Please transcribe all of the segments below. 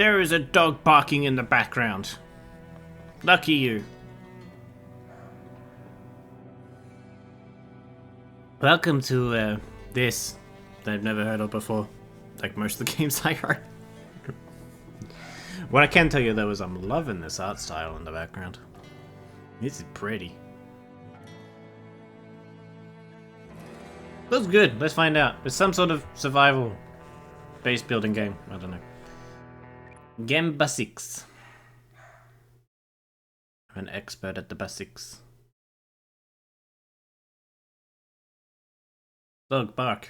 There is a dog barking in the background. Lucky you. Welcome to this that I've never heard of before. Like most of the games I heard. What I can tell you though is I'm loving this art style in the background. This is pretty. Looks good. Let's find out. It's some sort of survival base building game. I don't know. Game basics. I'm an expert at the basics. Dog bark.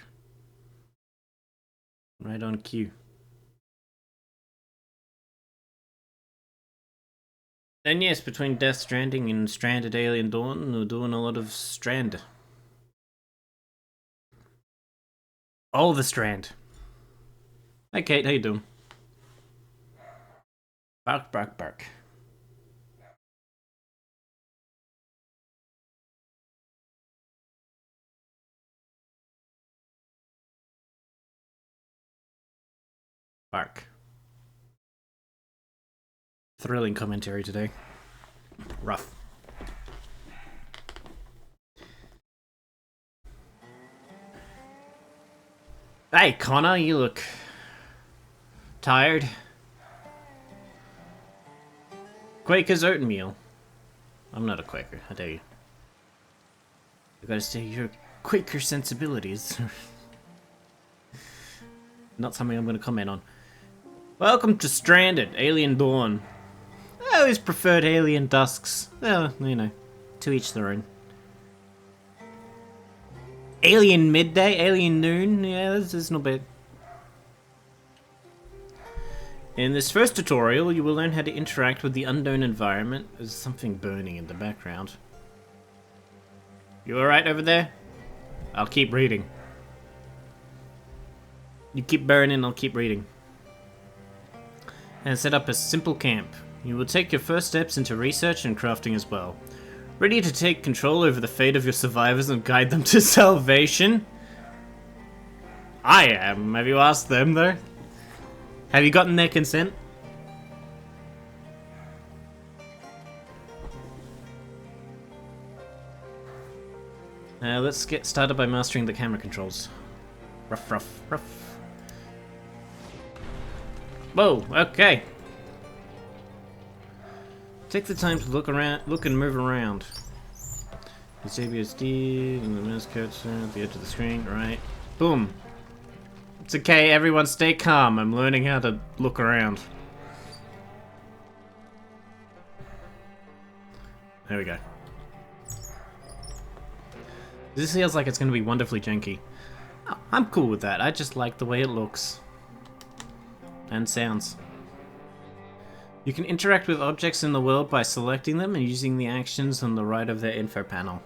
Right on cue. And yes, between Death Stranding and Stranded Alien Dawn, we're doing a lot of Strand. All the Strand. Hi Kate, how you doing? Bark, bark, bark. Bark. Thrilling commentary today. Rough. Hey Connor, you look tired. Quaker's oatmeal. I'm not a Quaker, I dare you. I gotta say, your Quaker sensibilities. Not something I'm gonna comment on. Welcome to Stranded, Alien Dawn. I always preferred Alien Dusks. Well, you know, to each their own. Alien Midday, Alien Noon, yeah, this is not bad. In this first tutorial, you will learn how to interact with the unknown environment. There's something burning in the background. You alright over there? I'll keep reading. You keep burning, I'll keep reading. And set up a simple camp. You will take your first steps into research and crafting as well. Ready to take control over the fate of your survivors and guide them to salvation? I am. Have you asked them, though? Have you gotten their consent? Let's get started by mastering the camera controls. Rough, rough, rough. Whoa, okay. Take the time to look and move around. It's ABSD, and the mouse cursor at the edge of the screen, right? Boom. It's okay, everyone stay calm. I'm learning how to look around. There we go. This feels like it's going to be wonderfully janky. Oh, I'm cool with that. I just like the way it looks. And sounds. You can interact with objects in the world by selecting them and using the actions on the right of their info panel.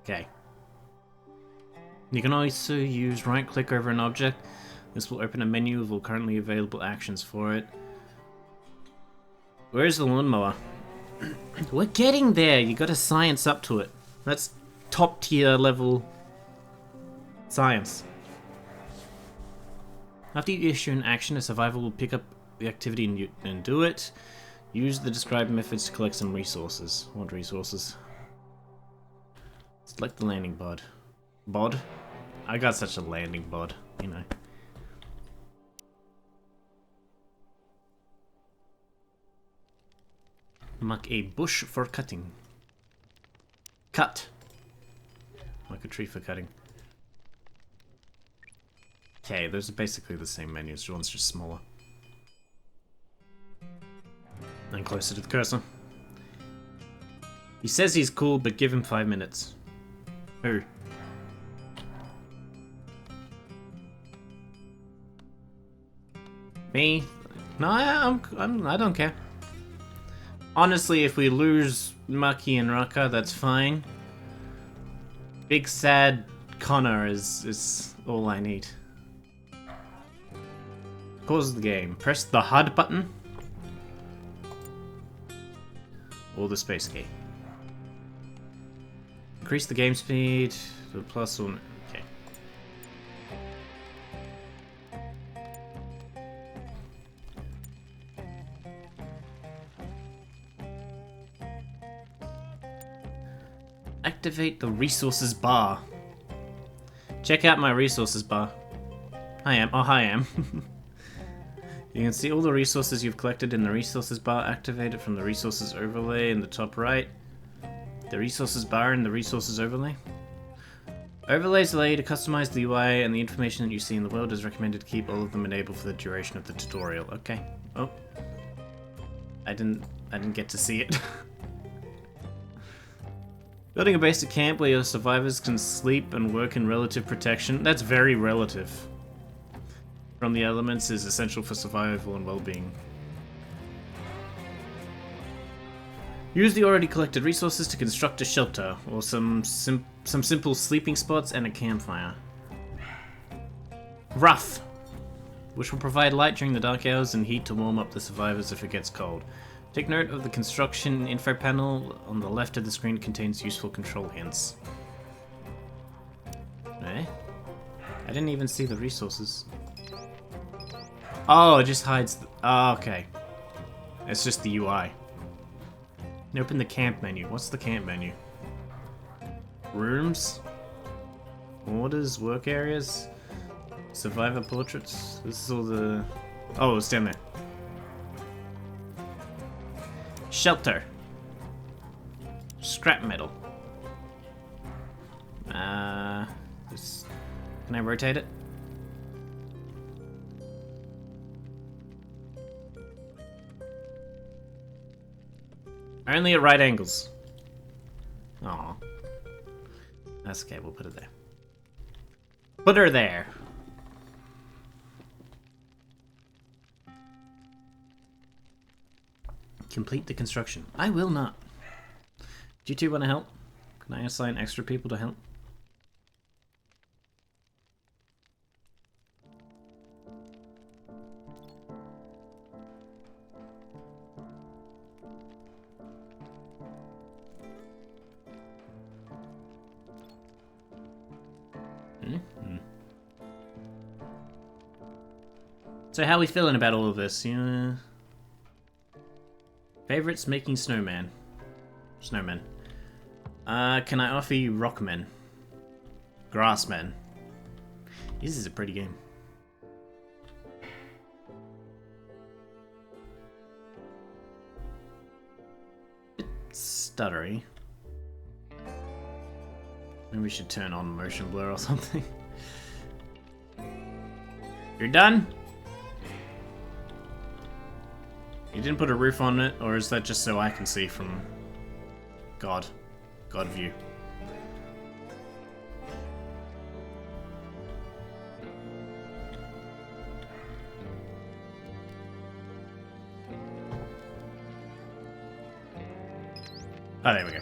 Okay. You can also use right-click over an object. This will open a menu of all currently available actions for it. Where's the lawnmower? We're getting there! You gotta science up to it. That's top tier level science. After you issue an action, a survivor will pick up the activity and do it. Use the described methods to collect some resources. What resources? Select the landing bod. Bod? I got such a landing bod, you know. Mark a bush for cutting. Cut. Mark a tree for cutting. Okay, those are basically the same menus, one's just smaller. And closer to the cursor. He says he's cool, but give him 5 minutes. Who? Me? No, I don't care. Honestly, if we lose Maki and Raka, that's fine. Big sad Connor is all I need. Pause the game. Press the HUD button. Or the space key. Increase the game speed to +1. Okay. Activate the resources bar. Check out my resources bar. Hi, Am. Oh, hi, Am. You can see all the resources you've collected in the resources bar activated from the resources overlay in the top right. The resources bar and the resources overlay. Overlays allow you to customize the UI, and the information that you see in the world is recommended to keep all of them enabled for the duration of the tutorial. Okay. Oh. I didn't get to see it. Building a basic camp where your survivors can sleep and work in relative protection. That's very relative. From the elements is essential for survival and well-being. Use the already collected resources to construct a shelter, or some simple sleeping spots and a campfire. Rough, which will provide light during the dark hours and heat to warm up the survivors if it gets cold. Take note of the construction info panel on the left of the screen contains useful control hints. Eh? I didn't even see the resources. Oh, it just hides the... Oh, okay. It's just the UI. Open the camp menu. What's the camp menu? Rooms? Orders? Work areas? Survivor portraits? This is all the... Oh, it's down there. Shelter. Scrap metal. Can I rotate it? Only at right angles. Aw. That's okay, we'll put it there. Put her there. Complete the construction. I will not. Do you two want to help? Can I assign extra people to help? So how are we feeling about all of this? Yeah. Favorites making snowmen. Snowmen. Can I offer you rockmen? Grassmen. This is a pretty game. Bit stuttery. Maybe we should turn on motion blur or something. You're done? You didn't put a roof on it, or is that just so I can see from God view? Oh, there we go.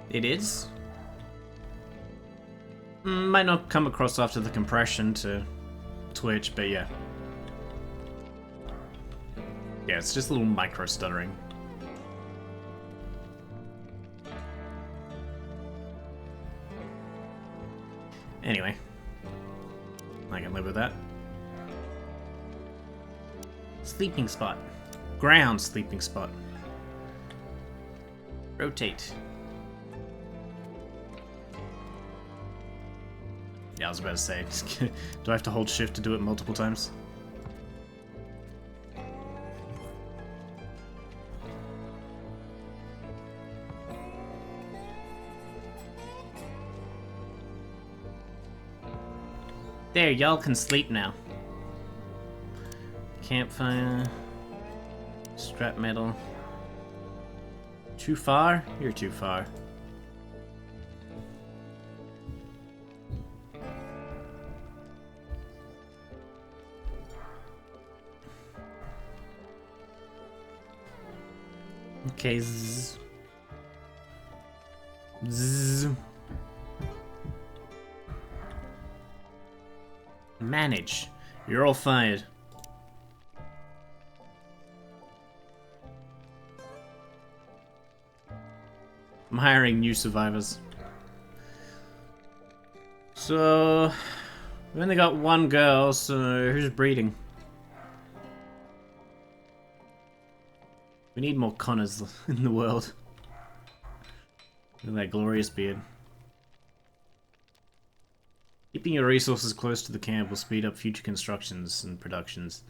It is? Might not come across after the compression to Twitch, but yeah. Yeah, it's just a little micro stuttering. Anyway, I can live with that. Sleeping spot. Ground sleeping spot. Rotate. Yeah, I was about to say, do I have to hold shift to do it multiple times? There, y'all can sleep now. Campfire. Scrap metal. Too far? You're too far. Okay, zzz. Zzz. Manage. You're all fired. I'm hiring new survivors. So, we've only got one girl, so who's breeding? We need more Connors in the world. Look at that glorious beard. Keeping your resources close to the camp will speed up future constructions and productions.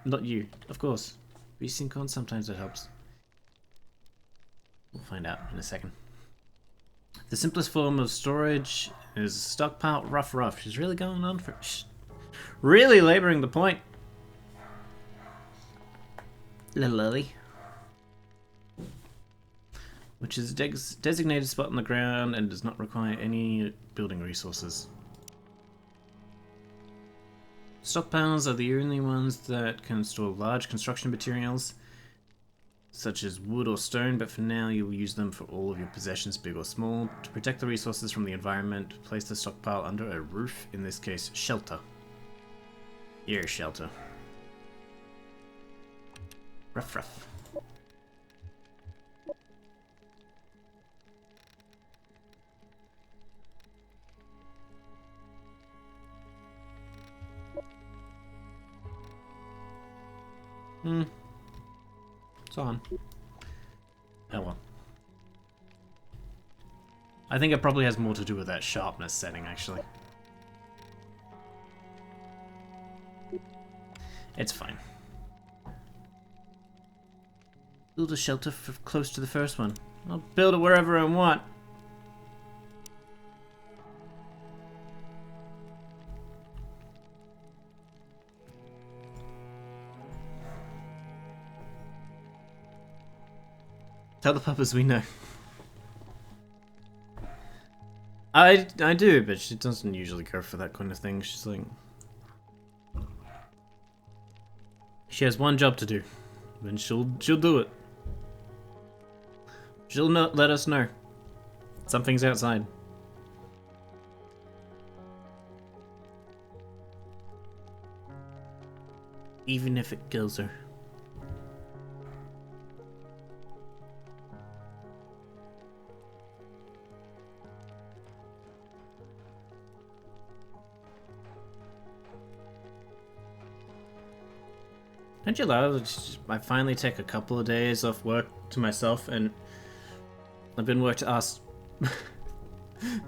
Not you, of course. Resync on, sometimes it helps. We'll find out in a second. The simplest form of storage is stockpile rough. She's really going on for... really labouring the point. Little Lily. Which is a designated spot on the ground and does not require any building resources. Stockpiles are the only ones that can store large construction materials, such as wood or stone, but for now you will use them for all of your possessions, big or small. To protect the resources from the environment, place the stockpile under a roof, in this case, shelter. Here, shelter. Ruff. It's on. Oh well. I think it probably has more to do with that sharpness setting, actually. It's fine. Build a shelter close to the first one. I'll build it wherever I want. Tell the puppets we know. I do, but she doesn't usually go for that kind of thing. She's like... she has one job to do, and she'll do it. She'll not let us know. Something's outside. Even if it kills her. Don't you love? I finally take a couple of days off work to myself, and I've been asked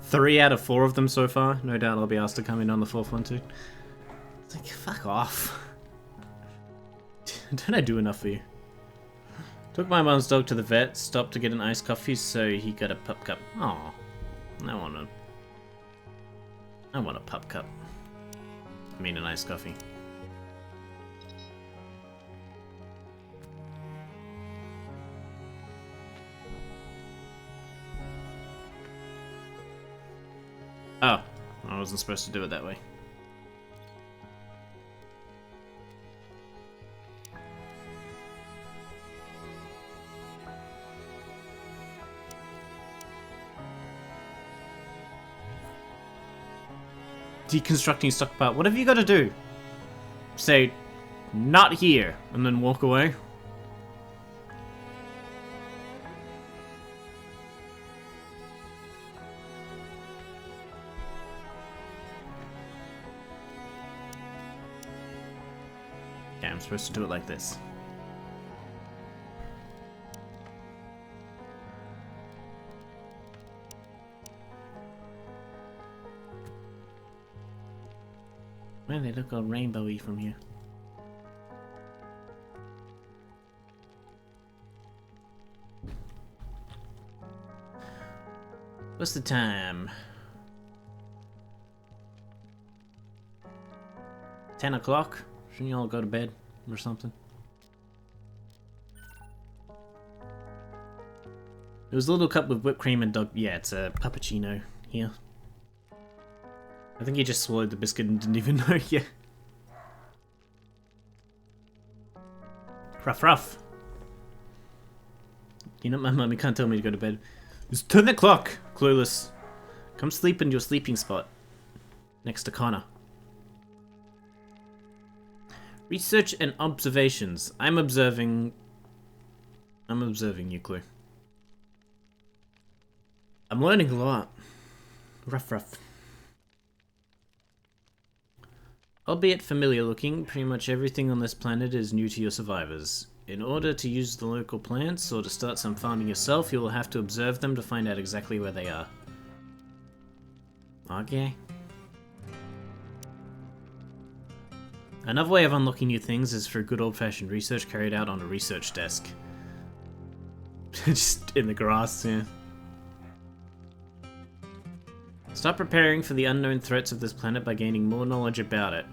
3 out of 4 of them so far. No doubt I'll be asked to come in on the 4th one too. It's like, fuck off. Don't I do enough for you? Took my mum's dog to the vet, stopped to get an iced coffee, so he got a pup cup. Aw, I want a pup cup. I mean an iced coffee. Oh, I wasn't supposed to do it that way. Deconstructing stockpile. What have you got to do? Say, not here, and then walk away? I'm supposed to do it like this. Man, they look all rainbowy from here. What's the time? 10 o'clock? Shouldn't you all go to bed or something? It was a little cup with whipped cream and dog. Yeah, it's a puppuccino here. I think he just swallowed the biscuit and didn't even know yet. Ruff. You know, my mummy can't tell me to go to bed. It's 10 o'clock! Clueless. Come sleep in your sleeping spot. Next to Connor. Research and observations. I'm observing you, Clue. I'm learning a lot. Ruff. Albeit familiar looking, pretty much everything on this planet is new to your survivors. In order to use the local plants or to start some farming yourself, you will have to observe them to find out exactly where they are. Okay. Another way of unlocking new things is through good old-fashioned research carried out on a research desk. Just in the grass, yeah. Start preparing for the unknown threats of this planet by gaining more knowledge about it.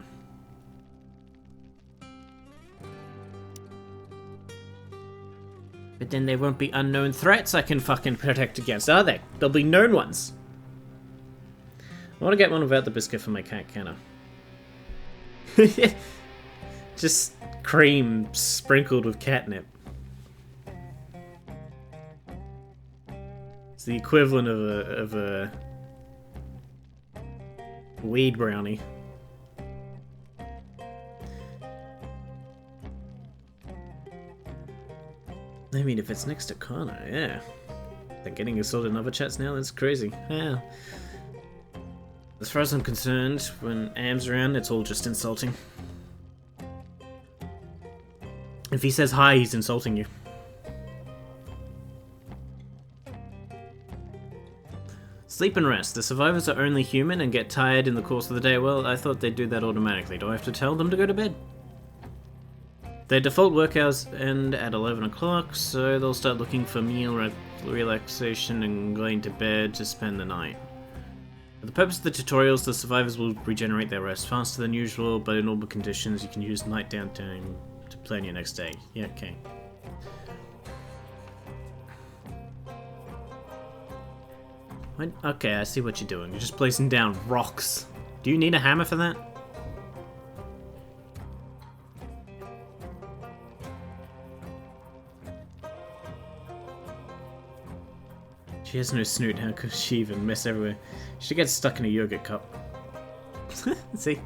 But then there won't be unknown threats I can fucking protect against, are they? There'll be known ones. I want to get one without the biscuit for my cat, can I? Just cream sprinkled with catnip. It's the equivalent of a weed brownie. I mean, if it's next to Connor, yeah. They're getting assaulted in other chats now, that's crazy. Yeah. As far as I'm concerned, when Am's around, it's all just insulting. If he says hi, he's insulting you. Sleep and rest. The survivors are only human and get tired in the course of the day. Well, I thought they'd do that automatically. Do I have to tell them to go to bed? Their default work hours end at 11 o'clock, so they'll start looking for meal relaxation and going to bed to spend the night. For the purpose of the tutorials, the survivors will regenerate their rest faster than usual, but in normal conditions you can use night downtime to plan your next day. Yeah, okay. Okay, I see what you're doing. You're just placing down rocks. Do you need a hammer for that? She has no snoot, how could she even mess everywhere? She gets stuck in a yogurt cup. See?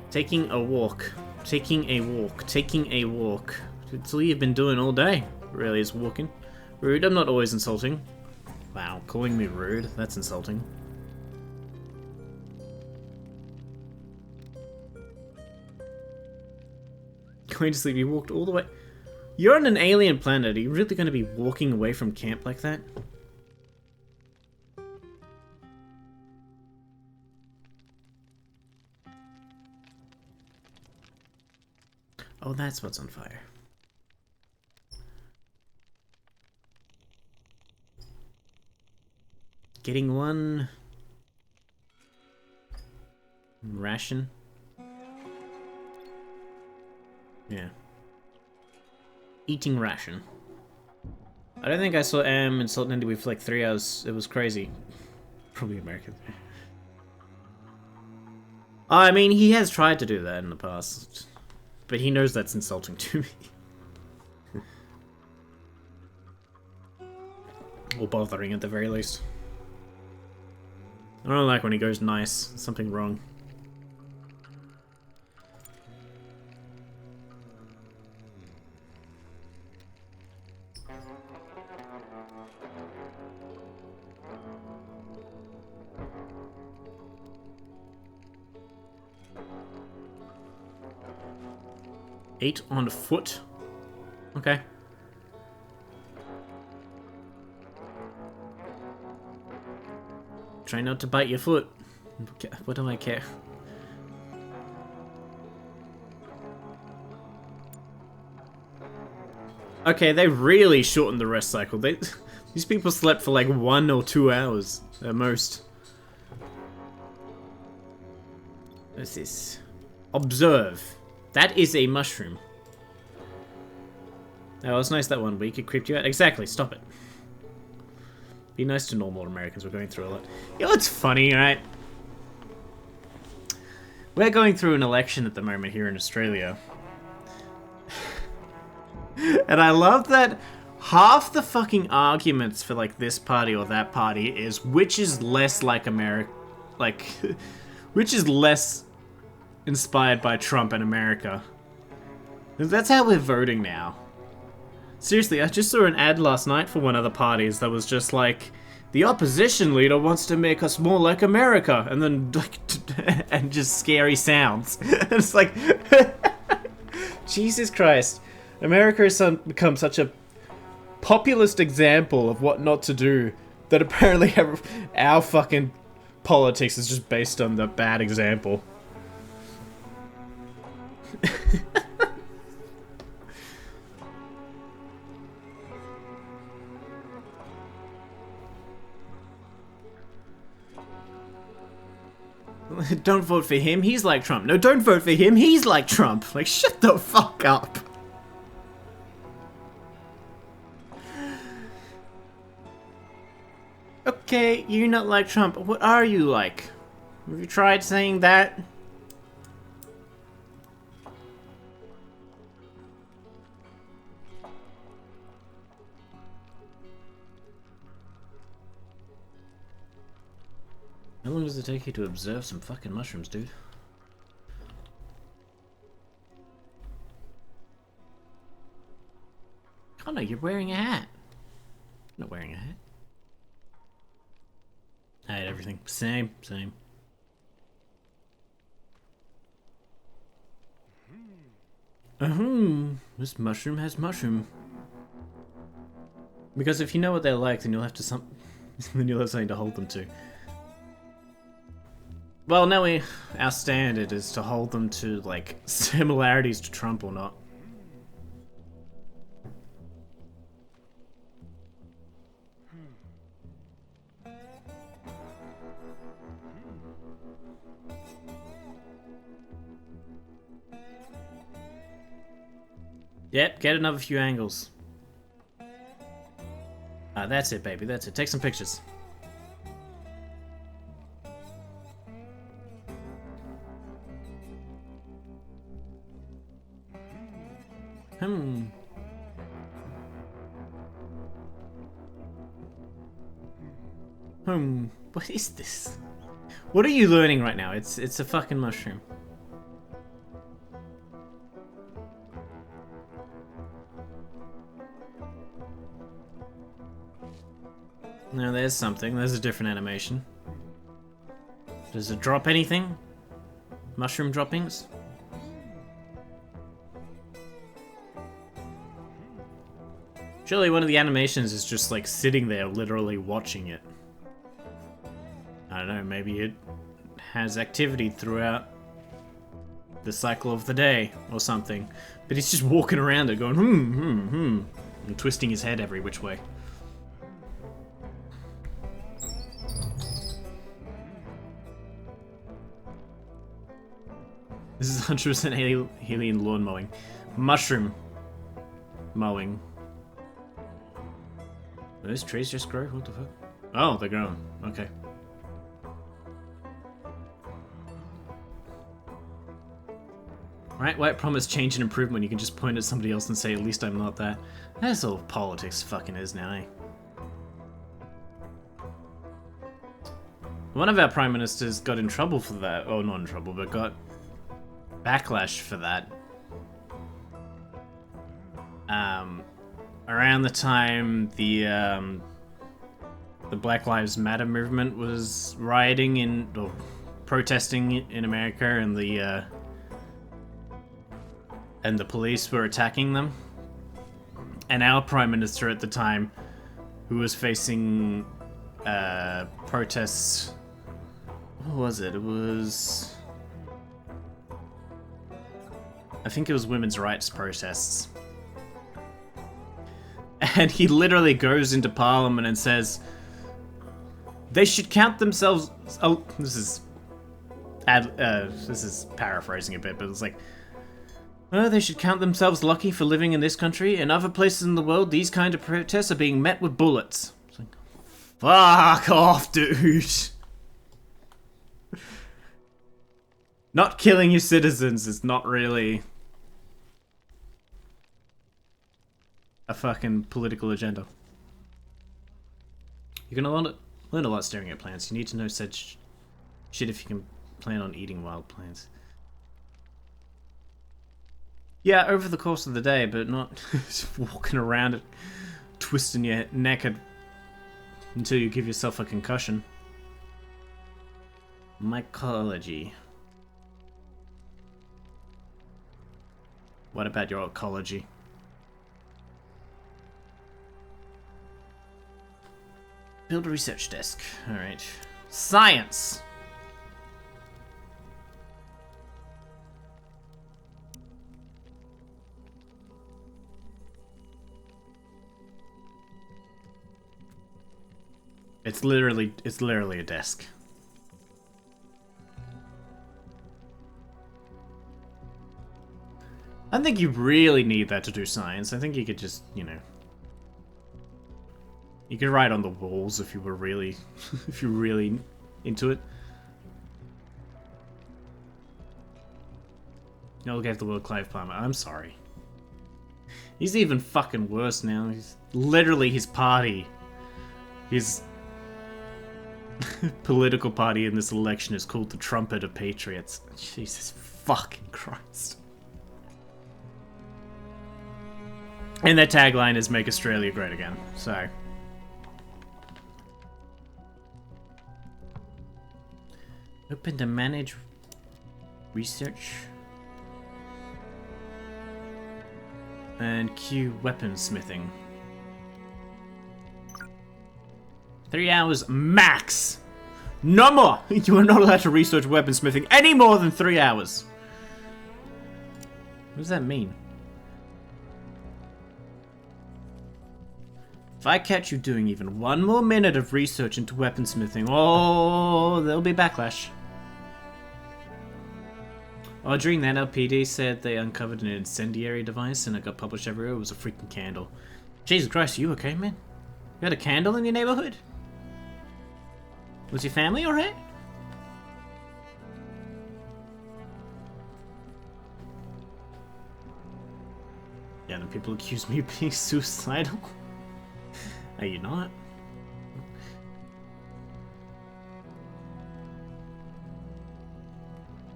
Taking a walk. Taking a walk. Taking a walk. It's all you've been doing all day, really, is walking. Rude, I'm not always insulting. Wow, calling me rude? That's insulting. Going to sleep, you walked all the way. You're on an alien planet, are you really going to be walking away from camp like that? Oh, that's what's on fire. Getting one ration. Yeah. Eating ration. I don't think I saw Am insult Nindy for like 3 hours. It was crazy. Probably American. I mean, he has tried to do that in the past. But he knows that's insulting to me. Or bothering at the very least. I don't like when he goes nice. Something wrong. Eight on foot. Okay. Try not to bite your foot. What do I care? Okay, they really shortened the rest cycle. These people slept for like 1 or 2 hours at most. What's this? Observe. That is a mushroom. Oh, it's nice that one week it creeped you out. Exactly, stop it. Be nice to normal Americans, we're going through a lot. You know what's funny, right? We're going through an election at the moment here in Australia. And I love that half the fucking arguments for like this party or that party is which is less like America, like, which is less inspired by Trump and America. That's how we're voting now. Seriously, I just saw an ad last night for one of the parties that was just like, the opposition leader wants to make us more like America, and then like, and just scary sounds. It's like, Jesus Christ, America has become such a populist example of what not to do that apparently our fucking politics is just based on the bad example. Don't vote for him, he's like Trump. No, don't vote for him, he's like Trump. Like, shut the fuck up. Okay, you're not like Trump. What are you like? Have you tried saying that? How long does it take you to observe some fucking mushrooms, dude? Connor, you're wearing a hat. I'm not wearing a hat. I hate everything. Same. This mushroom has mushroom. Because if you know what they're like, then you'll have to then you'll have something to hold them to. Well, now our standard is to hold them to, like, similarities to Trump or not. Yep, get another few angles. That's it, baby, that's it. Take some pictures. What is this? What are you learning right now? It's a fucking mushroom. No, there's something. There's a different animation. Does it drop anything? Mushroom droppings? Surely one of the animations is just like sitting there literally watching it. I don't know, maybe it has activity throughout the cycle of the day or something. But he's just walking around it going and twisting his head every which way. This is 100% alien lawn mowing. Mushroom mowing. Those trees just grow? What the fuck? Oh, they're growing. Okay. Right, white promise, change and improvement. You can just point at somebody else and say, at least I'm not that. That's all politics fucking is now, eh? One of our prime ministers got in trouble for that. Oh, not in trouble, but got backlash for that. Around the time the Black Lives Matter movement was rioting or protesting in America, and the police were attacking them. And our prime minister at the time, who was facing protests, what was it? It was, I think it was women's rights protests. And he literally goes into Parliament and says, they should count themselves. Oh, this is paraphrasing a bit, but it's like, oh, they should count themselves lucky for living in this country. In other places in the world, these kind of protests are being met with bullets. It's like, fuck off, dude. Not killing your citizens is not really a fucking political agenda. You're gonna learn a lot staring at plants. You need to know such shit if you can plan on eating wild plants. Yeah, over the course of the day, but not just walking around it, twisting your neck at Until you give yourself a concussion. Mycology. What about your ecology? Build a research desk. Alright. Science! It's literally a desk. I don't think you really need that to do science. I think you could just, you know... You could write on the walls if you were really... if you're really into it. No, gave the world Clive Palmer. I'm sorry. He's even fucking worse now. He's literally his party. His political party in this election is called the Trumpet of Patriots. Jesus fucking Christ. And their tagline is "Make Australia Great Again." So, open to manage research and queue weaponsmithing. 3 hours max. No more. You are not allowed to research weaponsmithing any more than 3 hours. What does that mean? If I catch you doing even 1 more minute of research into weaponsmithing, oh, there'll be backlash. Oh, during that, LPD said they uncovered an incendiary device and it got published everywhere. It was a freaking candle. Jesus Christ, are you okay, man? You had a candle in your neighborhood? Was your family alright? Yeah, then people accuse me of being suicidal. Are you not?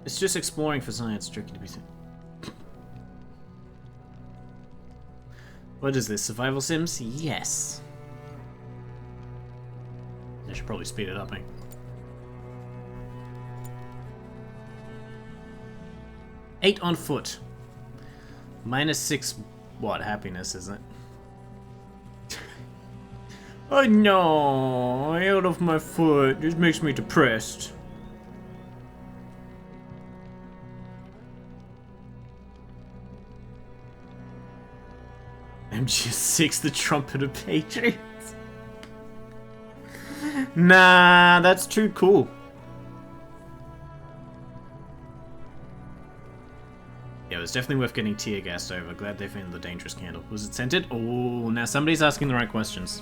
It's just exploring for science, tricky to be seen. What is this, survival sims? Yes. I should probably speed it up, eh? Eight on foot. -6, what, happiness, isn't it? Oh no, I held off my foot. This makes me depressed. MGS6, the Trumpet of Patriots. Nah, that's too cool. Yeah, it was definitely worth getting tear gassed over. Glad they found the dangerous candle. Was it scented? Oh, now somebody's asking the right questions.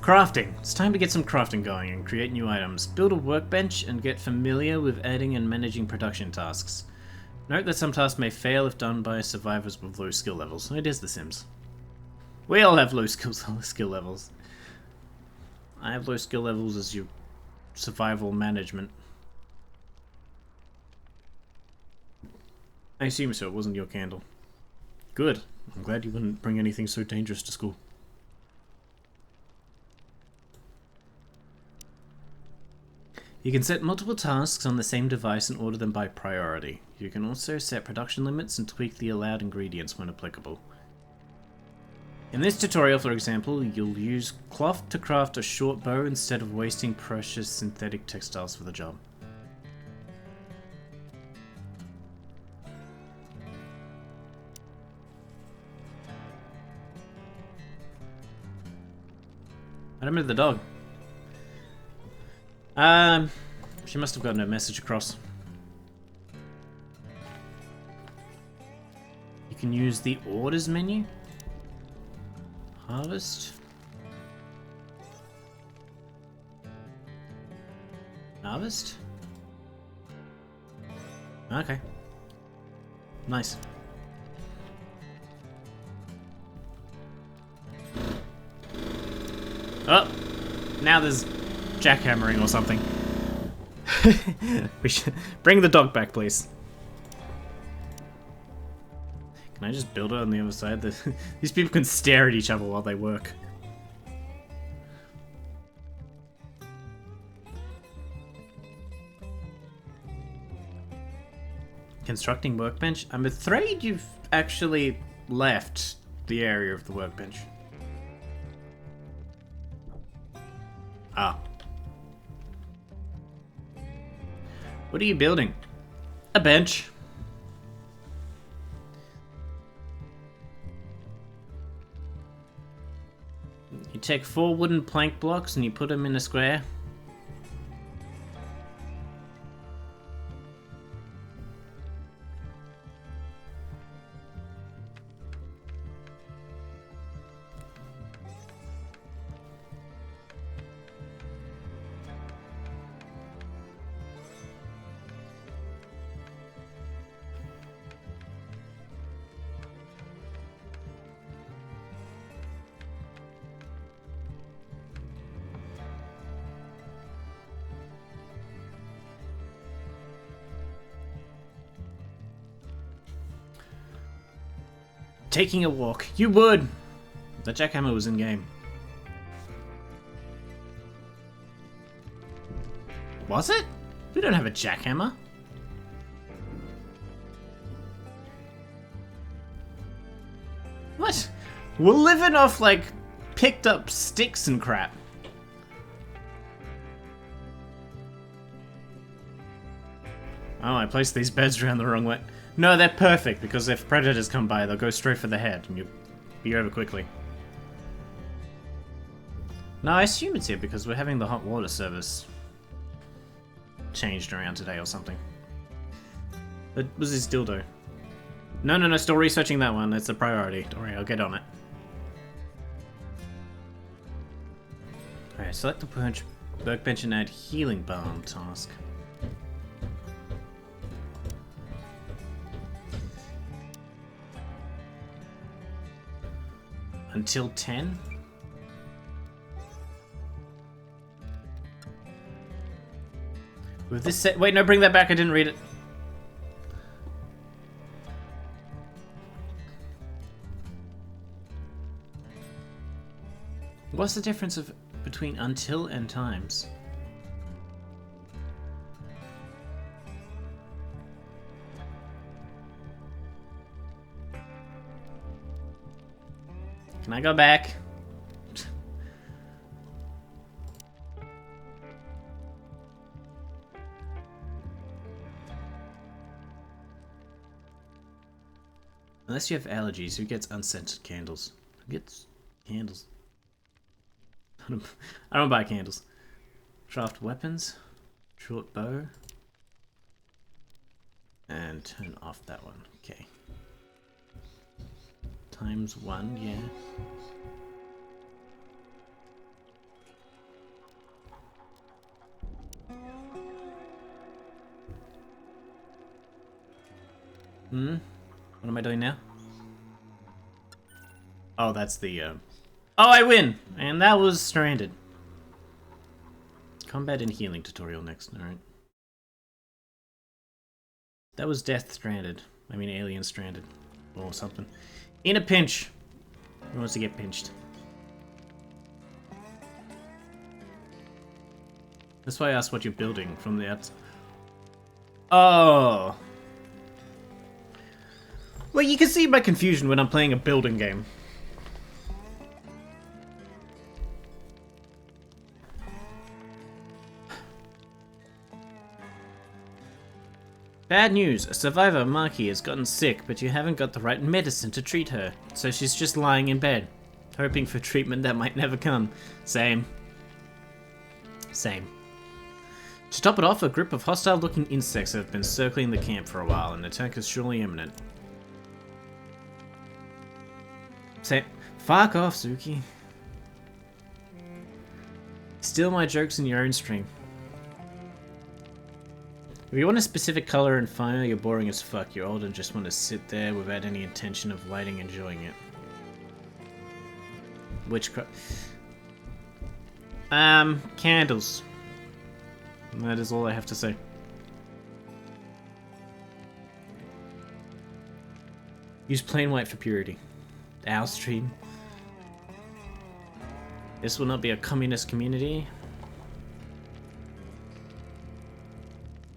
Crafting. It's time to get some crafting going and create new items. Build a workbench and get familiar with adding and managing production tasks. Note that some tasks may fail if done by survivors with low skill levels. It is The Sims. We all have low skill levels. I have low skill levels as your survival management. I assume so, it wasn't your candle. Good. I'm glad you wouldn't bring anything so dangerous to school. You can set multiple tasks on the same device and order them by priority. You can also set production limits and tweak the allowed ingredients when applicable. In this tutorial, for example, you'll use cloth to craft a short bow instead of wasting precious synthetic textiles for the job. I don't know the dog. She must have gotten a message across. You can use the orders menu. Harvest. Harvest? Okay. Nice. Oh! Now there's jackhammering or something. We should bring the dog back, please. Can Can I just build it on the other side? These people can stare at each other while they work. Constructing workbench? I'm afraid you've actually left the area of the workbench. Ah. What are you building? A bench. You take 4 wooden plank blocks and you put them in a square. Taking a walk. You would! The jackhammer was in game. Was it? We don't have a jackhammer. What? We're living off, like, picked up sticks and crap. Oh, I placed these beds around the wrong way. No, they're perfect, because if predators come by, they'll go straight for the head, and you'll be over quickly. No, I assume it's here because we're having the hot water service changed around today or something. But was this dildo? No, still researching that one. It's a priority. Don't worry, I'll get on it. Alright, select the workbench and add healing balm task. Until 10? With this set. Wait, no, bring that back. I didn't read it. What's the difference between until and times? Can I go back? Unless you have allergies, who gets unscented candles? Who gets candles? I don't buy candles. Craft weapons, short bow, and turn off that one. Okay. Times 1, yeah. What am I doing now? Oh, that's the, Oh, I win! And that was Stranded. Combat and healing tutorial next, alright. That was Death Stranded. I mean, Alien Stranded. Or something. In a pinch! Who wants to get pinched? That's why I asked what you're building from the outside. Oh! Well, you can see my confusion when I'm playing a building game. Bad news, a survivor, Marky, has gotten sick, but you haven't got the right medicine to treat her, so she's just lying in bed, hoping for treatment that might never come. Same. Same. To top it off, a group of hostile-looking insects have been circling the camp for a while, and the attack is surely imminent. Say, fuck off, Suki. Steal my jokes in your own stream. If you want a specific color and fire, you're boring as fuck. You're old and just want to sit there without any intention of lighting, enjoying it. Witchcraft. Candles. And that is all I have to say. Use plain white for purity. Our stream. This will not be a communist community.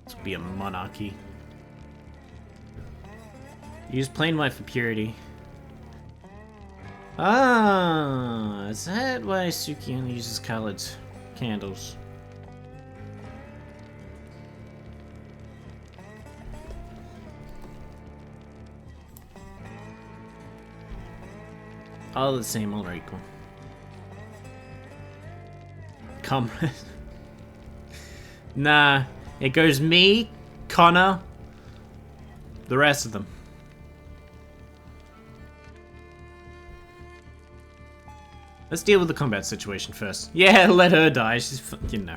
This will be a monarchy. Use plain white for purity. Ah, is that why Suki only uses colored candles? All the same, all equal. Comrade. Nah, it goes me, Connor, the rest of them. Let's deal with the combat situation first. Yeah, let her die. She's, you know.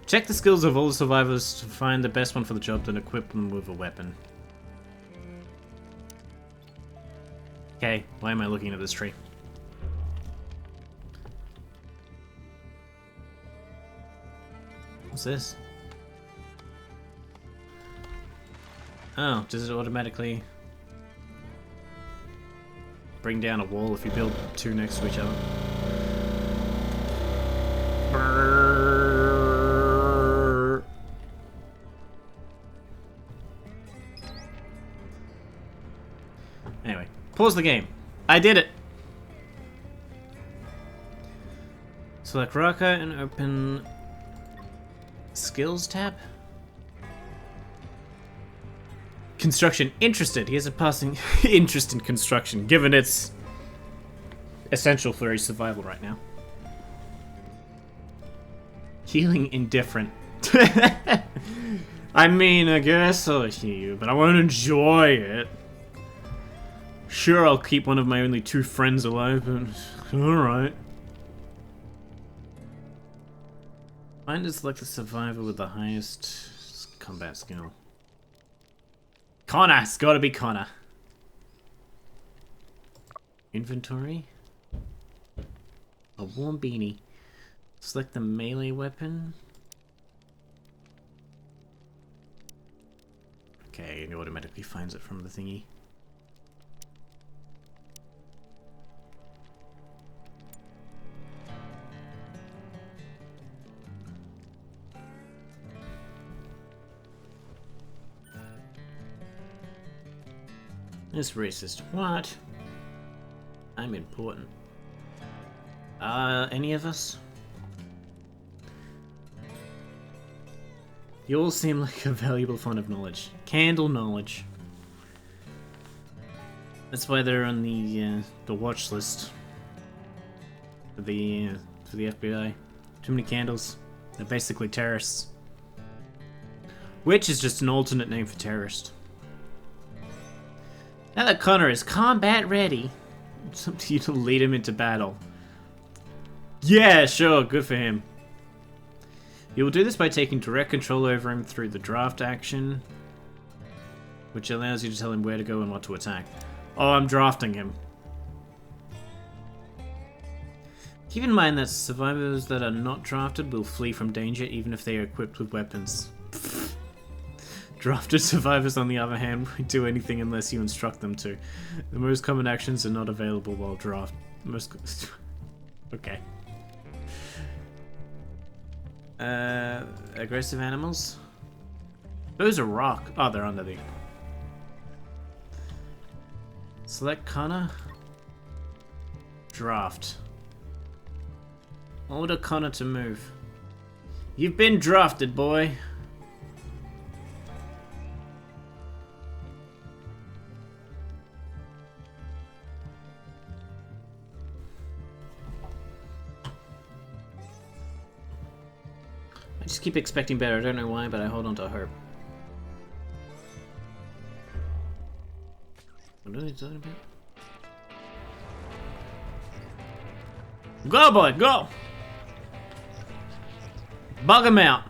Check the skills of all the survivors to find the best one for the job, then equip them with a weapon. Okay, why am I looking at this tree? What's this? Oh, does it automatically bring down a wall if you build two next to each other? Brrr. Anyway, pause the game. I did it! Select Raka and open Skills tab. Construction. Interested. He has a passing interest in construction, given it's essential for his survival right now. Healing indifferent. I mean, I guess I'll heal you, but I won't enjoy it. Sure, I'll keep one of my only two friends alive, but alright. Find and select the survivor with the highest combat skill. Connor! It's gotta be Connor. Inventory. A warm beanie. Select the melee weapon. Okay, it automatically finds it from the thingy. This racist. What? I'm important. Any of us? You all seem like a valuable fund of knowledge. Candle knowledge. That's why they're on the watch list for the FBI. Too many candles. They're basically terrorists. Which is just an alternate name for terrorist. Now that Connor is combat ready, it's up to you to lead him into battle. Yeah, sure, good for him. You will do this by taking direct control over him through the draft action, which allows you to tell him where to go and what to attack. Oh, I'm drafting him. Keep in mind that survivors that are not drafted will flee from danger even if they are equipped with weapons. Drafted survivors, on the other hand, won't do anything unless you instruct them to. The most common actions are not available while draft. Okay. Aggressive animals? Those are rock. Oh, they're under the... Select Connor. Draft. Order Connor to move. You've been drafted, boy. I just keep expecting better. I don't know why, but I hold on to hope. What are they talking about? Go, boy, go! Bug him out.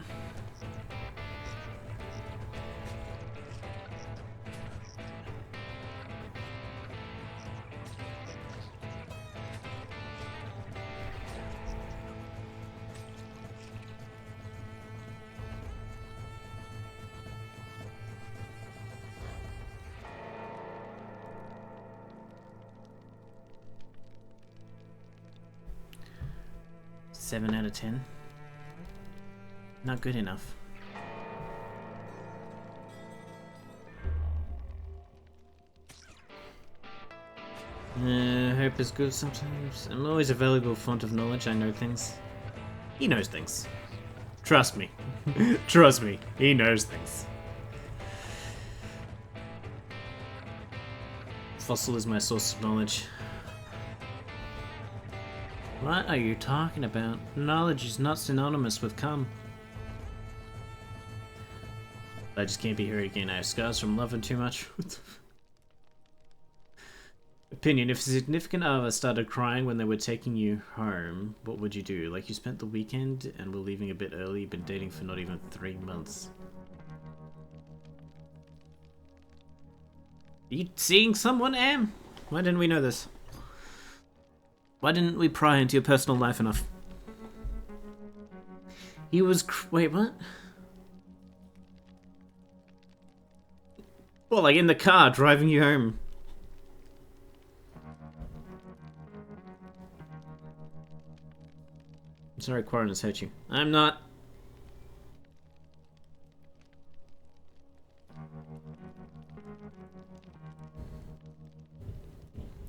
7 out of 10. Not good enough. Hope is good sometimes. I'm always a valuable font of knowledge. I know things. He knows things. Trust me. Trust me. He knows things. Fossil is my source of knowledge. What are you talking about? Knowledge is not synonymous with cum. I just can't be here again. I have scars from loving too much. Opinion. If a significant other started crying when they were taking you home, what would you do? Like you spent the weekend and were leaving a bit early, you've been dating for not even 3 months. Are you seeing someone, Am? Why didn't we know this? Why didn't we pry into your personal life enough? He was wait, what? Well, like in the car, driving you home. I'm sorry Qarren has hurt you. I'm not.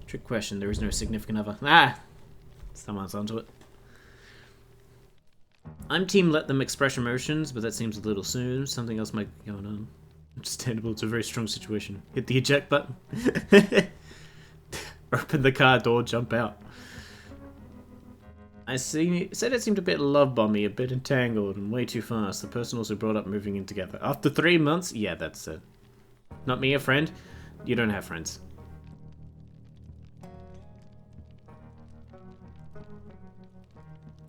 Trick question, there is no significant other. Ah! Someone's onto it. I'm team let them express emotions, but that seems a little soon. Something else might be going on. Understandable, it's a very strong situation. Hit the eject button. Open the car door, jump out. I see. Said it seemed a bit love-bomby, a bit entangled, and way too fast. The person also brought up moving in together. After 3 months? Yeah, that's it. Not me, a friend? You don't have friends.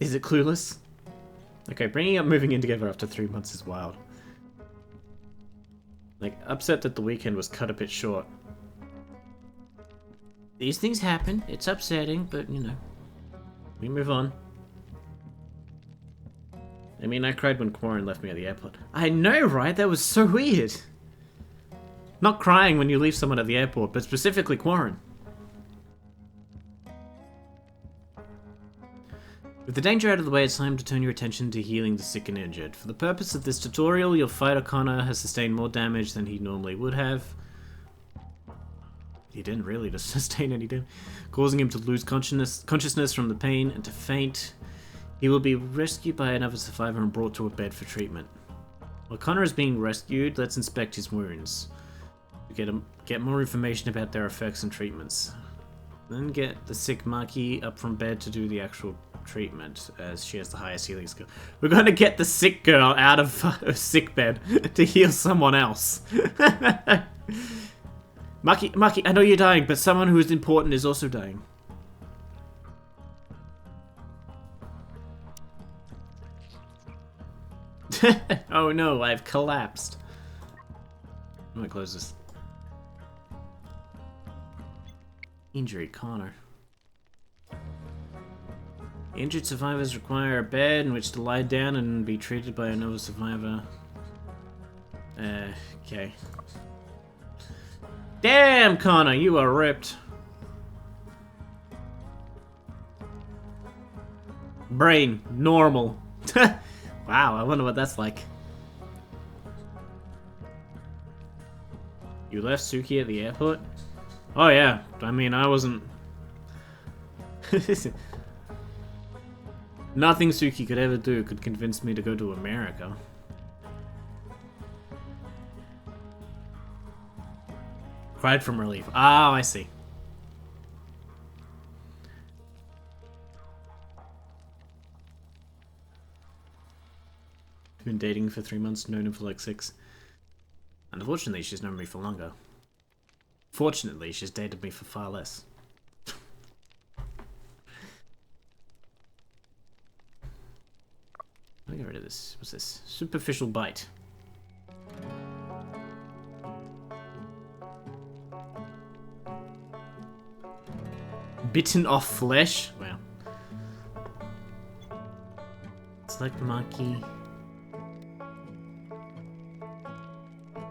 Is it clueless? Okay, bringing up moving in together after 3 months is wild. Like, upset that the weekend was cut a bit short. These things happen. It's upsetting, but, you know. We move on. I mean, I cried when Qarren left me at the airport. I know, right? That was so weird. Not crying when you leave someone at the airport, but specifically Qarren. With the danger out of the way, it's time to turn your attention to healing the sick and injured. For the purpose of this tutorial, your fighter Connor has sustained more damage than he normally would have. He didn't really sustain any damage, causing him to lose consciousness from the pain and to faint. He will be rescued by another survivor and brought to a bed for treatment. While Connor is being rescued, let's inspect his wounds. Get more information about their effects and treatments. Then get the sick Maki up from bed to do the actual treatment, as she has the highest healing skill. We're going to get the sick girl out of her sick bed to heal someone else. Maki, I know you're dying, but someone who is important is also dying. Oh no, I've collapsed. I'm gonna close this. Injury, Connor. Injured survivors require a bed in which to lie down and be treated by another survivor. Okay. Damn, Connor, you are ripped. Brain, normal. Wow, I wonder what that's like. You left Suki at the airport? Oh yeah, I mean, I wasn't... Nothing Suki could ever do could convince me to go to America. Cried from relief. Oh, I see. Been dating for 3 months, known him for like 6. Unfortunately, she's known me for longer. Fortunately, she's dated me for far less. Let me get rid of this. What's this? Superficial bite. Bitten off flesh? Wow. Select Maki.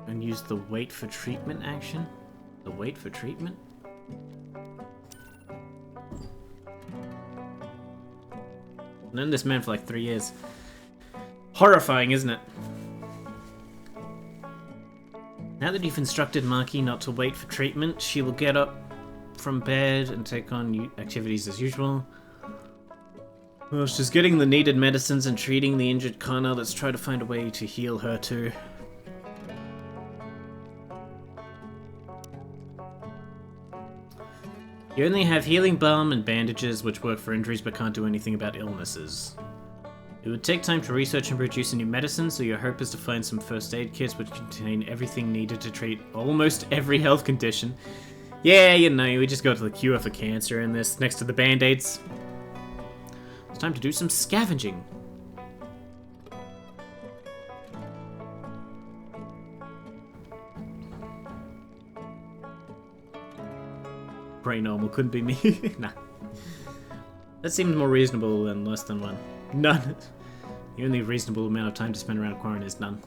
And use the wait for treatment action? The wait for treatment? I've known this man for like 3 years. Horrifying, isn't it? Now that you've instructed Maki not to wait for treatment, she will get up from bed and take on activities as usual. Well, she's getting the needed medicines and treating the injured Connor. Let's try to find a way to heal her too. You only have healing balm and bandages, which work for injuries but can't do anything about illnesses. It would take time to research and produce a new medicine, so your hope is to find some first aid kits which contain everything needed to treat almost every health condition. Yeah, you know, we just got to the cure for cancer in this, next to the band-aids. It's time to do some scavenging. Pretty normal, couldn't be me. Nah. That seems more reasonable than less than one. None. The only reasonable amount of time to spend around Qarren is none.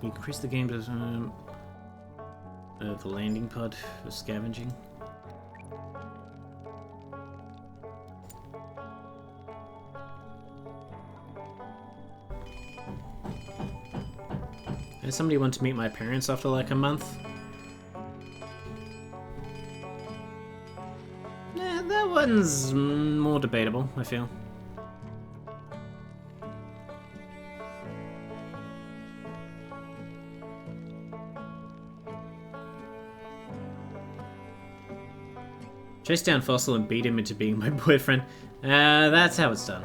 You increase the game to the landing pod for scavenging. Does somebody want to meet my parents after like a month? Nah, that one's more debatable, I feel. Chase down Fossil and beat him into being my boyfriend. That's how it's done.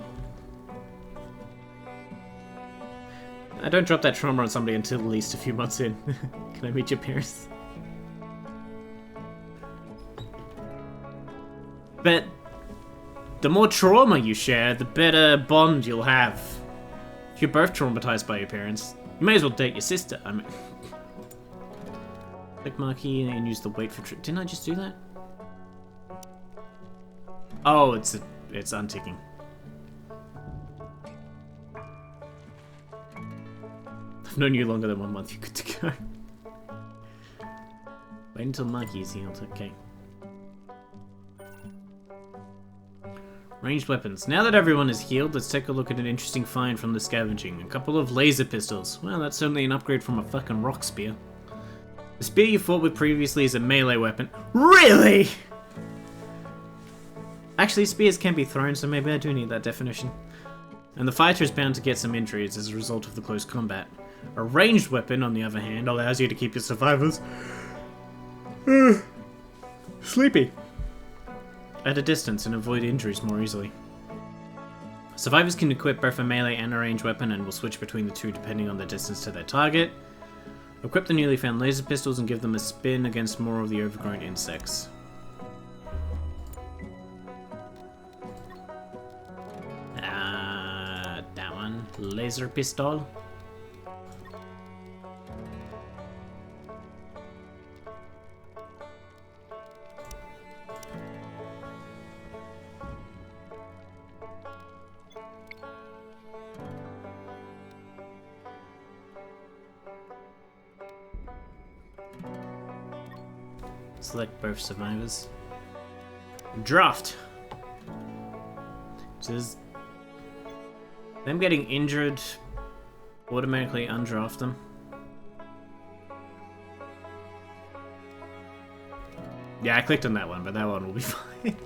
I don't drop that trauma on somebody until at least a few months in. Can I meet your parents? But the more trauma you share, the better bond you'll have. If you're both traumatized by your parents, you may as well date your sister. I mean, click marquee and use the wait for trip. Didn't I just do that? Oh, it's unticking. I've known you longer than 1 month. You're good to go. Wait until Marky is healed. Okay. Ranged weapons. Now that everyone is healed, let's take a look at an interesting find from the scavenging. A couple of laser pistols. Well, that's certainly an upgrade from a fucking rock spear. The spear you fought with previously is a melee weapon. Really? Actually, spears can be thrown, so maybe I do need that definition. And the fighter is bound to get some injuries as a result of the close combat. A ranged weapon, on the other hand, allows you to keep your survivors sleepy at a distance and avoid injuries more easily. Survivors can equip both a melee and a ranged weapon and will switch between the two depending on the distance to their target. Equip the newly found laser pistols and give them a spin against more of the overgrown insects. That one. Laser pistol. Select both survivors. Draft! Does them getting injured automatically undraft them? Yeah, I clicked on that one, but that one will be fine.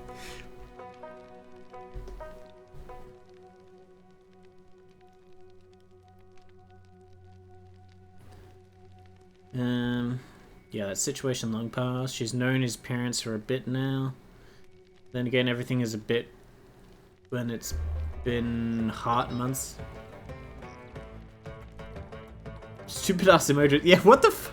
Yeah, that situation long past. She's known his parents for a bit now. Then again, everything is a bit when it's been hot months. Stupid ass emoji. Yeah, what the f-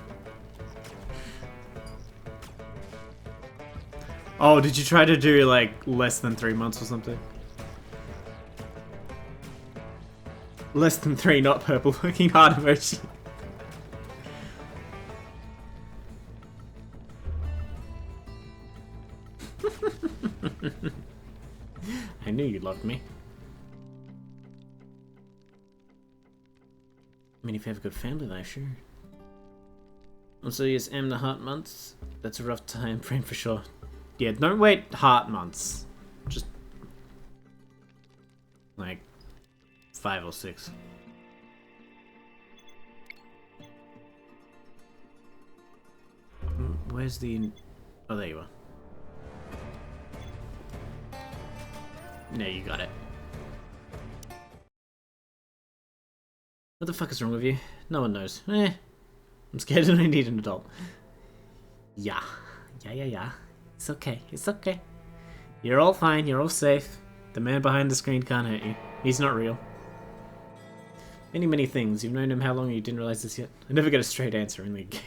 Oh, did you try to do like less than 3 months or something? Less than 3, not purple. Working hard emoji. I knew you loved me. I mean, if you have a good family life, sure. Also, yes, M the heart months. That's a rough time frame for sure. Yeah, don't wait heart months. Just like 5 or 6. Where's the... Oh, there you are. No, you got it. What the fuck is wrong with you? No one knows. I'm scared and I need an adult. Yeah. Yeah. It's okay. It's okay. You're all fine. You're all safe. The man behind the screen can't hurt you. He's not real. Many things. You've known him how long and you didn't realize this yet? I never get a straight answer in the game.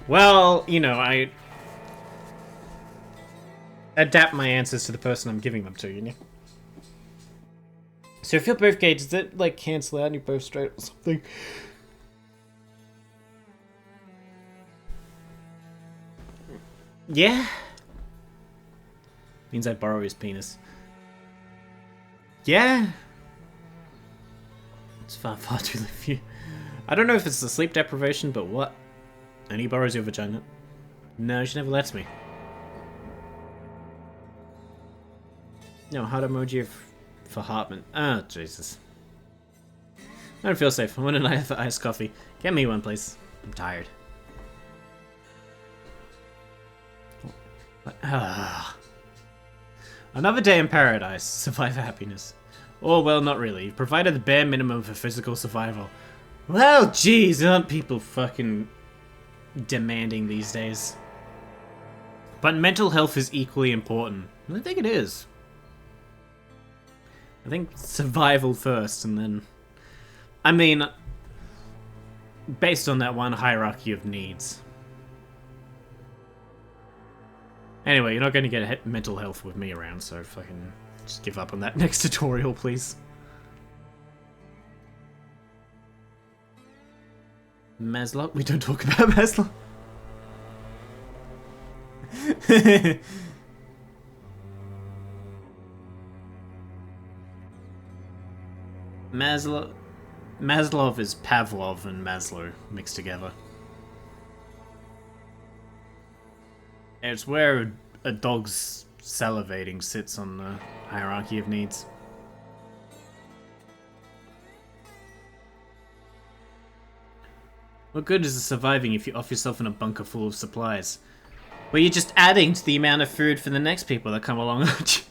Well, you know, I adapt my answers to the person I'm giving them to, you know? So if you're both gay, does that, like, cancel out and you're both straight or something? Yeah? Means I borrow his penis. Yeah? It's far too late for you. I don't know if it's the sleep deprivation, but what? And he borrows your vagina. No, she never lets me. No, heart emoji for Hartman. Oh, Jesus. I don't feel safe. I want an iced coffee. Get me one, please. I'm tired. Another day in paradise. Survivor happiness. Oh, well, not really. You've provided the bare minimum for physical survival. Well, jeez, aren't people fucking demanding these days? But mental health is equally important. I think it is. I think survival first, and then... I mean, based on that one hierarchy of needs. Anyway, you're not going to get mental health with me around, so fucking just give up on that next tutorial, please. Maslow? We don't talk about Maslow. Maslov is Pavlov and Maslow mixed together. It's where a dog's salivating sits on the hierarchy of needs. What good is it surviving if you off yourself in a bunker full of supplies? Well, you're just adding to the amount of food for the next people that come along, aren't you?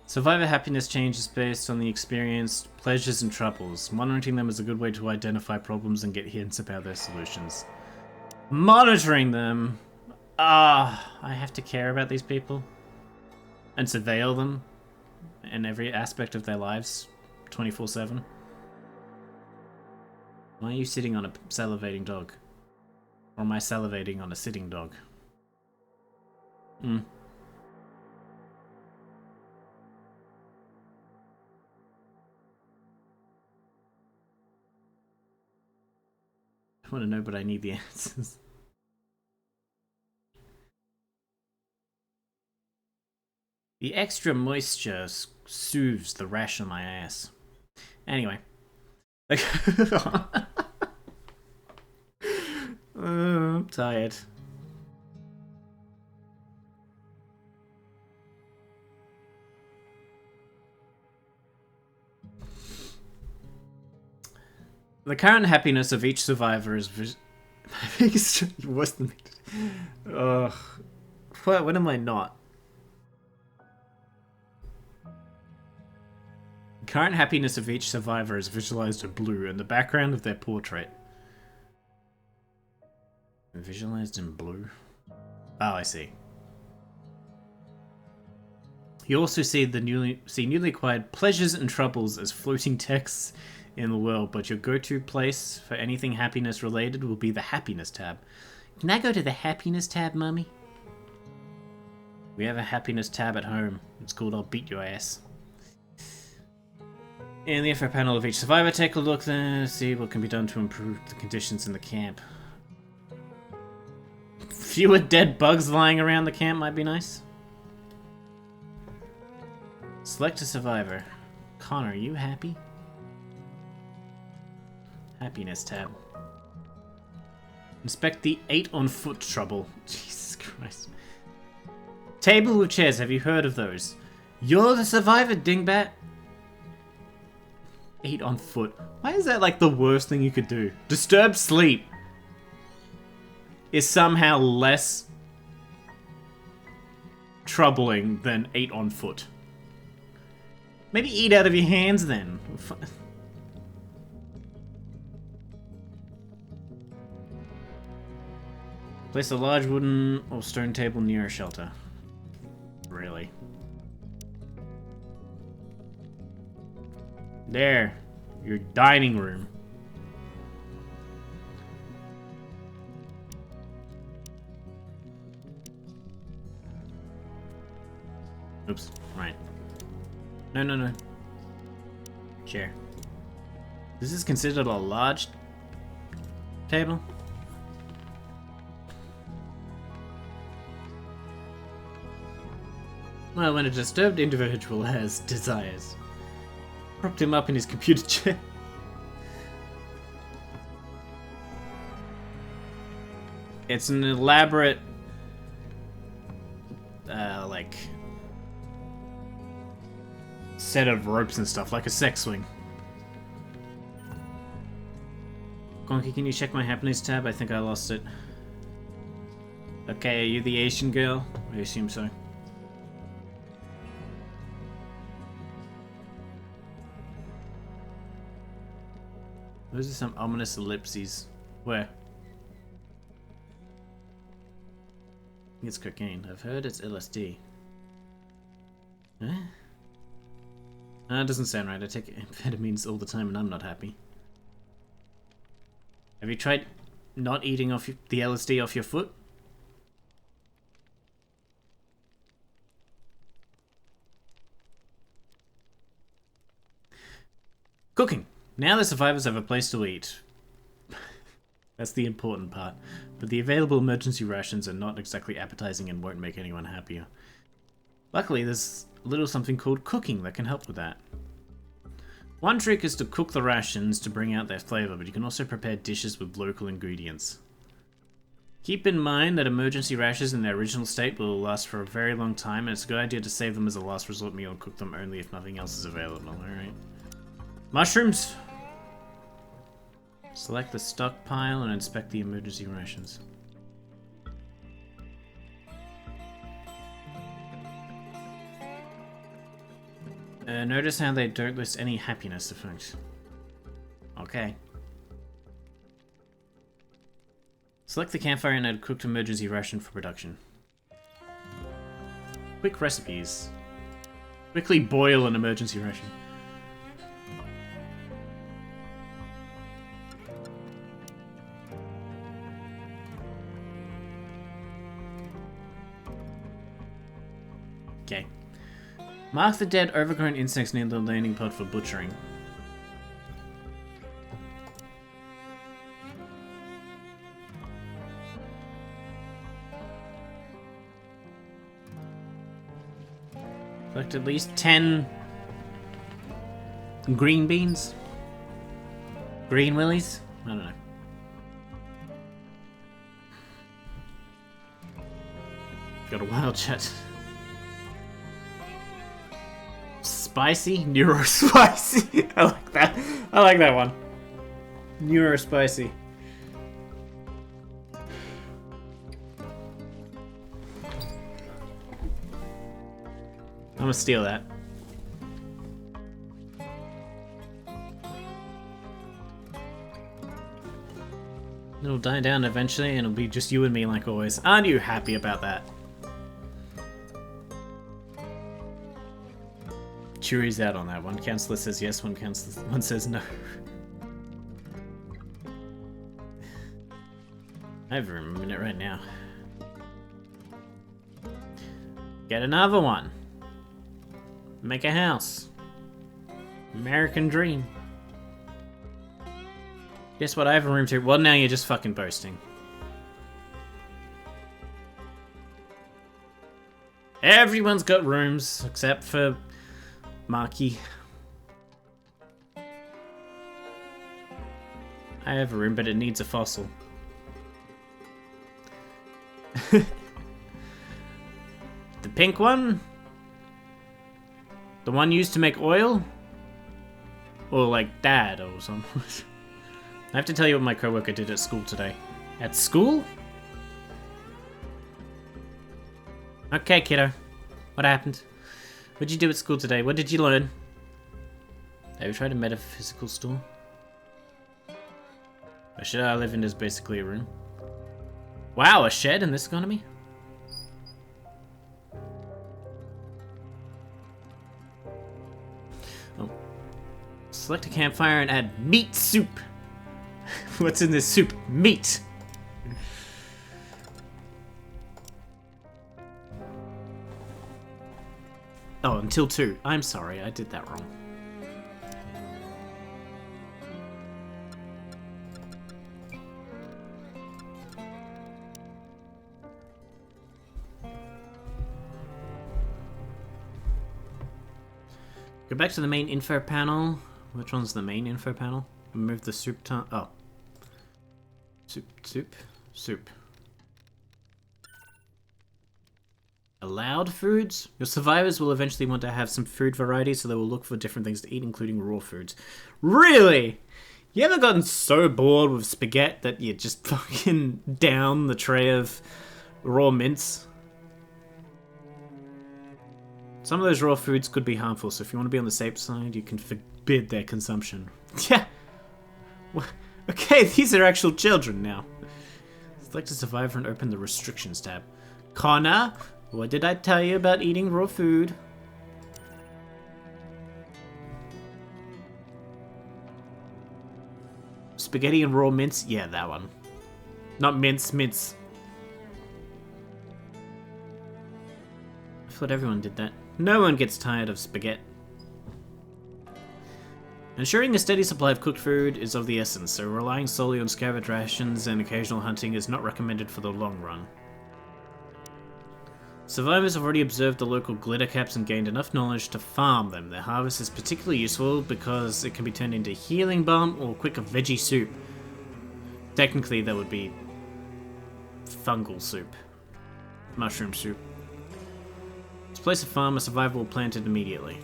Survivor happiness changes based on the experienced pleasures and troubles. Monitoring them is a good way to identify problems and get hints about their solutions. Monitoring them? I have to care about these people? And surveil them in every aspect of their lives 24/7? Why are you sitting on a salivating dog? Or am I salivating on a sitting dog? I want to know, but I need the answers. The extra moisture soothes the rash on my ass. Anyway. I'm tired. The current happiness of each survivor is worse than me. Ugh. When am I not? The current happiness of each survivor is visualized in blue in the background of their portrait. Visualized in blue? Oh, I see. You also see the newly acquired pleasures and troubles as floating texts in the world, but your go-to place for anything happiness related will be the happiness tab. Can I go to the happiness tab, Mummy? We have a happiness tab at home. It's called I'll Beat Your Ass. In the info panel of each survivor, take a look there, see what can be done to improve the conditions in the camp. Fewer dead bugs lying around the camp might be nice. Select a survivor. Connor, are you happy? Happiness tab. Inspect the 8 on foot trouble. Jesus Christ. Table with chairs, have you heard of those? You're the survivor, dingbat! 8 on foot. Why is that like the worst thing you could do? Disturbed sleep is somehow less troubling than 8 on foot. Maybe eat out of your hands then. Place a large wooden or stone table near a shelter. Really? There. Your dining room. Oops. Right. No, no, no. Chair. This is considered a large table? Well, when a disturbed individual has desires. Propped him up in his computer chair. It's an elaborate, like, set of ropes and stuff, like a sex swing. Gonky, can you check my happiness tab? I think I lost it. Okay, are you the Asian girl? I assume so. Those are some ominous ellipses. Where? It's cocaine. I've heard it's LSD. Eh? That doesn't sound right. I take amphetamines all the time and I'm not happy. Have you tried not eating off the LSD off your foot? Cooking. Now the survivors have a place to eat. That's the important part. But the available emergency rations are not exactly appetizing and won't make anyone happier. Luckily, there's a little something called cooking that can help with that. One trick is to cook the rations to bring out their flavor, but you can also prepare dishes with local ingredients. Keep in mind that emergency rations in their original state will last for a very long time, and it's a good idea to save them as a last resort meal and cook them only if nothing else is available, alright? Mushrooms! Select the stockpile and inspect the emergency rations. Notice how they don't list any happiness effects. Okay. Select the campfire and add cooked emergency ration for production. Quick recipes. Quickly boil an emergency ration. Okay. Mark the dead overgrown insects near the landing pod for butchering. Collect at least 10 green beans? Green willies? I don't know. Got a wild chat. Spicy? Neuro spicy. I like that. I like that one. Neuro spicy. I'm gonna steal that. It'll die down eventually and it'll be just you and me like always. Aren't you happy about that? Jury's out on that. One counselor says yes, one says no. I have a minute right now. Get another one. Make a house. American dream. Guess what? I have a room too. Well, now you're just fucking boasting. Everyone's got rooms except for Marky. I have a room, but it needs a fossil. The pink one? The one used to make oil? Or like dad or something. I have to tell you what my coworker did at school today. At school? Okay, kiddo. What happened? What'd you do at school today? What did you learn? Have you tried a metaphysical store? A shed I live in is basically a room. Wow, a shed in this economy? Oh. Select a campfire and add meat soup. What's in this soup? Meat! Oh, until 2. I'm sorry, I did that wrong. Go back to the main info panel. Which one's the main info panel? Remove the soup ton. Oh. Soup. Allowed foods? Your survivors will eventually want to have some food variety, so they will look for different things to eat, including raw foods. Really? You ever gotten so bored with spaghetti that you just fucking down the tray of raw mince? Some of those raw foods could be harmful, so if you want to be on the safe side, you can forbid their consumption. Yeah. Okay, these are actual children now. Select a survivor and open the restrictions tab. Connor, what did I tell you about eating raw food? Spaghetti and raw mince? Yeah, that one. Not mince. I thought everyone did that. No one gets tired of spaghetti. Ensuring a steady supply of cooked food is of the essence, so relying solely on scavenged rations and occasional hunting is not recommended for the long run. Survivors have already observed the local glitter caps and gained enough knowledge to farm them. Their harvest is particularly useful because it can be turned into healing balm or quicker veggie soup. Technically, that would be fungal soup. Mushroom soup. To place a farm, a survivor will plant it immediately.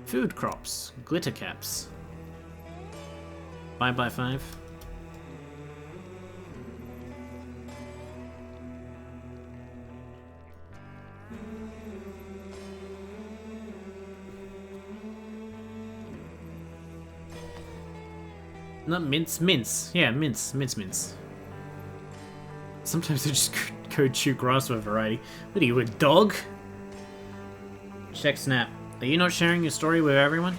Food crops. Glitter caps. 5x5. Not mince. Yeah, mince. Sometimes I just go chew grass for variety. What are you, a dog? Check snap. Are you not sharing your story with everyone?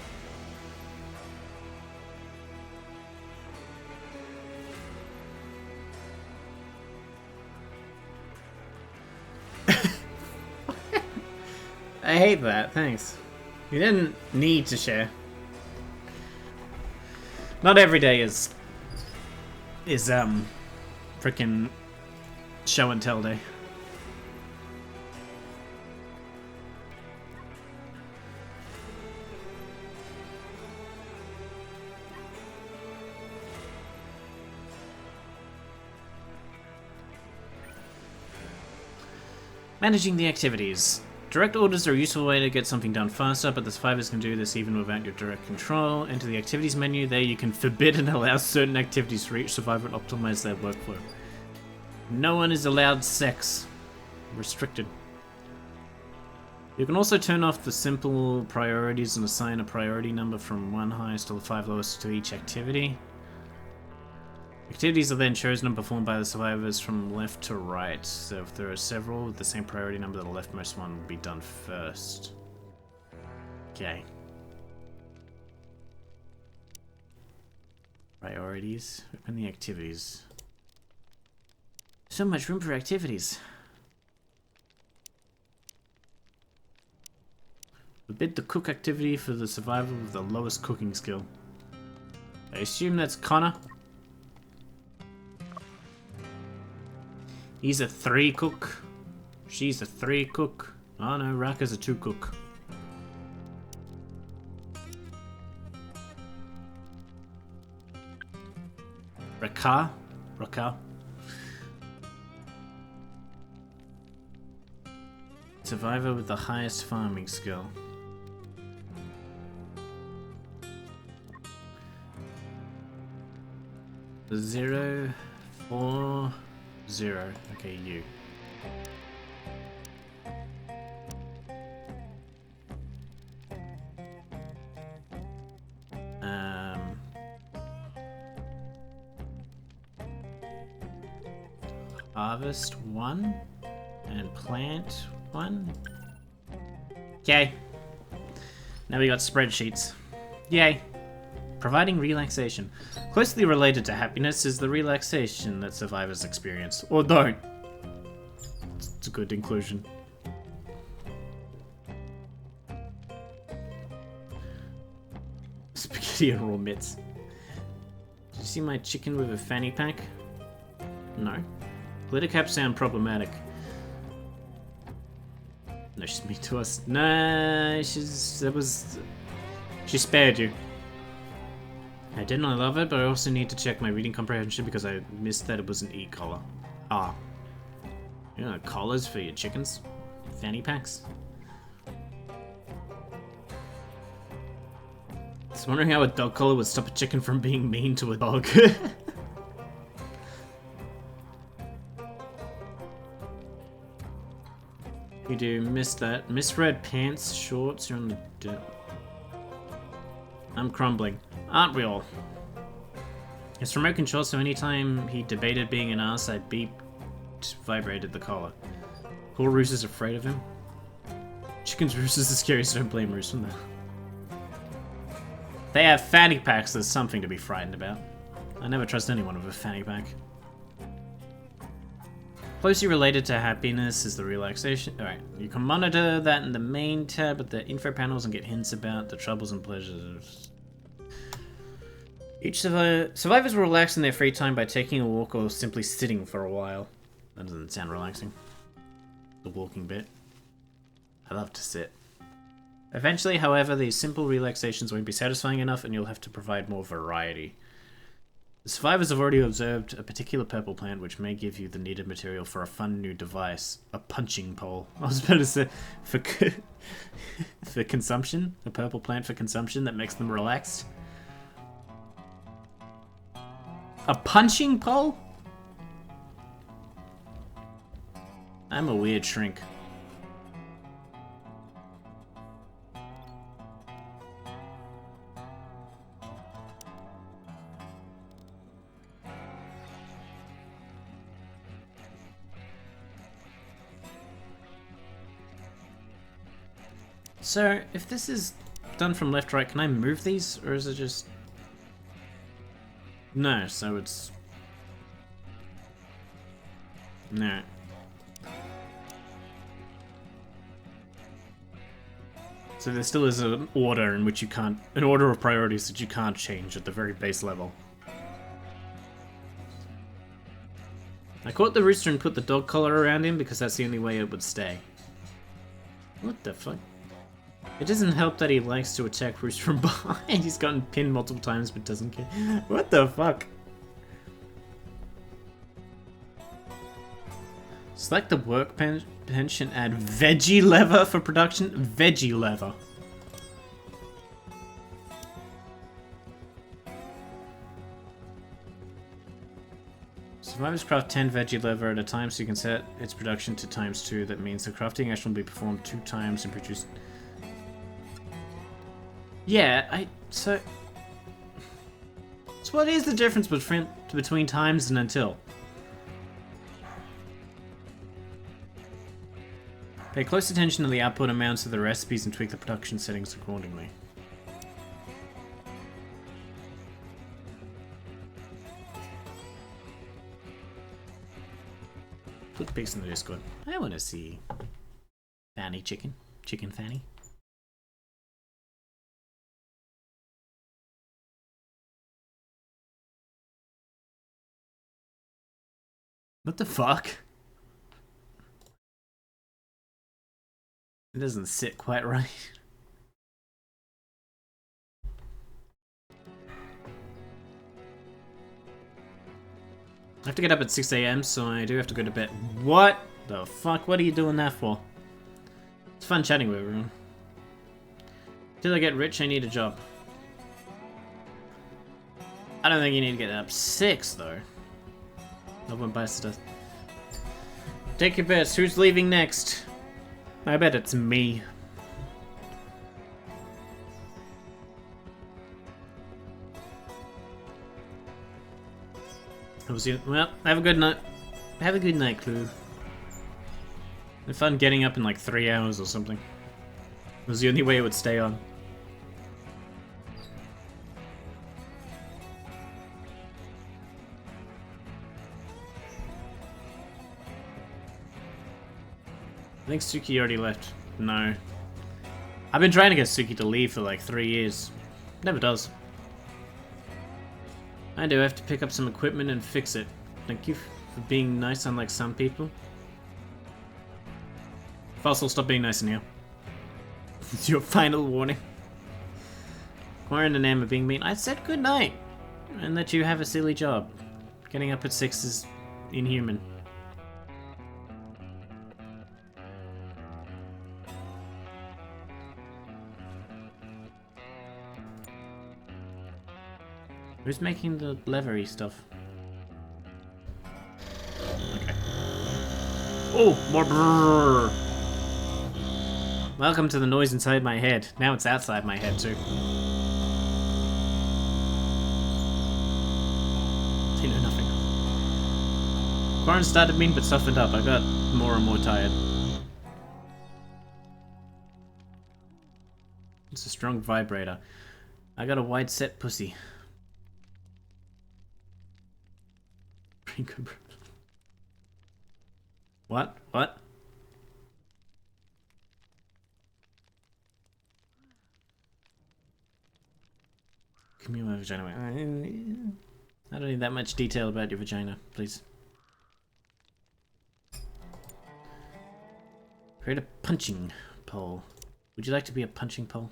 I hate that, thanks. You didn't need to share. Not every day is frickin' show and tell day. Managing the activities. Direct orders are a useful way to get something done faster, but the survivors can do this even without your direct control. Enter the activities menu. There you can forbid and allow certain activities for each survivor and optimize their workflow. No one is allowed sex. Restricted. You can also turn off the simple priorities and assign a priority number from 1 highest to the 5 lowest to each activity. Activities are then chosen and performed by the survivors from left to right, so if there are several with the same priority number, the leftmost one will be done first. Okay. Priorities. Open the activities. So much room for activities. Forbid the cook activity for the survivor with the lowest cooking skill. I assume that's Connor. He's a 3 cook. She's a 3 cook. Oh no, Raka's a 2 cook. Raka. Survivor with the highest farming skill. Zero, 4, 0. Okay, you. Harvest 1 and plant 1. Okay. Now we got spreadsheets. Yay. Providing relaxation. Closely related to happiness is the relaxation that survivors experience. Or don't. It's a good inclusion. Spaghetti and raw mitts. Did you see my chicken with a fanny pack? No. Politicap sound problematic. No, she's mean to us. No, she spared you. I didn't love it, but I also need to check my reading comprehension because I missed that it was an E collar. Ah. You know, collars for your chickens? Fanny packs? I was wondering how a dog collar would stop a chicken from being mean to a dog. You do miss that. Misread pants, shorts, you're on the dirt. I'm crumbling. Aren't we all? It's remote control, so anytime he debated being an ass, I vibrated the collar. Poor Roos is afraid of him. Chicken's Roos is the scariest, so don't blame Roos from that. They have fanny packs, there's something to be frightened about. I never trust anyone with a fanny pack. Closely related to happiness is the relaxation. Alright, you can monitor that in the main tab with the info panels and get hints about the troubles and pleasures. Each survivors will relax in their free time by taking a walk or simply sitting for a while. That doesn't sound relaxing. The walking bit. I love to sit. Eventually, however, these simple relaxations won't be satisfying enough and you'll have to provide more variety. The survivors have already observed a particular purple plant which may give you the needed material for a fun new device. A punching pole. I was about to say, for consumption? A purple plant for consumption that makes them relaxed? A punching pole? I'm a weird shrink. So, if this is done from left to right, can I move these? Or is it just... No, so it's... No. So there still is an order in which you can't... An order of priorities that you can't change at the very base level. I caught the rooster and put the dog collar around him because that's the only way it would stay. What the fuck? It doesn't help that he likes to attack Roos from behind. He's gotten pinned multiple times but doesn't care. What the fuck? Select the work pension, add veggie lever for production. Veggie lever. Survivors craft 10 veggie lever at a time so you can set its production to ×2. That means the crafting action will be performed 2 times and produce... Yeah, so what is the difference between times and until? Pay close attention to the output amounts of the recipes and tweak the production settings accordingly. Put pics in the Discord. I want to see Fanny chicken. Chicken Fanny. What the fuck? It doesn't sit quite right. I have to get up at 6 AM, so I do have to go to bed. What the fuck? What are you doing that for? It's fun chatting with everyone. Till I get rich, I need a job. I don't think you need to get up 6, though. No one buys stuff. Take your bets. Who's leaving next? I bet it's me. Well, have a good night. Have a good night, Clue. Have fun getting up in like 3 hours or something. It was the only way it would stay on. I think Suki already left. No. I've been trying to get Suki to leave for like 3 years. Never does. I do have to pick up some equipment and fix it. Thank you for being nice, unlike some people. Fossil, stop being nice in here. It's your final warning. Qarren and Em are being mean. I said good night, and that you have a silly job. Getting up at 6 is inhuman. Who's making the levery stuff? Okay. Oh, more brrr. Welcome to the noise inside my head. Now it's outside my head too. They know nothing. Qarren started mean but softened up. I got more and more tired. It's a strong vibrator. I got a wide set pussy. What? What? Give me my vagina. I don't need that much detail about your vagina, please. Create a punching pole. Would you like to be a punching pole?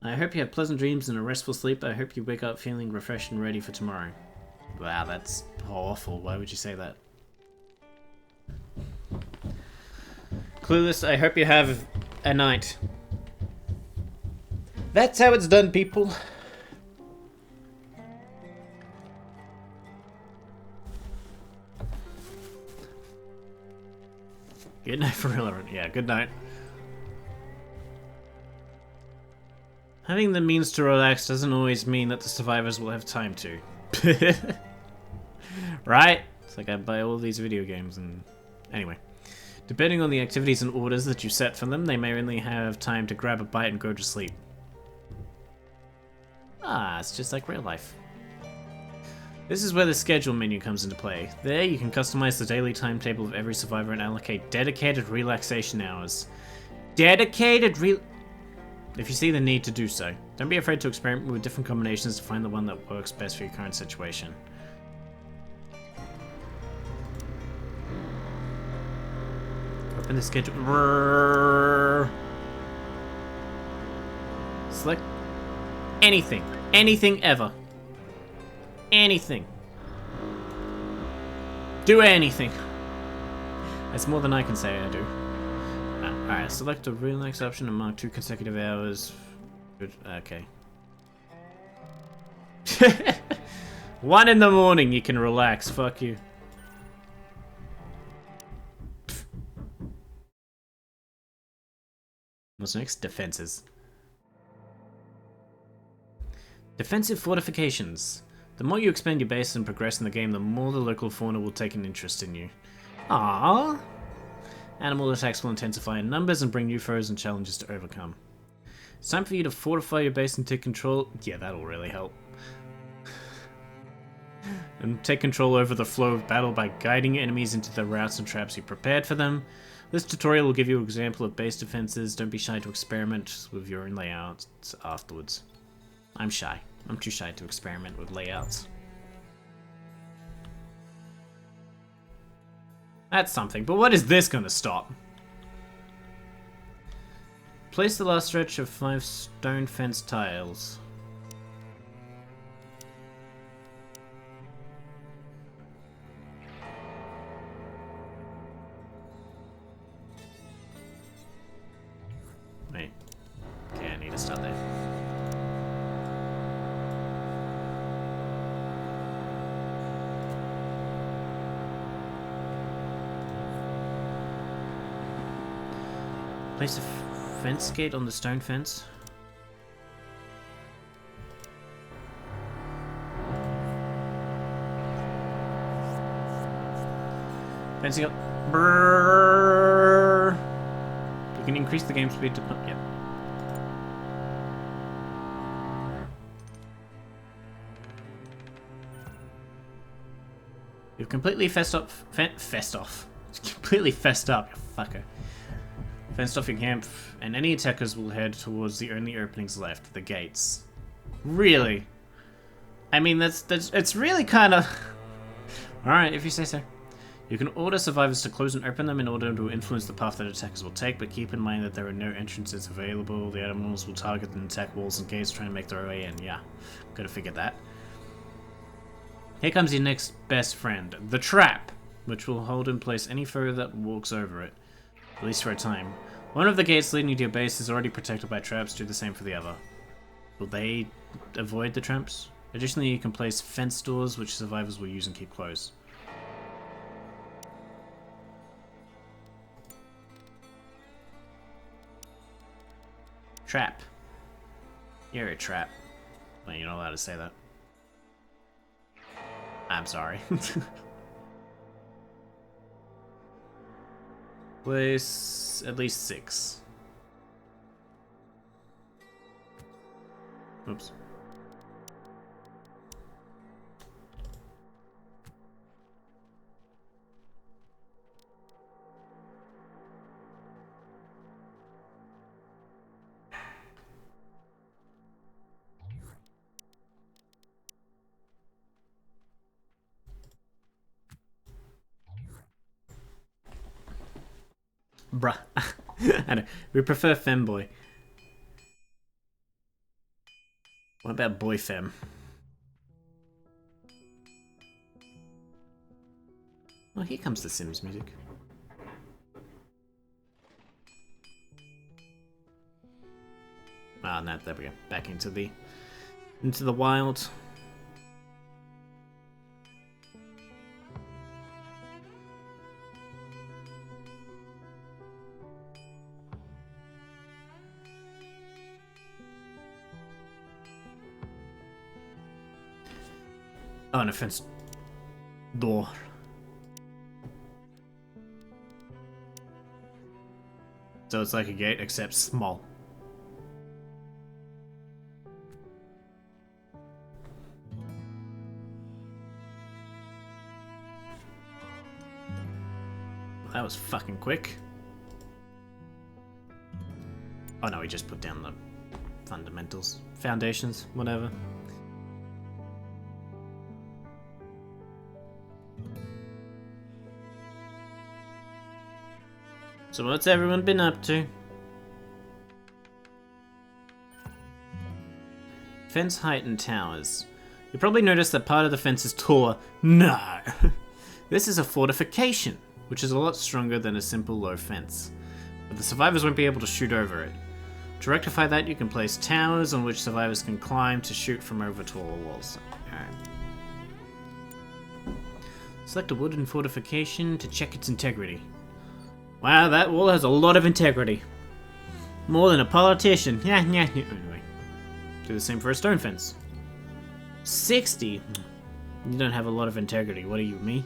I hope you have pleasant dreams and a restful sleep. I hope you wake up feeling refreshed and ready for tomorrow. Wow, that's awful. Why would you say that? Clueless, I hope you have a night. That's how it's done, people. Good night for real. Yeah, good night. Having the means to relax doesn't always mean that the survivors will have time to. Right? It's like I buy all these video games and... Anyway. Depending on the activities and orders that you set for them, they may only have time to grab a bite and go to sleep. Ah, it's just like real life. This is where the schedule menu comes into play. There you can customize the daily timetable of every survivor and allocate dedicated relaxation hours. If you see the need to do so, don't be afraid to experiment with different combinations to find the one that works best for your current situation. Open the schedule. Select anything. Anything ever. Anything. Do anything. That's more than I can say I do. Alright, select a relax option and mark 2 consecutive hours. Good, okay. 1 in the morning you can relax, fuck you. What's next? Defenses. Defensive fortifications. The more you expand your base and progress in the game, the more the local fauna will take an interest in you. Aww. Animal attacks will intensify in numbers and bring new foes and challenges to overcome. It's time for you to fortify your base and take control. Yeah, that'll really help. And take control over the flow of battle by guiding enemies into the routes and traps you prepared for them. This tutorial will give you an example of base defenses. Don't be shy to experiment with your own layouts afterwards. I'm shy. I'm too shy to experiment with layouts. That's something, but what is this gonna stop? Place the last stretch of 5 stone fence tiles. Wait. Okay, I need to start there. Place a fence gate on the stone fence. Fencing up. Brrr. You can increase the game speed to... Yep. You've completely fessed up... Fessed off. It's completely fessed up, you fucker. Fenced off your camp, and any attackers will head towards the only openings left, the gates. Really? I mean, it's really kind of... Alright, if you say so. You can order survivors to close and open them in order to influence the path that attackers will take, but keep in mind that there are no entrances available. The animals will target and attack walls and gates trying to make their way in. Yeah, gotta figure that. Here comes your next best friend, the trap, which will hold in place any foe that walks over it, at least for a time. One of the gates leading to your base is already protected by traps. Do the same for the other. Will they avoid the traps? Additionally, you can place fence doors, which survivors will use and keep closed. Trap. You're a trap. Well, you're not allowed to say that. I'm sorry. Place at least 6. Oops. Bruh. I know. We prefer femboy. What about boy fem? Well, here comes the Sims music. Ah, no, there we go. Back into the wild. Oh, an offense door. So it's like a gate, except small. That was fucking quick. Oh no, we just put down the fundamentals, foundations, whatever. So what's everyone been up to? Fence height and towers. You probably noticed that part of the fence is taller. No! This is a fortification, which is a lot stronger than a simple low fence. But the survivors won't be able to shoot over it. To rectify that, you can place towers on which survivors can climb to shoot from over taller walls. Alright. Select a wooden fortification to check its integrity. Wow, that wall has a lot of integrity. More than a politician. Yeah. Anyway, do the same for a stone fence. 60? You don't have a lot of integrity. What are you, me?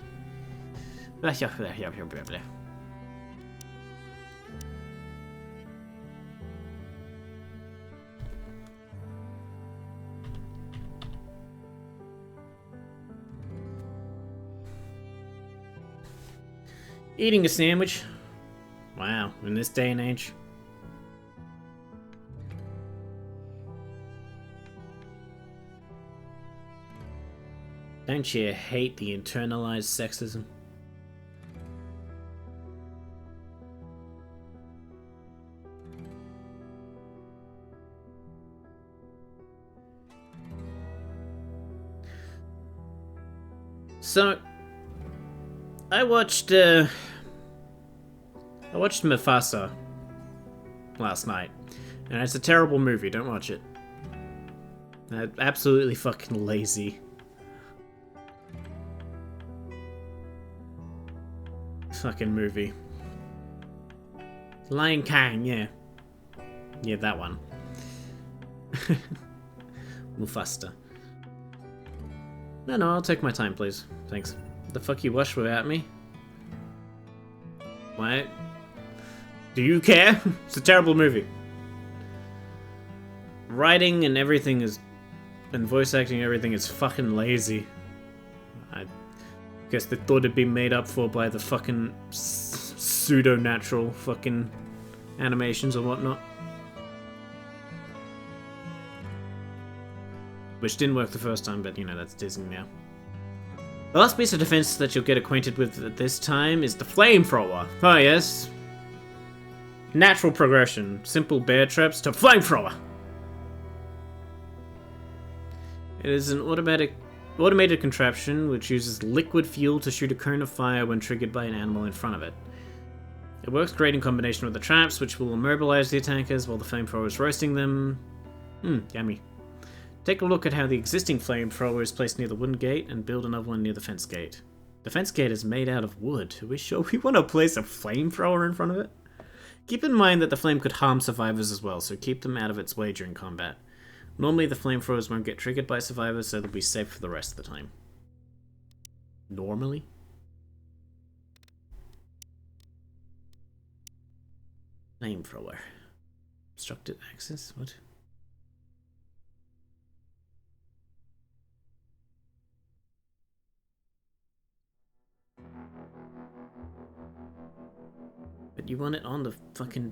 Eating a sandwich. Wow, in this day and age. Don't you hate the internalized sexism? So, I watched Mufasa last night. And it's a terrible movie, don't watch it. Absolutely fucking lazy. Fucking movie. Lion King, yeah. Yeah, that one. Mufasta. No, I'll take my time, please. Thanks. The fuck you wash without me? What? Do you care? It's a terrible movie. Writing and everything is... and voice acting and everything is fucking lazy. I guess they thought it'd be made up for by the fucking pseudo-natural fucking animations or whatnot. Which didn't work the first time, but you know, that's Disney now. The last piece of defense that you'll get acquainted with at this time is the flamethrower. Oh yes. Natural progression. Simple bear traps to flamethrower. It is an automated contraption which uses liquid fuel to shoot a cone of fire when triggered by an animal in front of it. It works great in combination with the traps, which will immobilize the attackers while the flamethrower is roasting them. Yummy. Take a look at how the existing flamethrower is placed near the wooden gate and build another one near the fence gate. The fence gate is made out of wood. Are we sure we want to place a flamethrower in front of it? Keep in mind that the flame could harm survivors as well, so keep them out of its way during combat. Normally the flamethrowers won't get triggered by survivors, so they'll be safe for the rest of the time. Normally? Flamethrower. Obstructed access? What? But you want it on the fucking...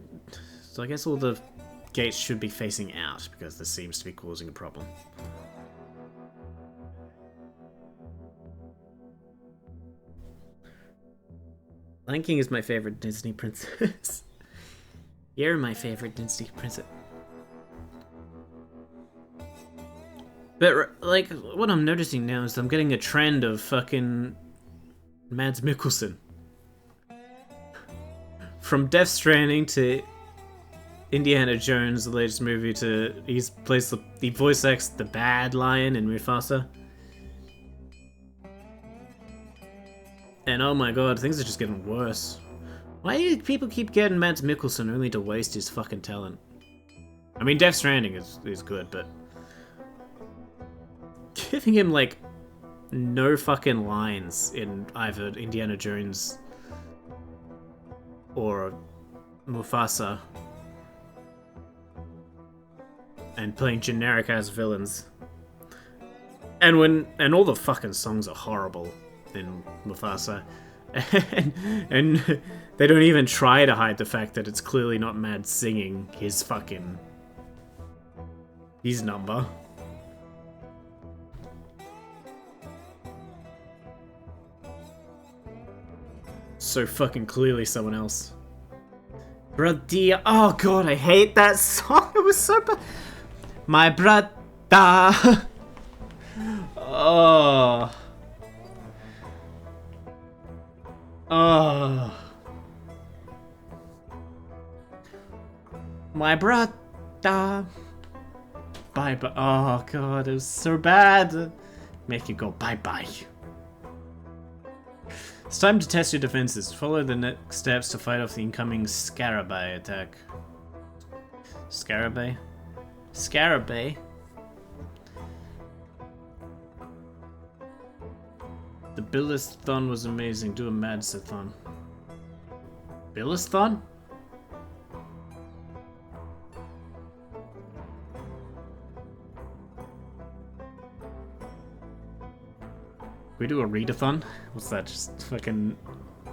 So I guess all the gates should be facing out, because this seems to be causing a problem. Lion King is my favorite Disney princess. You're my favorite Disney princess. But, like, what I'm noticing now is I'm getting a trend of fucking Mads Mikkelsen. From Death Stranding to Indiana Jones, the latest movie, to he voice acts the bad lion in Mufasa. And oh my god, things are just getting worse. Why do people keep getting Mads Mikkelsen only to waste his fucking talent? I mean, Death Stranding is good, but giving him, like, no fucking lines in either Indiana Jones or Mufasa and playing generic ass villains. And all the fucking songs are horrible in Mufasa. And they don't even try to hide the fact that it's clearly not Mad singing his number. So fucking clearly someone else. Brother, oh god, I hate that song. It was so bad. My brother. Oh. Oh. My brother. Bye bye. Oh god, it was so bad. Make you go bye bye. It's time to test your defenses. Follow the next steps to fight off the incoming Scarabée attack. Scarabée? Scarabée? The Billisthon was amazing. Do a Madsathon. Billisthon? We do a readathon? What's that? Just fucking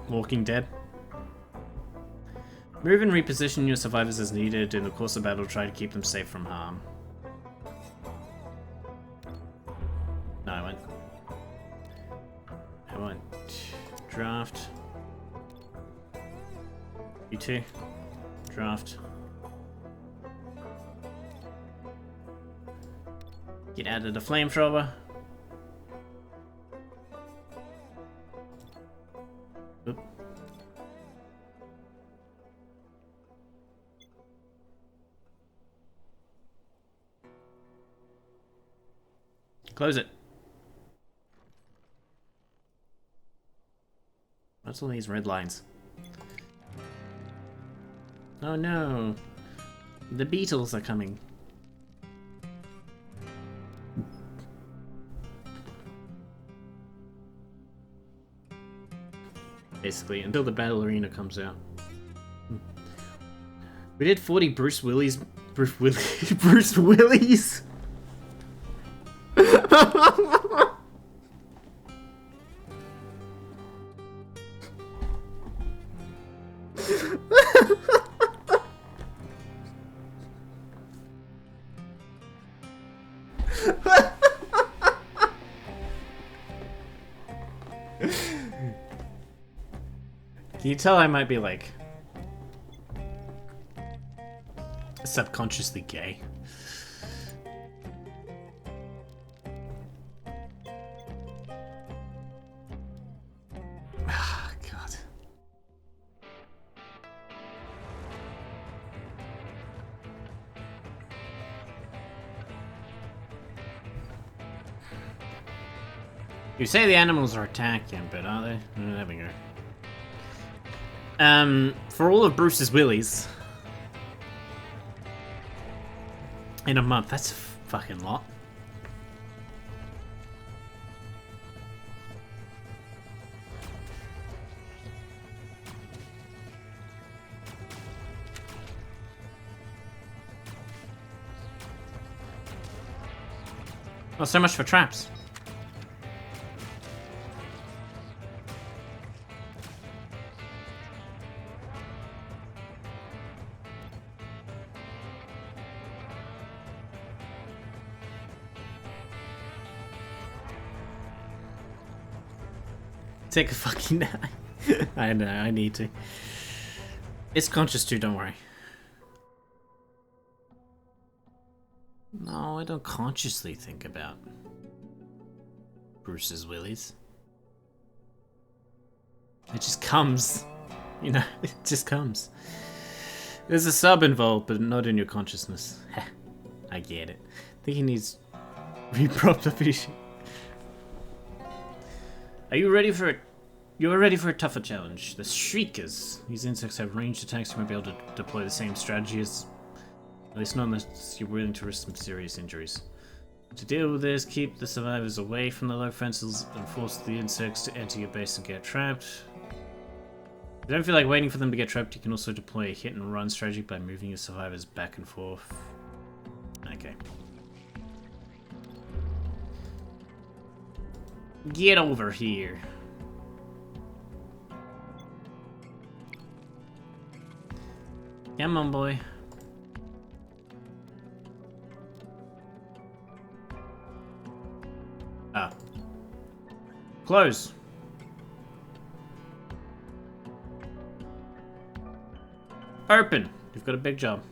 Walking Dead? Move and reposition your survivors as needed. In the course of battle, try to keep them safe from harm. No, I went draft. You two. Draft. Get out of the flamethrower. Close it. What's all these red lines? Oh no. The beetles are coming. Basically, until the battle arena comes out. We did 40 Bruce Willis. Bruce Willis? Can you tell I might be like subconsciously gay? Ah, God. You say the animals are attacking, but are they? There we go. For all of Bruce's willies in a month, that's a fucking lot. Well, so much for traps. Take a fucking nap. I know, I need to. It's conscious too, don't worry. No, I don't consciously think about Bruce's willies. It just comes. You know, it just comes. There's a sub involved, but not in your consciousness. I get it. I think he needs re-propped up his shit. Are you ready for it? You're ready for a tougher challenge. The Shriekers. These insects have ranged attacks. You might be able to deploy the same strategy as... At least not unless you're willing to risk some serious injuries. To deal with this, keep the survivors away from the low fences and force the insects to enter your base and get trapped. If you don't feel like waiting for them to get trapped, you can also deploy a hit and run strategy by moving your survivors back and forth. Okay. Get over here. Come on, boy. Ah. Close. Open. You've got a big job.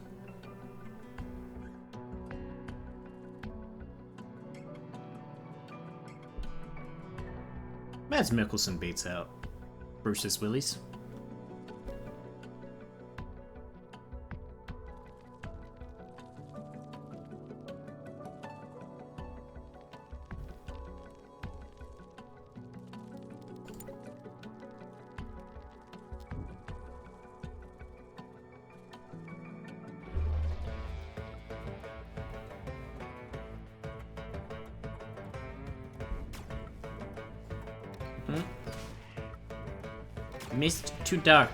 Mads Mikkelsen beats out Bruce's willies. Mist too dark.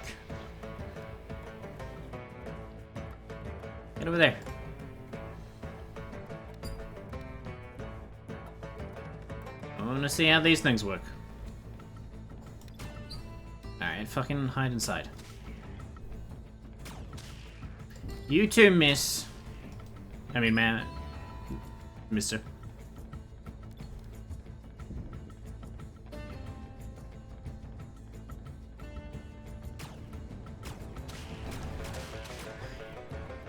Get over there. I want to see how these things work. Alright, fucking hide inside. You too, miss. I mean, man. Mister.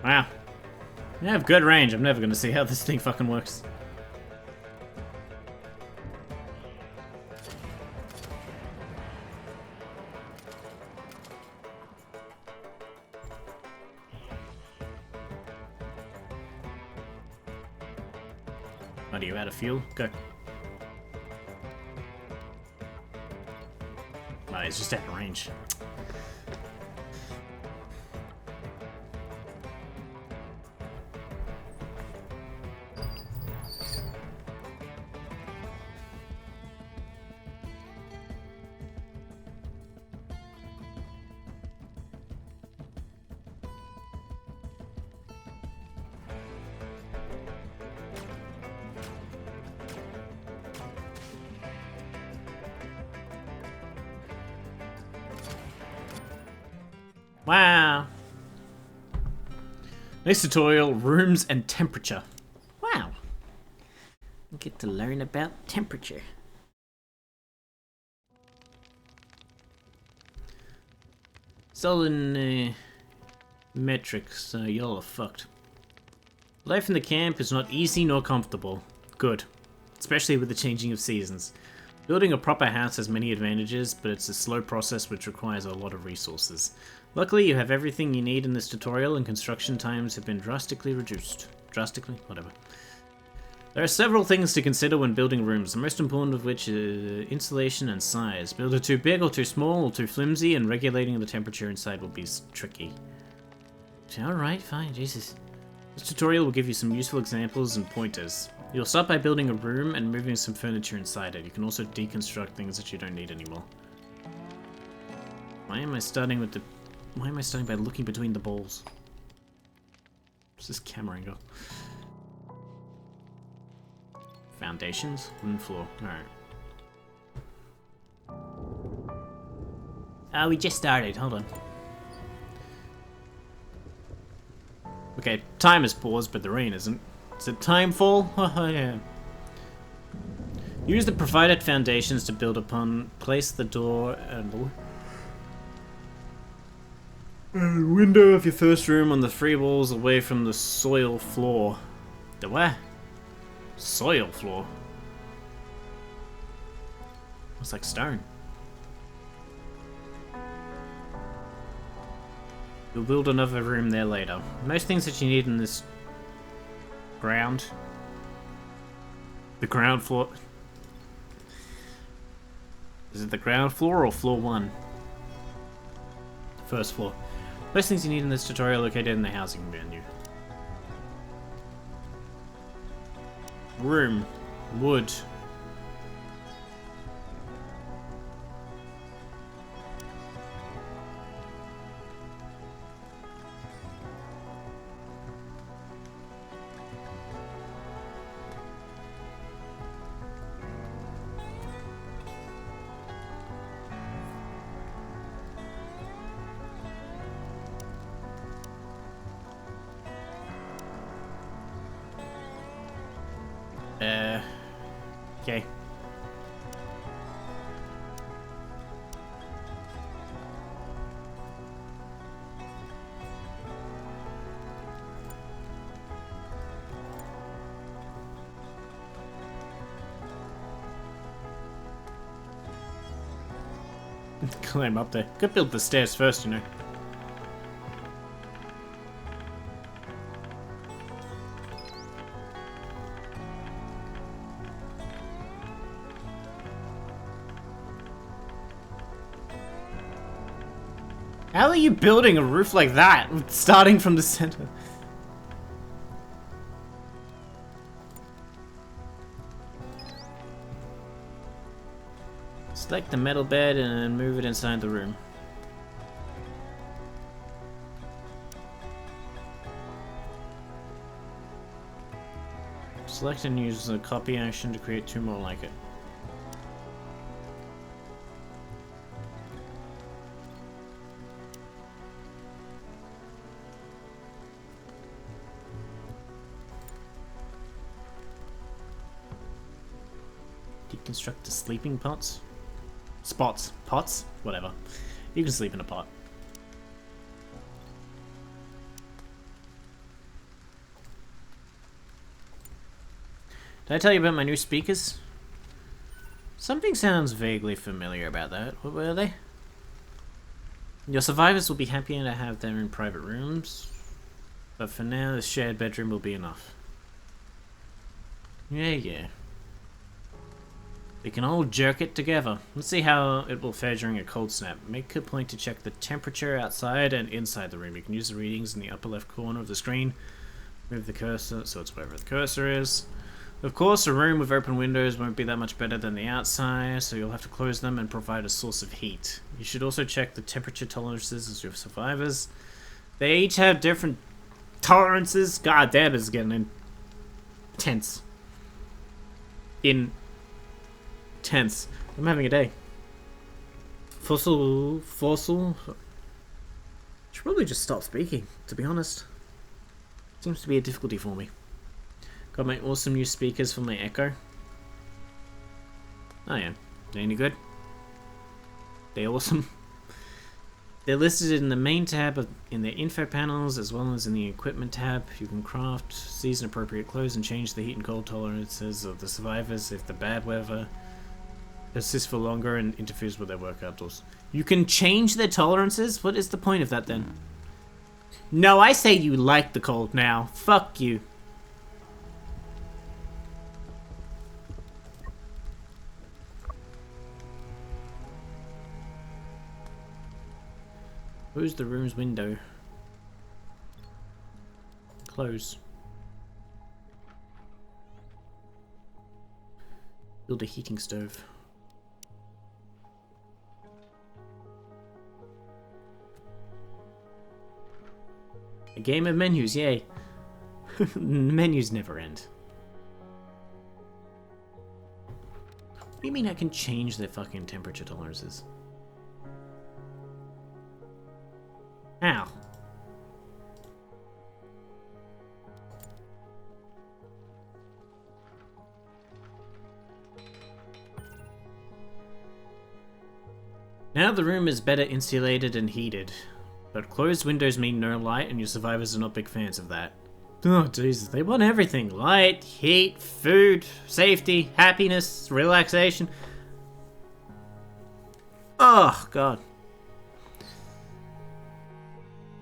Wow. You have good range. I'm never gonna see how this thing fucking works. What, are you out of fuel? Go. he's just out of range. Wow. Next tutorial, rooms and temperature. Wow. I get to learn about temperature. Solid metrics, y'all are fucked. Life in the camp is not easy nor comfortable. Good. Especially with the changing of seasons. Building a proper house has many advantages, but it's a slow process which requires a lot of resources. Luckily, you have everything you need in this tutorial, and construction times have been drastically reduced. Drastically? Whatever. There are several things to consider when building rooms, the most important of which is insulation and size. Build it too big or too small or too flimsy, and regulating the temperature inside will be tricky. Alright, fine, Jesus. This tutorial will give you some useful examples and pointers. You'll start by building a room and moving some furniture inside it. You can also deconstruct things that you don't need anymore. Why am I starting by looking between the balls? What's this camera angle? Foundations, wooden floor. Alright. We just started. Hold on. Okay, time is paused, but the rain isn't. Is it timefall? Oh, yeah. Use the provided foundations to build upon. Place the door and the window of your first room on the three walls away from the soil floor. The what? Soil floor? Looks like stone. You'll build another room there later. Most things that you need in this ground. The ground floor. Is it the ground floor or floor 1? First floor. Most things you need in this tutorial are located in the housing menu. Room. Wood. Okay. Climb up there. Could build the stairs first, you know. How are you building a roof like that, starting from the center? Select the metal bed and move it inside the room. Select and use the copy action to create 2 more like it. Deconstruct the sleeping pots? Spots. Pots? Whatever. You can sleep in a pot. Did I tell you about my new speakers? Something sounds vaguely familiar about that. What were they? Your survivors will be happier to have them in private rooms, but for now the shared bedroom will be enough. Yeah. We can all jerk it together. Let's see how it will fare during a cold snap. Make a point to check the temperature outside and inside the room. You can use the readings in the upper left corner of the screen. Move the cursor so it's wherever the cursor is. Of course, a room with open windows won't be that much better than the outside, so you'll have to close them and provide a source of heat. You should also check the temperature tolerances of your survivors. They each have different tolerances. God damn, it's getting intense. Intense. I'm having a day. Fossil. Should probably just stop speaking, to be honest. Seems to be a difficulty for me. Got my awesome new speakers for my Echo. Oh yeah, they any good? They awesome. They're listed in the main tab in the info panels as well as in the equipment tab. You can craft season appropriate clothes and change the heat and cold tolerances of the survivors if the bad weather persists for longer and interferes with their work outdoors. You can change their tolerances? What is the point of that then? No, I say you like the cold now. Fuck you. Close the room's window. Close. Build a heating stove. A game of menus, yay. Menus never end. What do you mean I can change their fucking temperature tolerances? How? Now the room is better insulated and heated, but closed windows mean no light and your survivors are not big fans of that. Oh Jesus, they want everything. Light, heat, food, safety, happiness, relaxation. Oh God.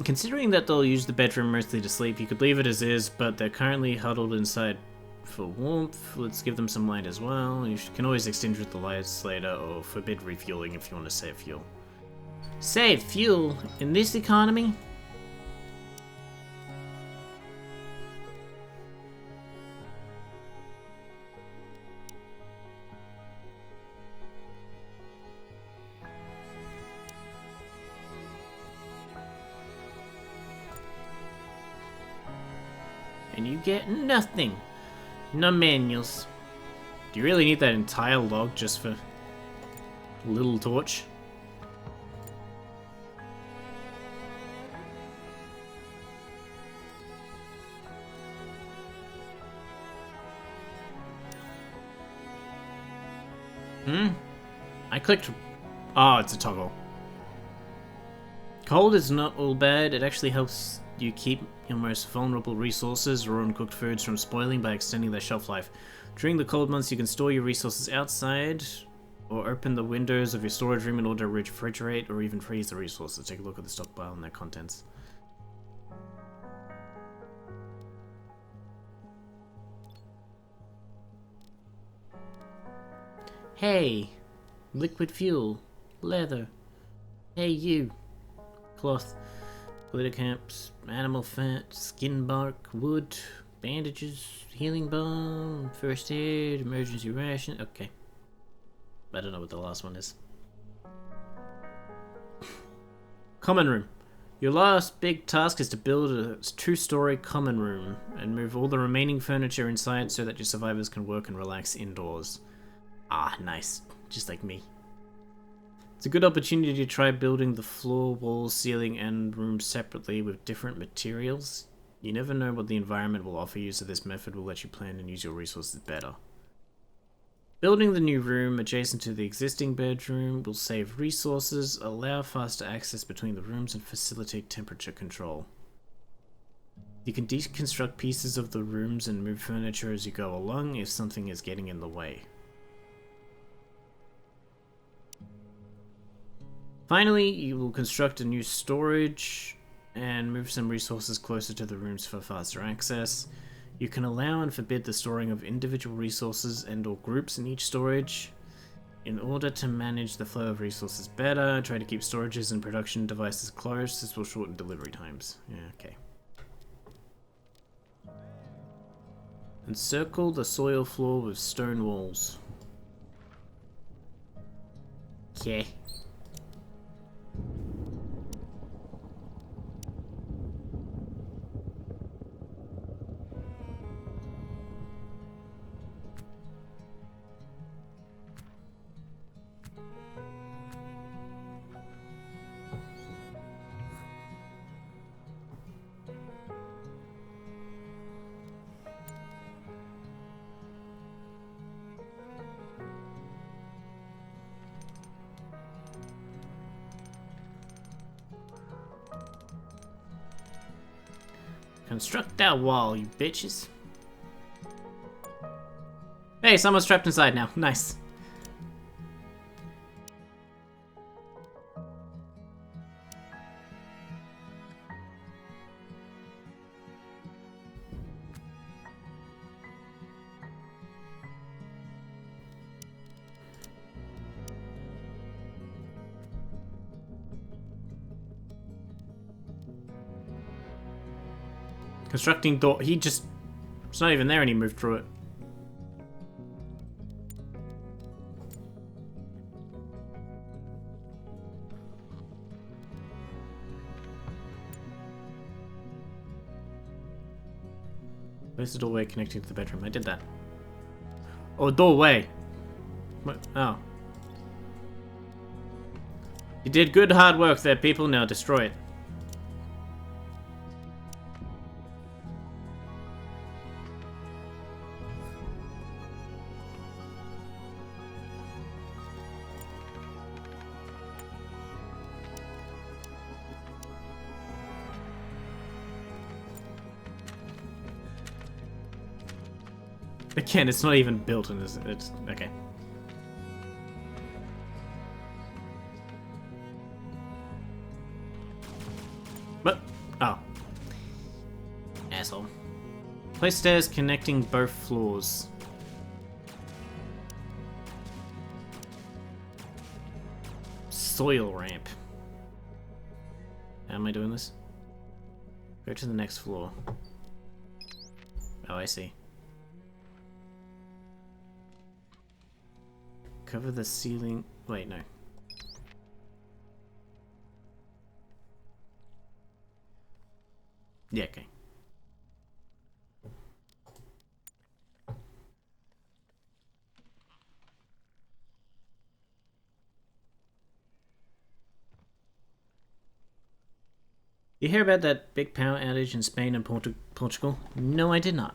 Considering that they'll use the bedroom mostly to sleep, you could leave it as is, but they're currently huddled inside for warmth. Let's give them some light as well. You can always extinguish the lights later or forbid refueling if you want to save fuel. Save fuel? In this economy? And you get nothing. No manuals. Do you really need that entire log just for a little torch? I clicked... Oh, it's a toggle. Cold is not all bad. It actually helps you keep your most vulnerable resources or uncooked foods from spoiling by extending their shelf life. During the cold months, you can store your resources outside or open the windows of your storage room in order to refrigerate or even freeze the resources. Take a look at the stockpile and their contents. Hey, liquid fuel, leather. Hey you, cloth, glitter camps, animal fat, skin bark, wood, bandages, healing balm, first aid, emergency ration. Okay, I don't know what the last one is. Common room. Your last big task is to build a 2-story common room and move all the remaining furniture inside so that your survivors can work and relax indoors. Ah, nice. Just like me. It's a good opportunity to try building the floor, walls, ceiling, and rooms separately with different materials. You never know what the environment will offer you, so this method will let you plan and use your resources better. Building the new room adjacent to the existing bedroom will save resources, allow faster access between the rooms, and facilitate temperature control. You can deconstruct pieces of the rooms and move furniture as you go along if something is getting in the way. Finally, you will construct a new storage and move some resources closer to the rooms for faster access. You can allow and forbid the storing of individual resources and/or groups in each storage. In order to manage the flow of resources better, try to keep storages and production devices close. This will shorten delivery times. Yeah, okay. Encircle the soil floor with stone walls. Okay. Construct that wall, you bitches. Hey, someone's trapped inside now. Nice. Constructing door. He just... It's not even there and he moved through it. Where's the doorway connecting to the bedroom? I did that. Oh, doorway. What? Oh. You did good hard work there, people. Now destroy it. Again, it's not even built in this. It's okay. But oh, asshole. Place stairs connecting both floors. Soil ramp. How am I doing this? Go to the next floor. Oh, I see. Cover the ceiling. Wait, no. Yeah, okay. You hear about that big power outage in Spain and Portugal? No, I did not.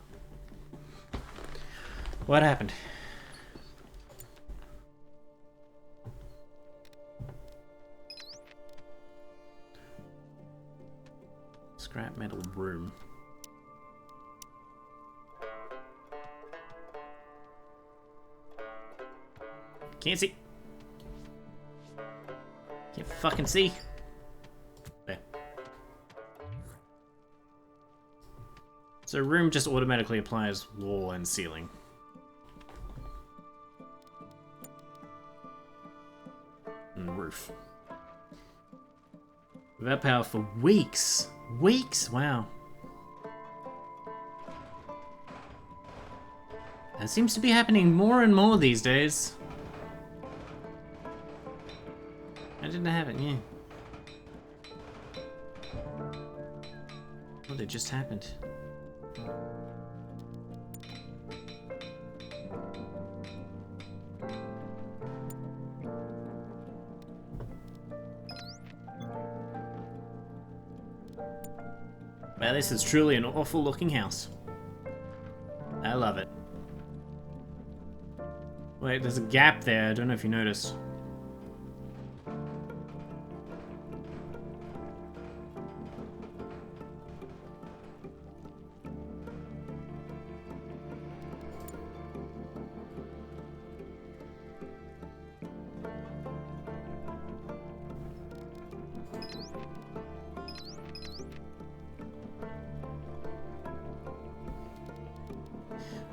What happened? Scrap metal room. Can't see. Can't fucking see. There. So room just automatically applies wall and ceiling. And roof. Without power for weeks. Weeks? Wow. That seems to be happening more and more these days. I didn't have it, yeah. What, it just happened? Wow, this is truly an awful looking house. I love it. Wait, there's a gap there. I don't know if you noticed.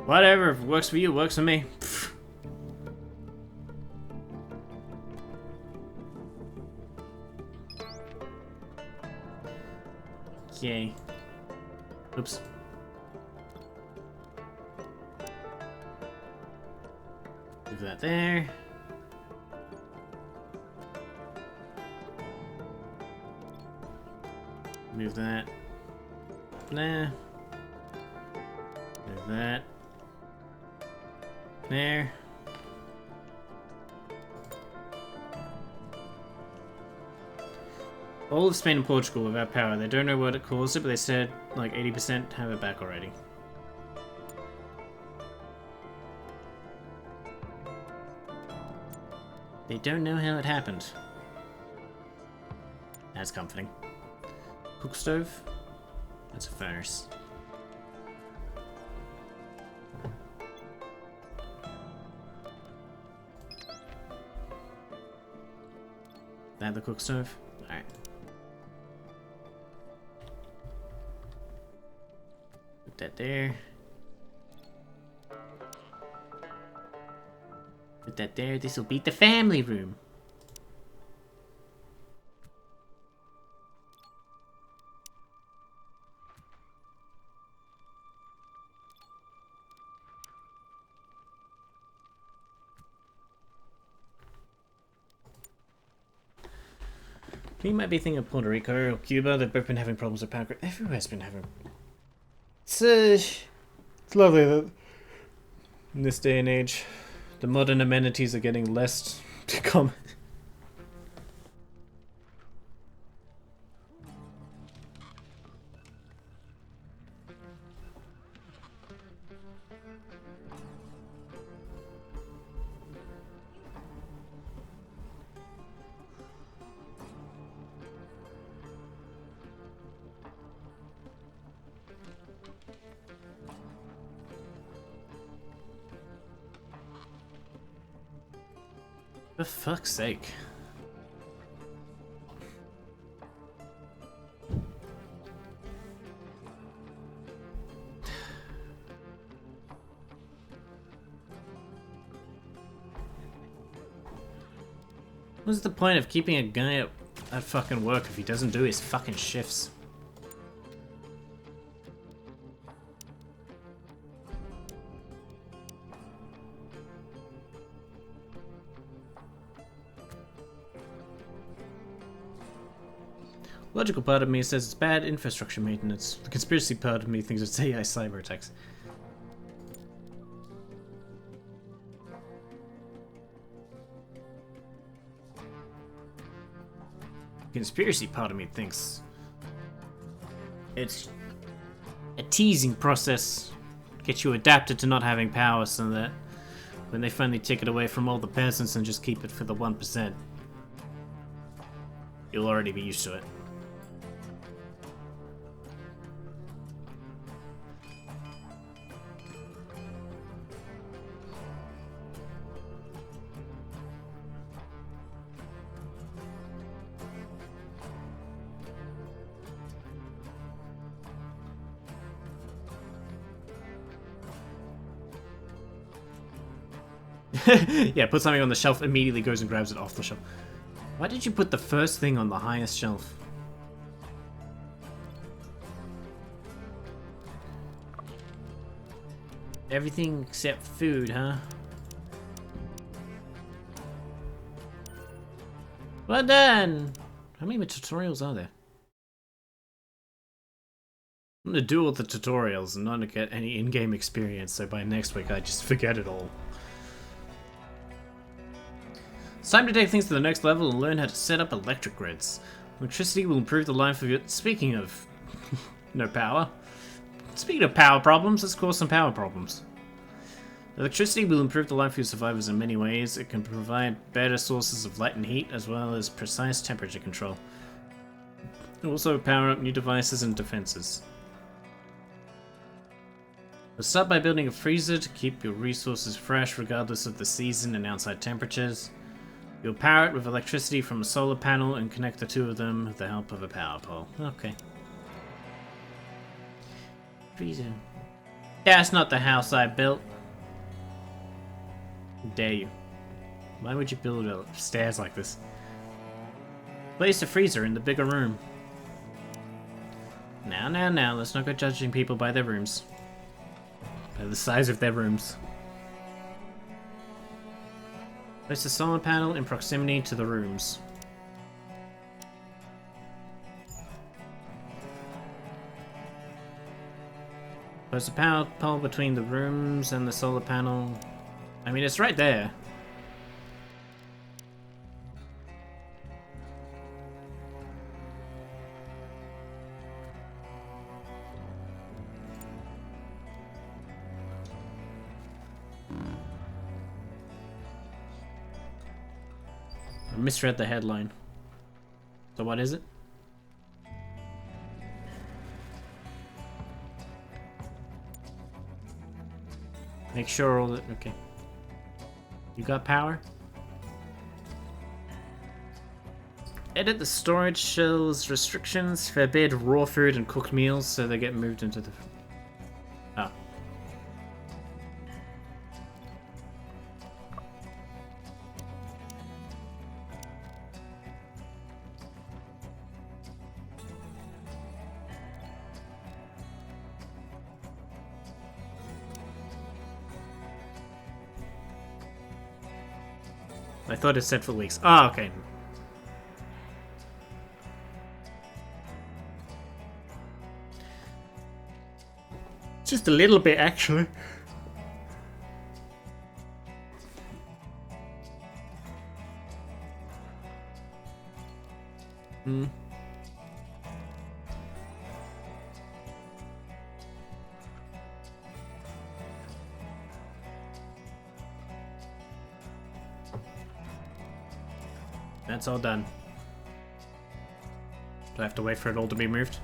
Whatever, if it works for you, it works for me. Pfft. Yay. Oops. Move that there. Move that. Nah. Move that. There. All of Spain and Portugal without power. They don't know what it caused it, but they said like 80% have it back already. They don't know how it happened. That's comforting. Cook stove? That's a furnace. That the cook stove? Alright. Put that there. Put that there. This will be the family room. You might be thinking of Puerto Rico or Cuba. They've both been having problems with power grid. Everywhere's been having. It's lovely that in this day and age, the modern amenities are getting less common. For fuck's sake. What's the point of keeping a guy at fucking work if he doesn't do his fucking shifts? Logical part of me says it's bad infrastructure maintenance. The conspiracy part of me thinks it's AI cyber attacks. The conspiracy part of me thinks it's a teasing process. Get you adapted to not having power so that when they finally take it away from all the peasants and just keep it for the 1%, you'll already be used to it. Yeah, put something on the shelf, immediately goes and grabs it off the shelf. Why did you put the first thing on the highest shelf? Everything except food, huh? Well done! How many tutorials are there? I'm gonna do all the tutorials and not to get any in-game experience, so by next week I just forget it all. It's time to take things to the next level and learn how to set up electric grids. Electricity will improve the life of your... Speaking of... no power. Speaking of power problems, let's cause some power problems. Electricity will improve the life of your survivors in many ways. It can provide better sources of light and heat, as well as precise temperature control. It will also power up new devices and defenses. We'll start by building a freezer to keep your resources fresh regardless of the season and outside temperatures. You'll power it with electricity from a solar panel and connect the two of them with the help of a power pole. Okay. Freezer. That's not the house I built. How dare you. Why would you build stairs like this? Place the freezer in the bigger room. Now, let's not go judging people by their rooms. By the size of their rooms. Place a solar panel in proximity to the rooms. Place a power pole between the rooms and the solar panel. I mean, it's right there. I misread the headline. So what is it? Make sure all that... Okay. You got power? Edit the storage shell's restrictions. Forbid raw food and cooked meals so they get moved into the... Oh. I thought it said for weeks. Oh, okay. Just a little bit, actually. Hmm. That's all done. Do I have to wait for it all to be moved?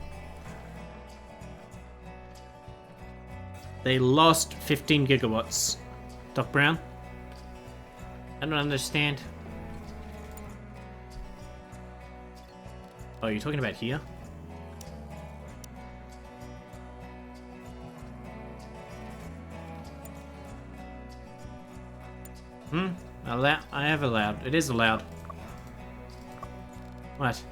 They lost 15 gigawatts. Doc Brown? I don't understand. Oh, you're talking about here? I have allowed. It is allowed. What?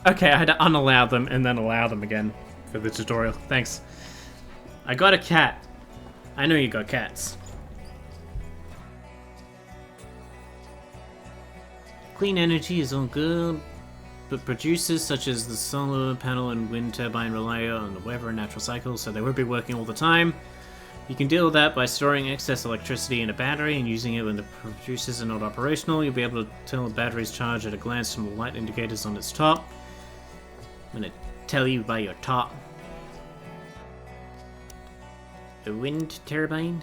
Okay, I had to unallow them and then allow them again for the tutorial. Thanks. I got a cat. I know you got cats. Clean energy is all good, but producers such as the solar panel and wind turbine rely on the weather and natural cycles, so they won't be working all the time. You can deal with that by storing excess electricity in a battery and using it when the producers are not operational. You'll be able to tell the battery's charge at a glance from the light indicators on its top. I'm gonna tell you by your top. The wind turbine?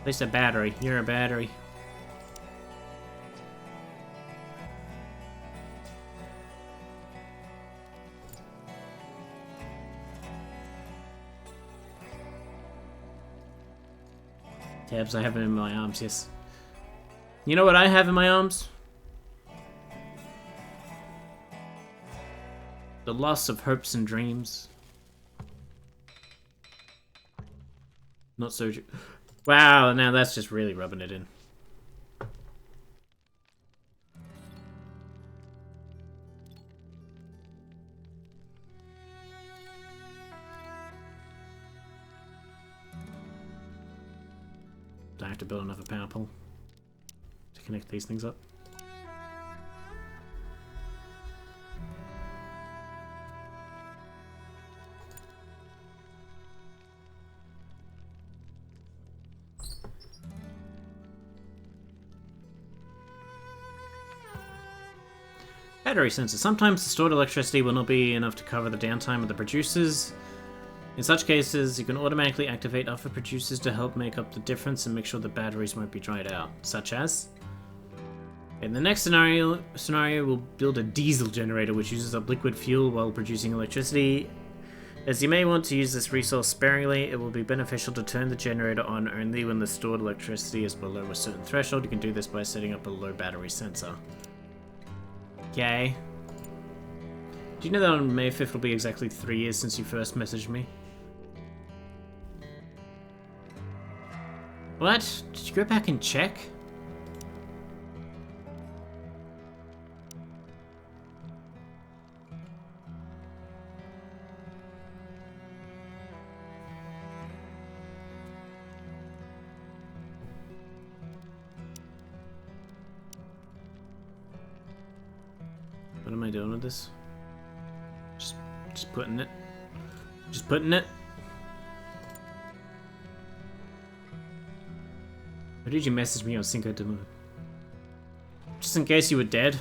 Place a battery. You're a battery. Tabs, I have it in my arms, yes. You know what I have in my arms? The loss of hopes and dreams. Not so... Wow, now that's just really rubbing it in. Do I have to build another power pole to connect these things up? Battery sensor. Sometimes the stored electricity will not be enough to cover the downtime of the producers. In such cases, you can automatically activate other producers to help make up the difference and make sure the batteries won't be dried out, such as... In the next scenario, we'll build a diesel generator which uses up liquid fuel while producing electricity. As you may want to use this resource sparingly, it will be beneficial to turn the generator on only when the stored electricity is below a certain threshold. You can do this by setting up a low battery sensor. Okay. Do you know that on May 5th will be exactly 3 years since you first messaged me? What? Did you go back and check? What am I doing with this? Just putting it. Just putting it. Or did you message me on Cinco de Mayo? Just in case you were dead.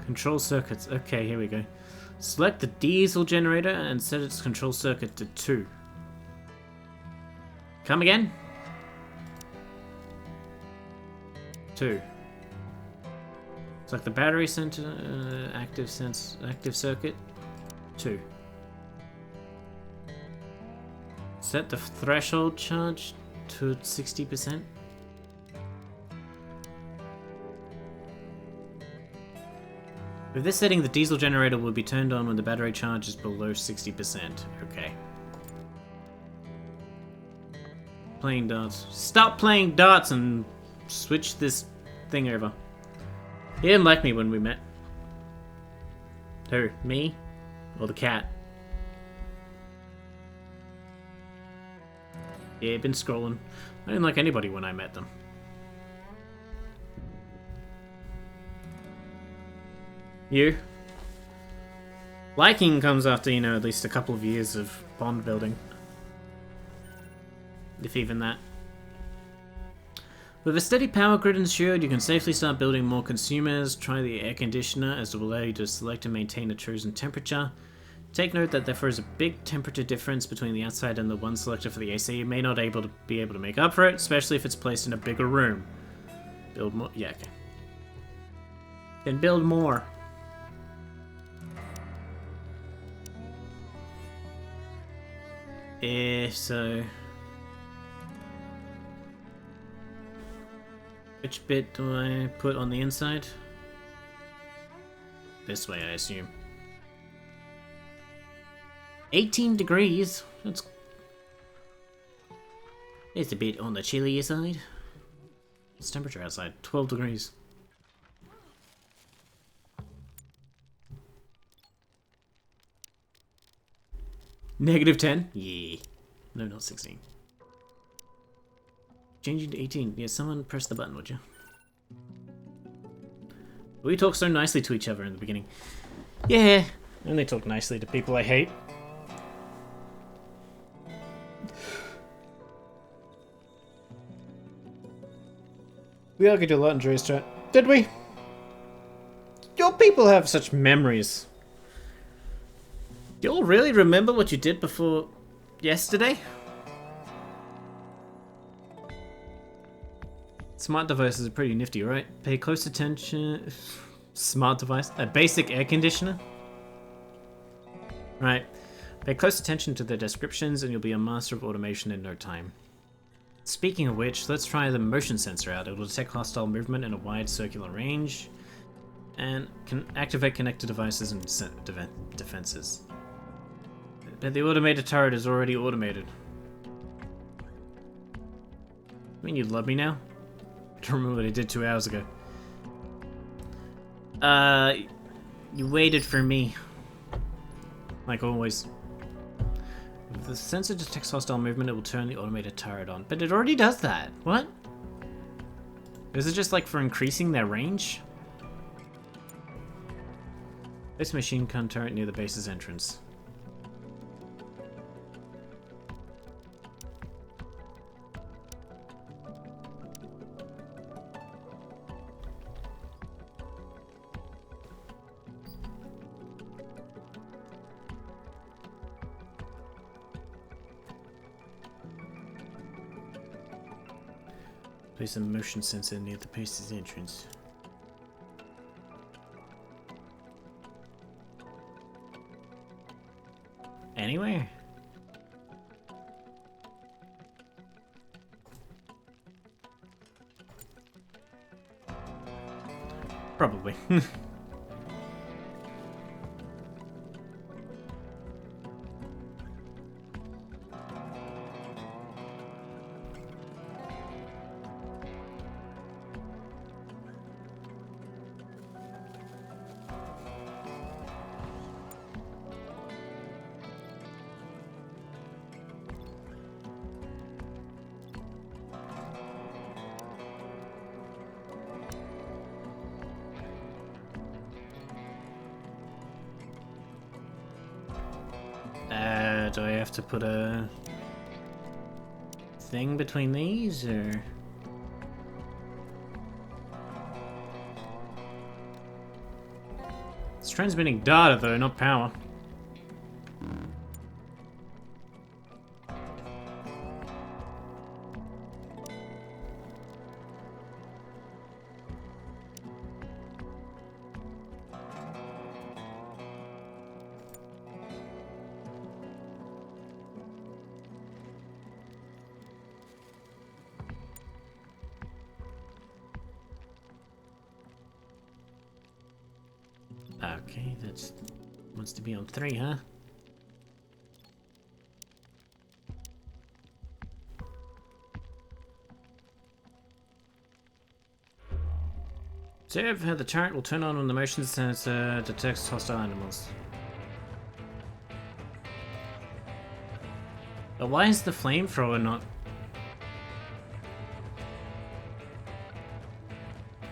Control circuits. Okay, here we go. Select the diesel generator and set its control circuit to 2. Come again? 2. Select the battery center, active circuit. 2. Set the threshold charge to 60%. With this setting, the diesel generator will be turned on when the battery charge is below 60%. Okay. Playing darts. Stop playing darts and switch this thing over. He didn't like me when we met. Who? Me? Or the cat? Yeah, been scrolling. I didn't like anybody when I met them. You? Liking comes after, you know, at least a couple of years of bond building. If even that. With a steady power grid ensured, you can safely start building more consumers. Try the air conditioner, as it will allow you to select and maintain a chosen temperature. Take note that there is a big temperature difference between the outside and the one selected for the AC. You may not be able to make up for it, especially if it's placed in a bigger room. Build more. Yeah, okay. Then build more. So... Which bit do I put on the inside? This way, I assume. 18 degrees? It's a bit on the chilly side. What's the temperature outside? 12 degrees. Negative 10? Yeah. No, not 16. Changing to 18. Yeah, someone press the button, would you? We talk so nicely to each other in the beginning. Yeah, I only talk nicely to people I hate. We argued a lot in Joy's chat. Did we? Your people have such memories. You'll really remember what you did before yesterday? Smart devices are pretty nifty, right? Pay close attention. Smart device? A basic air conditioner? Right. Pay close attention to the descriptions and you'll be a master of automation in no time. Speaking of which, let's try the motion sensor out. It will detect hostile movement in a wide circular range and can activate connected devices and defenses. But the automated turret is already automated. I mean, you love me now? I don't remember what I did 2 hours ago. You waited for me. Like always. If the sensor detects hostile movement, it will turn the automated turret on. But it already does that. What? Is it just like for increasing their range? Place a machine gun turret near the base's entrance. Place a motion sensor near the base's entrance. Anywhere? Probably. Do I have to put a thing between these, or? It's transmitting data though, not power. Okay, that's wants to be on 3, huh? Observe how the turret will turn on when the motion sensor detects hostile animals. But why is the flamethrower not?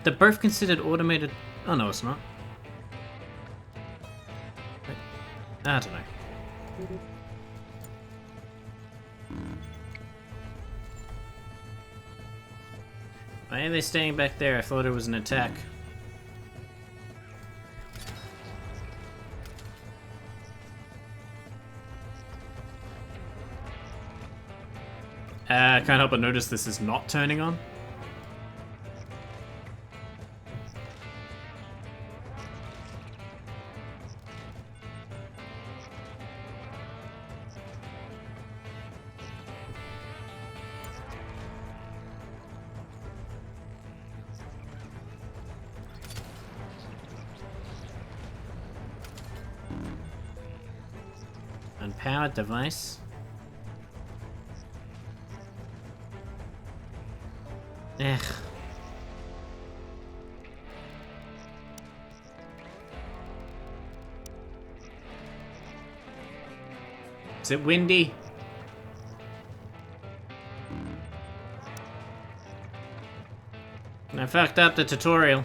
They're both considered automated. Oh no, it's not. I don't know. Why are they staying back there? I thought it was an attack. I can't help but notice this is not turning on. Unpowered device. Ugh. Is it windy? I fucked up the tutorial.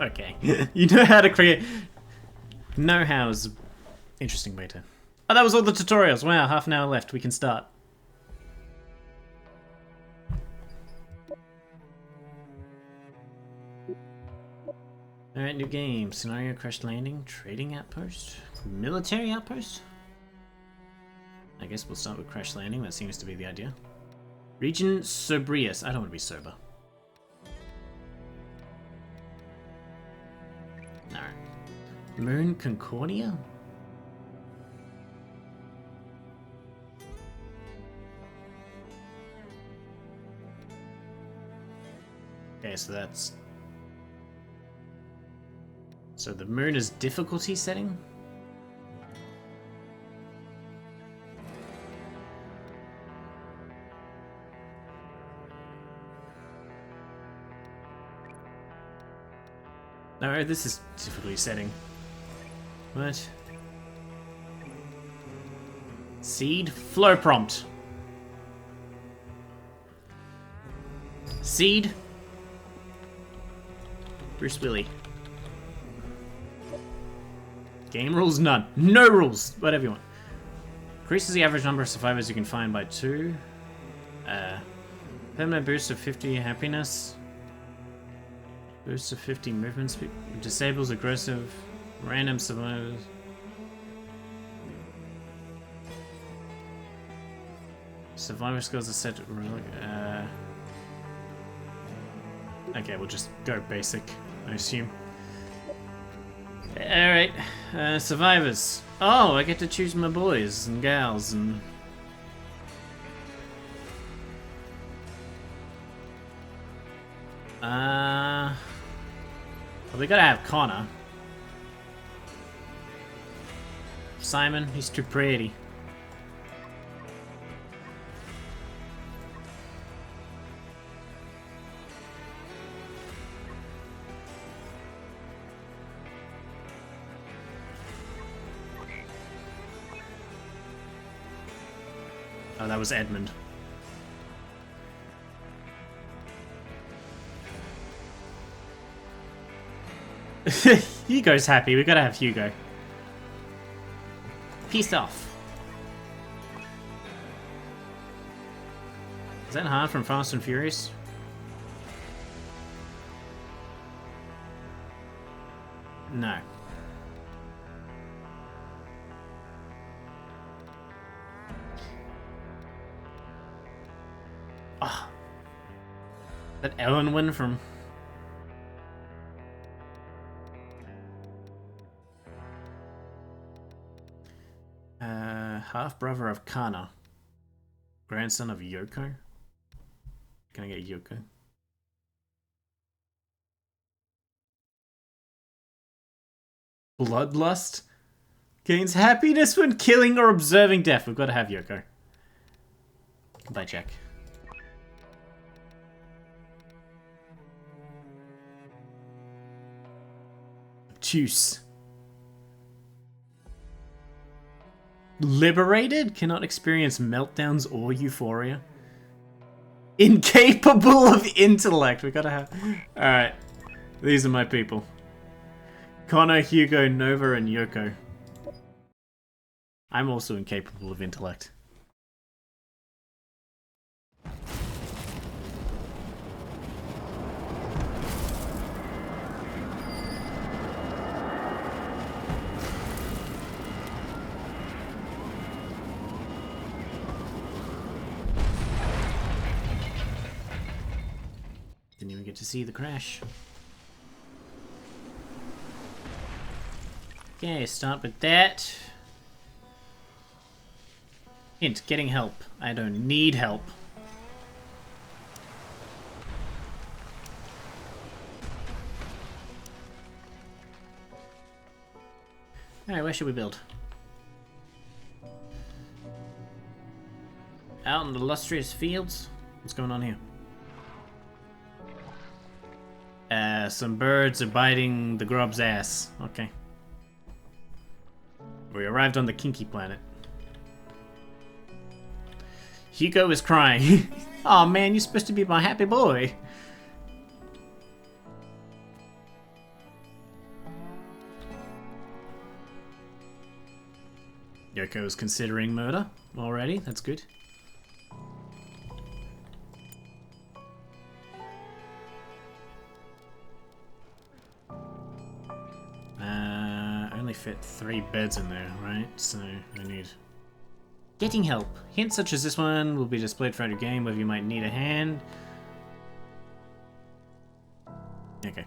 Okay. You know how to create... Know-how's interesting way to... Oh, that was all the tutorials. Wow, half an hour left. We can start. Alright, new game. Scenario crash landing. Trading outpost. Military outpost? I guess we'll start with crash landing. That seems to be the idea. Region Sobrius. I don't want to be sober. Alright. Moon Concordia? Okay, so that's... So the moon is difficulty setting? No, this is difficulty setting. What? Seed? Flow prompt. Seed? Bruce Willie. Game rules? None. No rules! Whatever you want. Increases the average number of survivors you can find by 2. Permanent boost of 50 happiness. Boost of 50 movement speed. Disables aggressive random survivors. Survivor skills are set. Okay, we'll just go basic, I assume. Alright, survivors. Oh, I get to choose my boys and gals and... well, we gotta have Connor. Simon, he's too pretty. Oh, that was Edmund. Hugo's happy. We gotta have Hugo. Peace off. Is that Han from Fast and Furious? No. Oh. That Ellen win from... half-brother of Kana. Grandson of Yoko? Can I get Yoko? Bloodlust? Gains happiness when killing or observing death. We've got to have Yoko. Bye, Jack. Juice. Liberated? Cannot experience meltdowns or euphoria. Incapable of intellect. We gotta have... Alright. These are my people. Connor, Hugo, Nova, and Yoko. I'm also incapable of intellect. Didn't even get to see the crash. Okay, start with that. Hint, getting help. I don't need help. Alright, where should we build? Out in the lustrous fields? What's going on here? Some birds are biting the grub's ass. Okay. We arrived on the kinky planet. Hugo is crying. Oh man, you're supposed to be my happy boy. Yoko is considering murder already. That's good. Only fit 3 beds in there, right? So I need... Getting help. Hints such as this one will be displayed throughout your game, whether you might need a hand. Okay.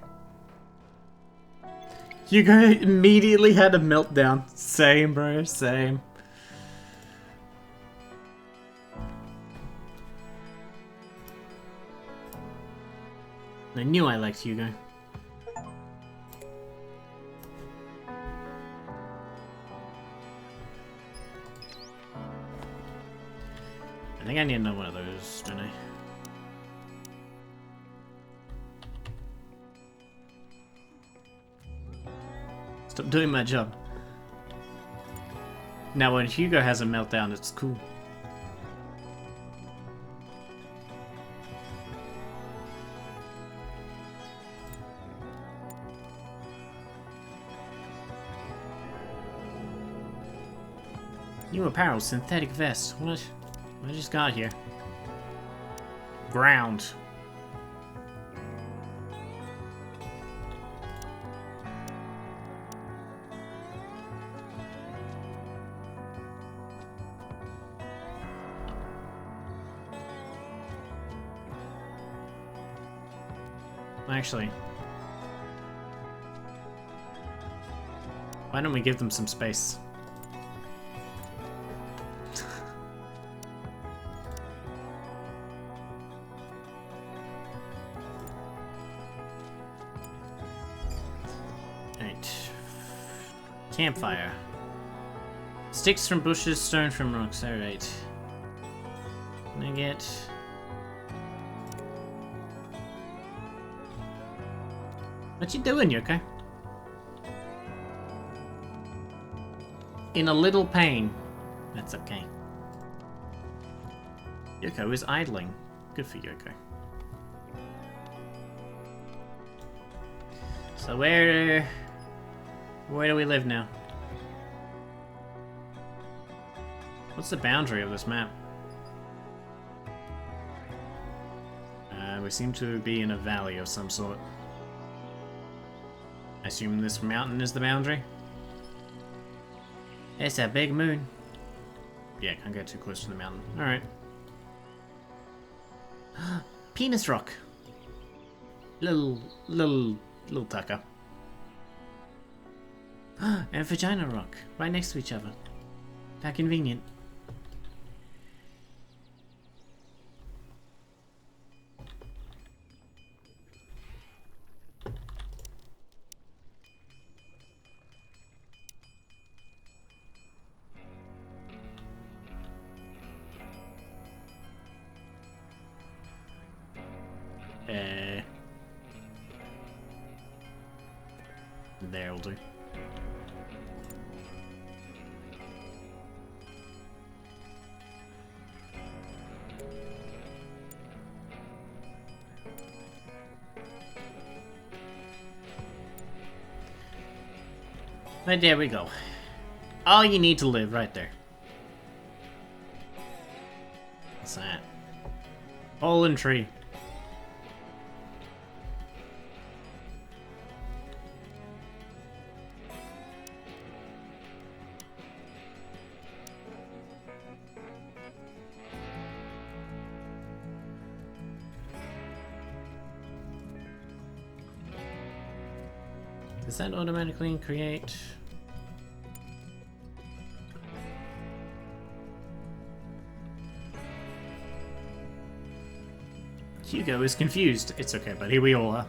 Hugo immediately had a meltdown. Same, bro. Same. I knew I liked Hugo. I think I need another one of those, don't I? Stop doing my job. Now when Hugo has a meltdown, it's cool. New apparel, synthetic vest. What I just got here. ground. Actually, why don't we give them some space? Alright. Campfire. Sticks from bushes, stone from rocks. Alright. Can I get... What you doing, Yoko? In a little pain. That's okay. Yoko is idling. Good for Yoko. So where do we live now? What's the boundary of this map? We seem to be in a valley of some sort. I assume this mountain is the boundary? It's a big moon. Yeah, can't get too close to the mountain. Alright. Penis rock. Little tucker. And vagina rock. Right next to each other. How convenient. There'll do. Right, there we go. All you need to live right there. What's that? Fallen tree. Does that automatically create... Hugo is confused. It's okay, buddy. We all are.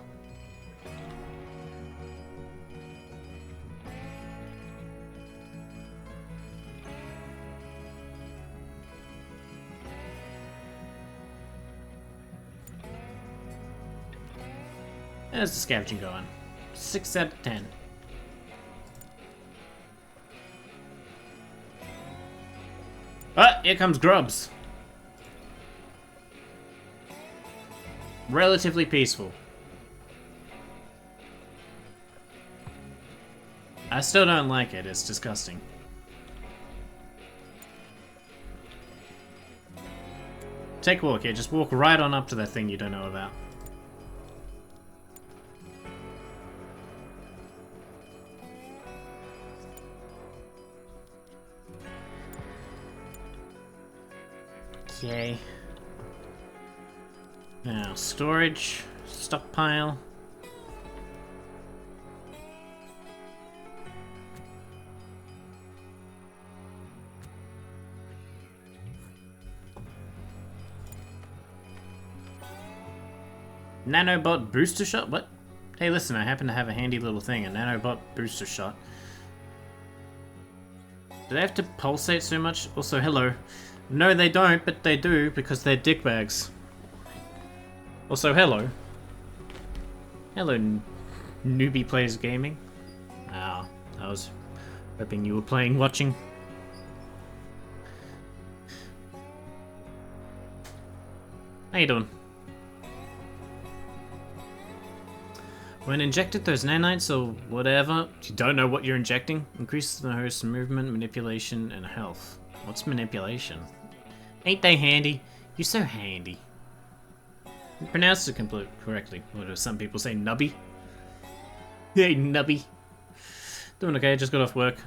How's the scavenging going? 6 out of 10. Ah, here comes grubs. Relatively peaceful. I still don't like it, it's disgusting. Take a walk here, just walk right on up to that thing you don't know about. Okay. Now, storage, stockpile. Nanobot booster shot? What? Hey, listen, I happen to have a handy little thing, a nanobot booster shot. Do they have to pulsate so much? Also, hello. No, they don't, but they do, because they're dickbags. Also, hello. Hello, newbie plays gaming. Ah, I was hoping you were playing watching. How you doing? When injected those nanites or whatever, you don't know what you're injecting, increases the host's movement, manipulation, and health. What's manipulation? Ain't they handy? You're so handy. You pronounced it completely correctly. What do some people say, nubby? Hey, nubby. Doing okay, just got off work.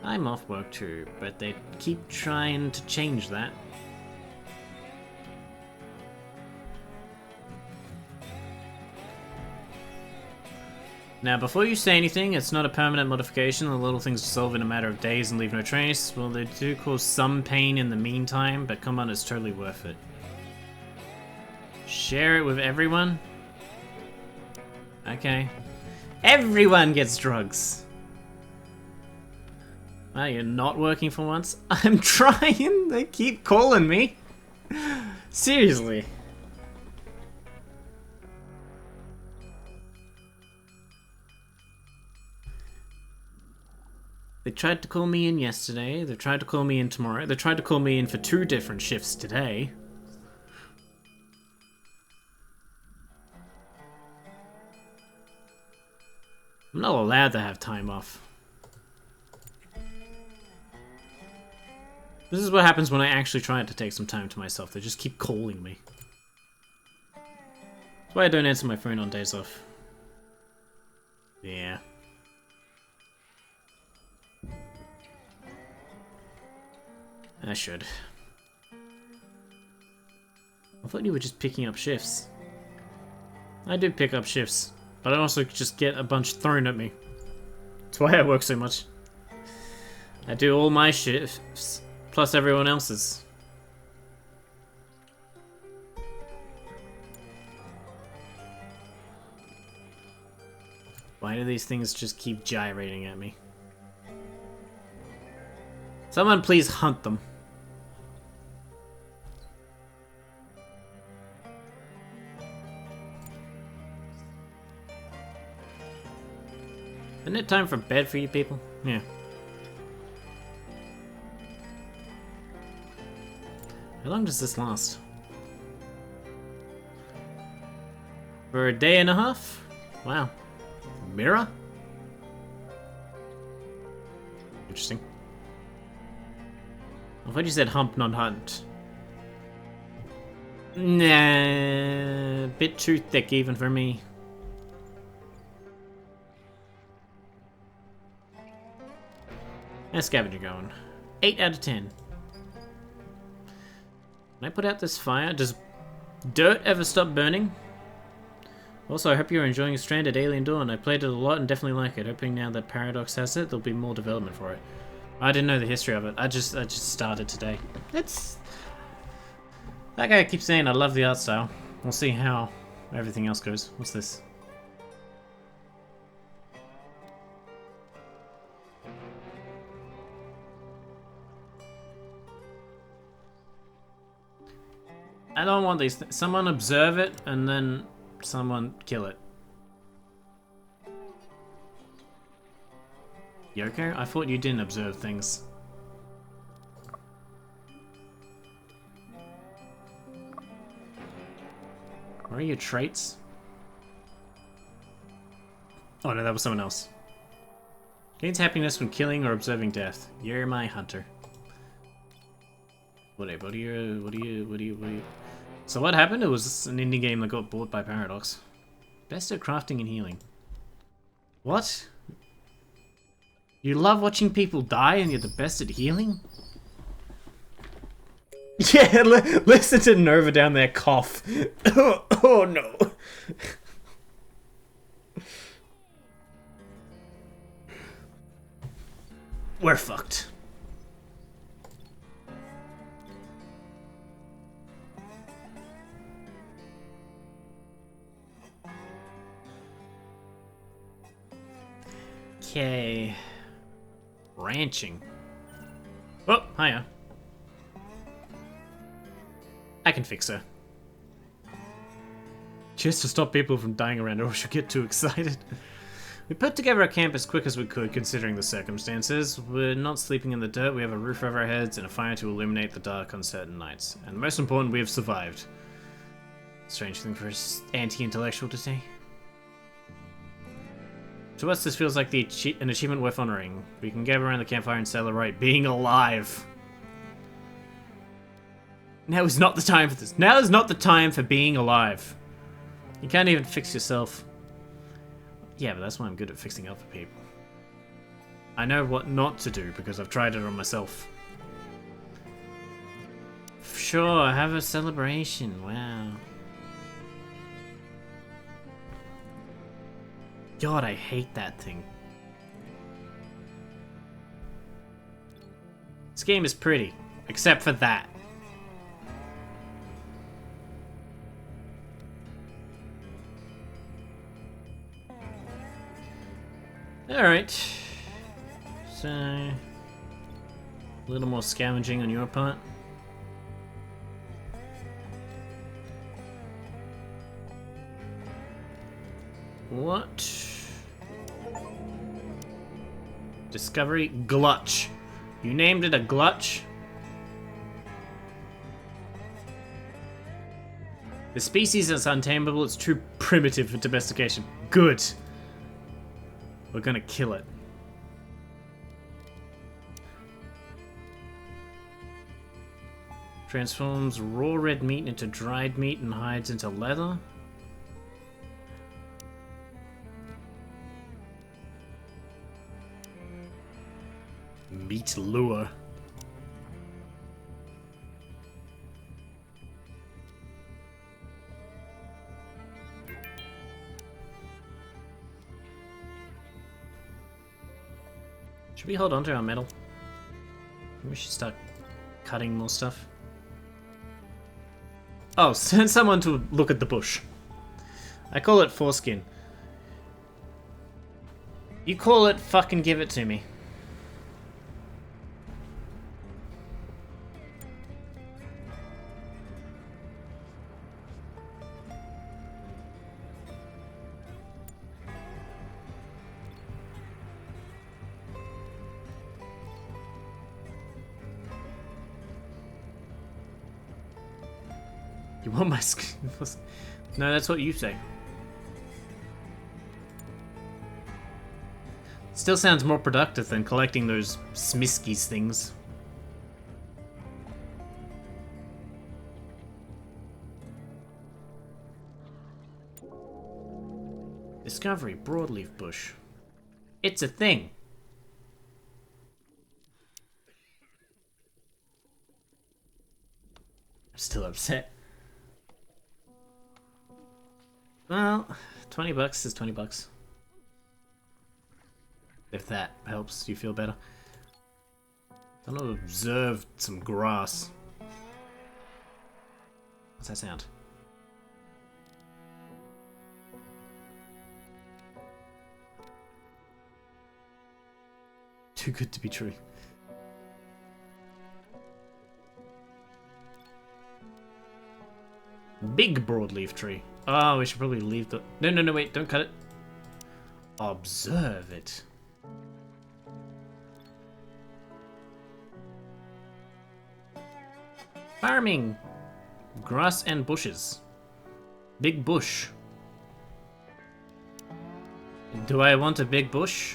I'm off work too, but they keep trying to change that. Now, before you say anything, it's not a permanent modification. The little things dissolve in a matter of days and leave no trace. Well, they do cause some pain in the meantime, but come on, it's totally worth it. Share it with everyone? Okay. Everyone gets drugs! Wow, you're not working for once? I'm trying! They keep calling me! Seriously. They tried to call me in yesterday, they tried to call me in tomorrow, they tried to call me in for 2 different shifts today. I'm not allowed to have time off. This is what happens when I actually try to take some time to myself. They just keep calling me. That's why I don't answer my phone on days off. Yeah. I should. I thought you were just picking up shifts. I do pick up shifts, but I also just get a bunch thrown at me. That's why I work so much. I do all my shifts, plus everyone else's. Why do these things just keep gyrating at me? Someone please hunt them. Isn't it time for bed for you people? Yeah. How long does this last? For a day and a half? Wow. Mirror? Interesting. I thought you said hump, not hunt. Nah, bit too thick even for me. How's scavenger going? 8 out of 10. Can I put out this fire? Does dirt ever stop burning? Also, I hope you're enjoying Stranded Alien Dawn. I played it a lot and definitely like it. Hoping now that Paradox has it, there'll be more development for it. I didn't know the history of it. I just started today. It's... That guy keeps saying I love the art style. We'll see how everything else goes. What's this? I don't want these things. Someone observe it, and then someone kill it. Yoko? I thought you didn't observe things. Where are your traits? Oh no, that was someone else. Gains happiness when killing or observing death. You're my hunter. What do you... So what happened? It was an indie game that got bought by Paradox. Best at crafting and healing. What? You love watching people die and you're the best at healing? Yeah, listen to Nova down there cough. Oh no. We're fucked. Okay. Ranching. Oh, hiya. I can fix her. Just to stop people from dying around her or she'll get too excited. We put together a camp as quick as we could considering the circumstances. We're not sleeping in the dirt, we have a roof over our heads and a fire to illuminate the dark on certain nights. And most important, we have survived. Strange thing for an anti-intellectual to say. To us, this feels like an achievement worth honoring. We can gather around the campfire and celebrate being alive. Now is not the time for this. Now is not the time for being alive. You can't even fix yourself. Yeah, but that's why I'm good at fixing other people. I know what not to do because I've tried it on myself. Sure, have a celebration. Wow. God, I hate that thing. This game is pretty, except for that. Alright. So, a little more scavenging on your part. What? Discovery glutch. You named it a glutch? The species is untamable, it's too primitive for domestication. Good. We're gonna kill it. Transforms raw red meat into dried meat and hides into leather. Meat lure. Should we hold on to our metal? Maybe we should start cutting more stuff. Oh, send someone to look at the bush. I call it foreskin. You call it fucking give it to me. You want my skin? No, that's what you say. Still sounds more productive than collecting those Smiskies things. Discovery, broadleaf bush. It's a thing. I'm still upset. Well, 20 bucks is 20 bucks. If that helps you feel better. I'm gonna observe some grass. What's that sound? Too good to be true. Big broadleaf tree. Oh, we should probably leave the... No, wait, don't cut it. Observe it. Farming. Grass and bushes. Big bush. Do I want a big bush?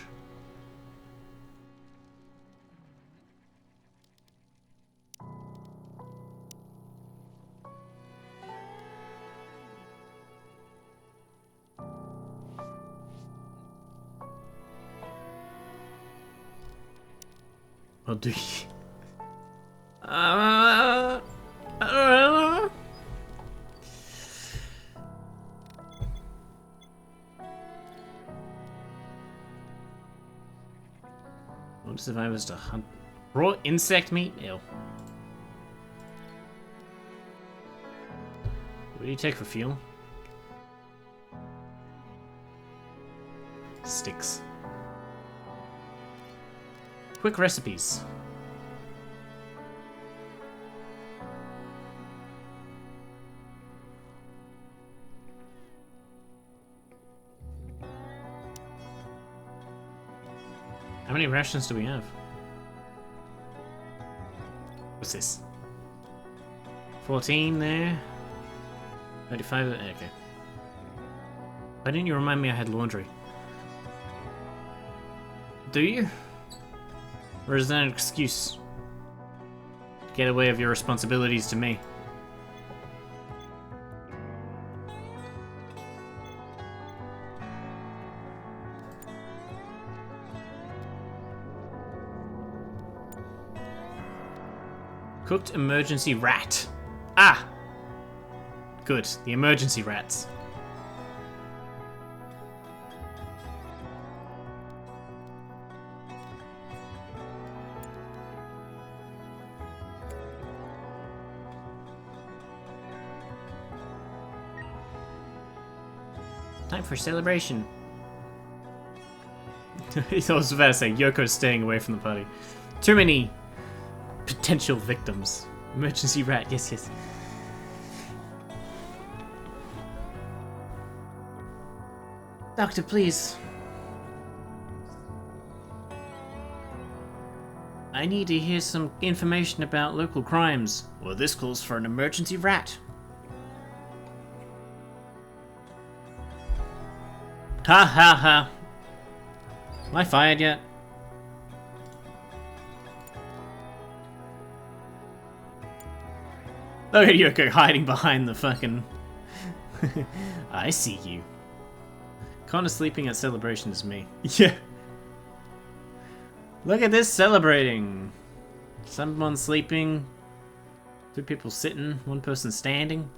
Or do you? I don't know. Want survivors to hunt raw insect meat? Ew. What do you take for fuel? Sticks. Quick recipes. How many rations do we have? What's this? 14 there. 35. Okay. Why didn't you remind me I had laundry? Do you? Or is that an excuse? Get away of your responsibilities to me. Cooked emergency rat. Ah! Good. The emergency rats. Time for celebration. I was about to say, Yoko's staying away from the party. Too many potential victims. Emergency rat, yes, yes. Doctor, please. I need to hear some information about local crimes. Well, this calls for an emergency rat. Ha ha ha. Am I fired yet? Look at Yoko hiding behind the fucking... I see you. Connor sleeping at celebration is me. Yeah. Look at this celebrating. Someone sleeping. 2 people sitting. 1 person standing.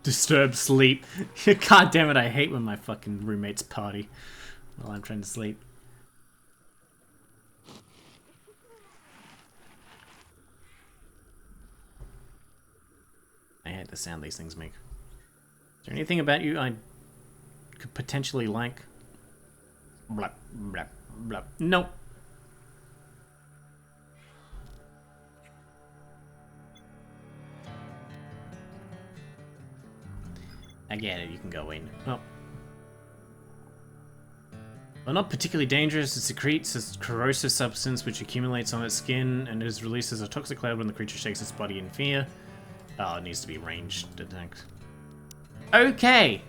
Disturbed sleep. God damn it, I hate when my fucking roommates party while I'm trying to sleep. I hate the sound these things make. Is there anything about you I could potentially like? Blah, blah, blah. Nope. I get it, you can go in. Oh. Well, not particularly dangerous, it secretes a corrosive substance which accumulates on its skin and is released as a toxic cloud when the creature shakes its body in fear. Oh, it needs to be ranged detect. Okay!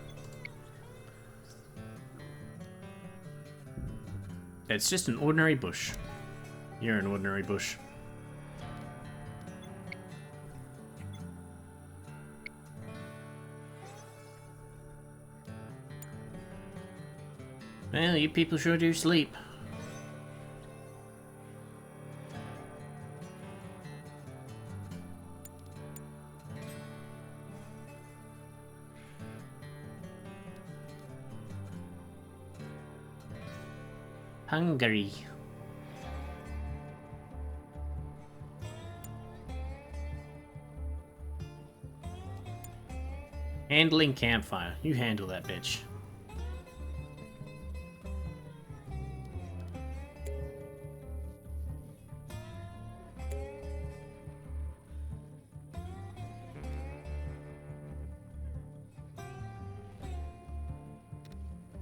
It's just an ordinary bush. You're an ordinary bush. Well, you people sure do sleep. Hungary. Handling campfire. You handle that bitch.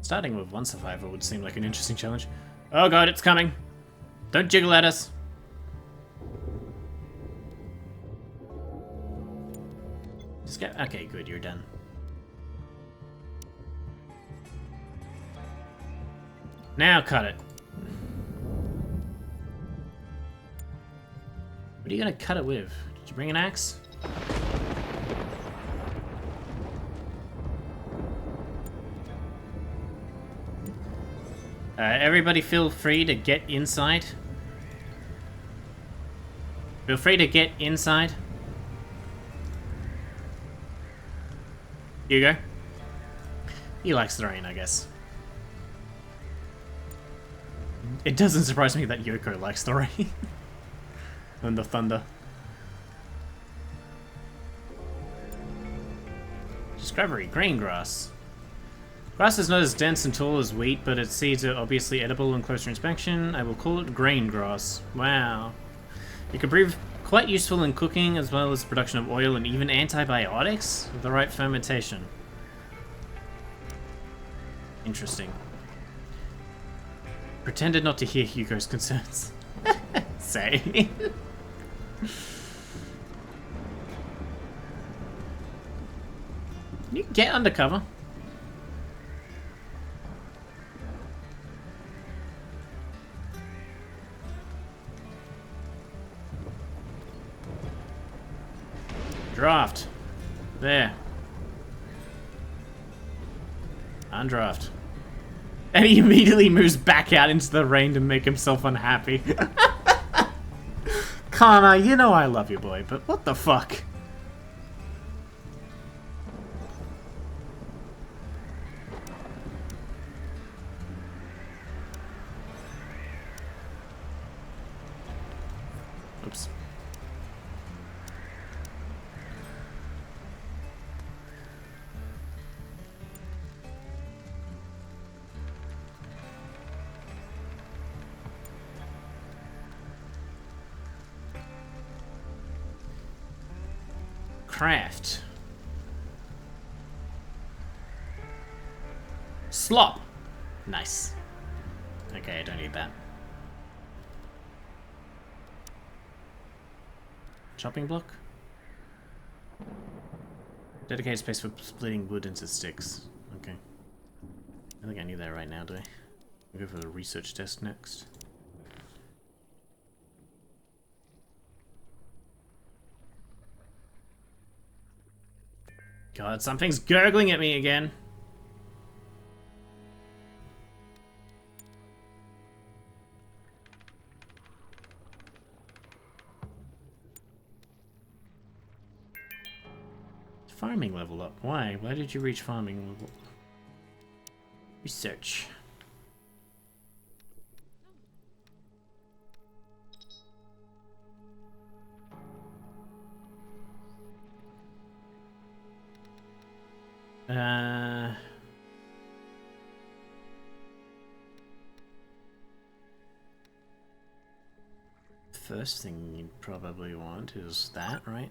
Starting with 1 survivor would seem like an interesting challenge. Oh god, it's coming. Don't jiggle at us. Just go. Okay, good, you're done. Now cut it. What are you gonna cut it with? Did you bring an axe? Everybody feel free to get inside. Feel free to get inside. Hugo. He likes the rain, I guess. It doesn't surprise me that Yoko likes the rain. And the thunder. Discovery, green grass. Grass is not as dense and tall as wheat, but its seeds are obviously edible on closer inspection. I will call it grain grass. Wow. It can prove quite useful in cooking, as well as production of oil and even antibiotics with the right fermentation. Interesting. Pretended not to hear Hugo's concerns. Say. Can you get undercover? Draft. There. Undraft. And he immediately moves back out into the rain to make himself unhappy. Connor, you know I love you, boy, but what the fuck? Oops. Craft. Slop. Nice. Okay, I don't need that. Chopping block? Dedicated space for splitting wood into sticks. Okay. I think I need that right now, do I? I'll go for the research test next. God, something's gurgling at me again. Farming level up. Why? Why did you reach farming level? Research. First thing you'd probably want is that, right?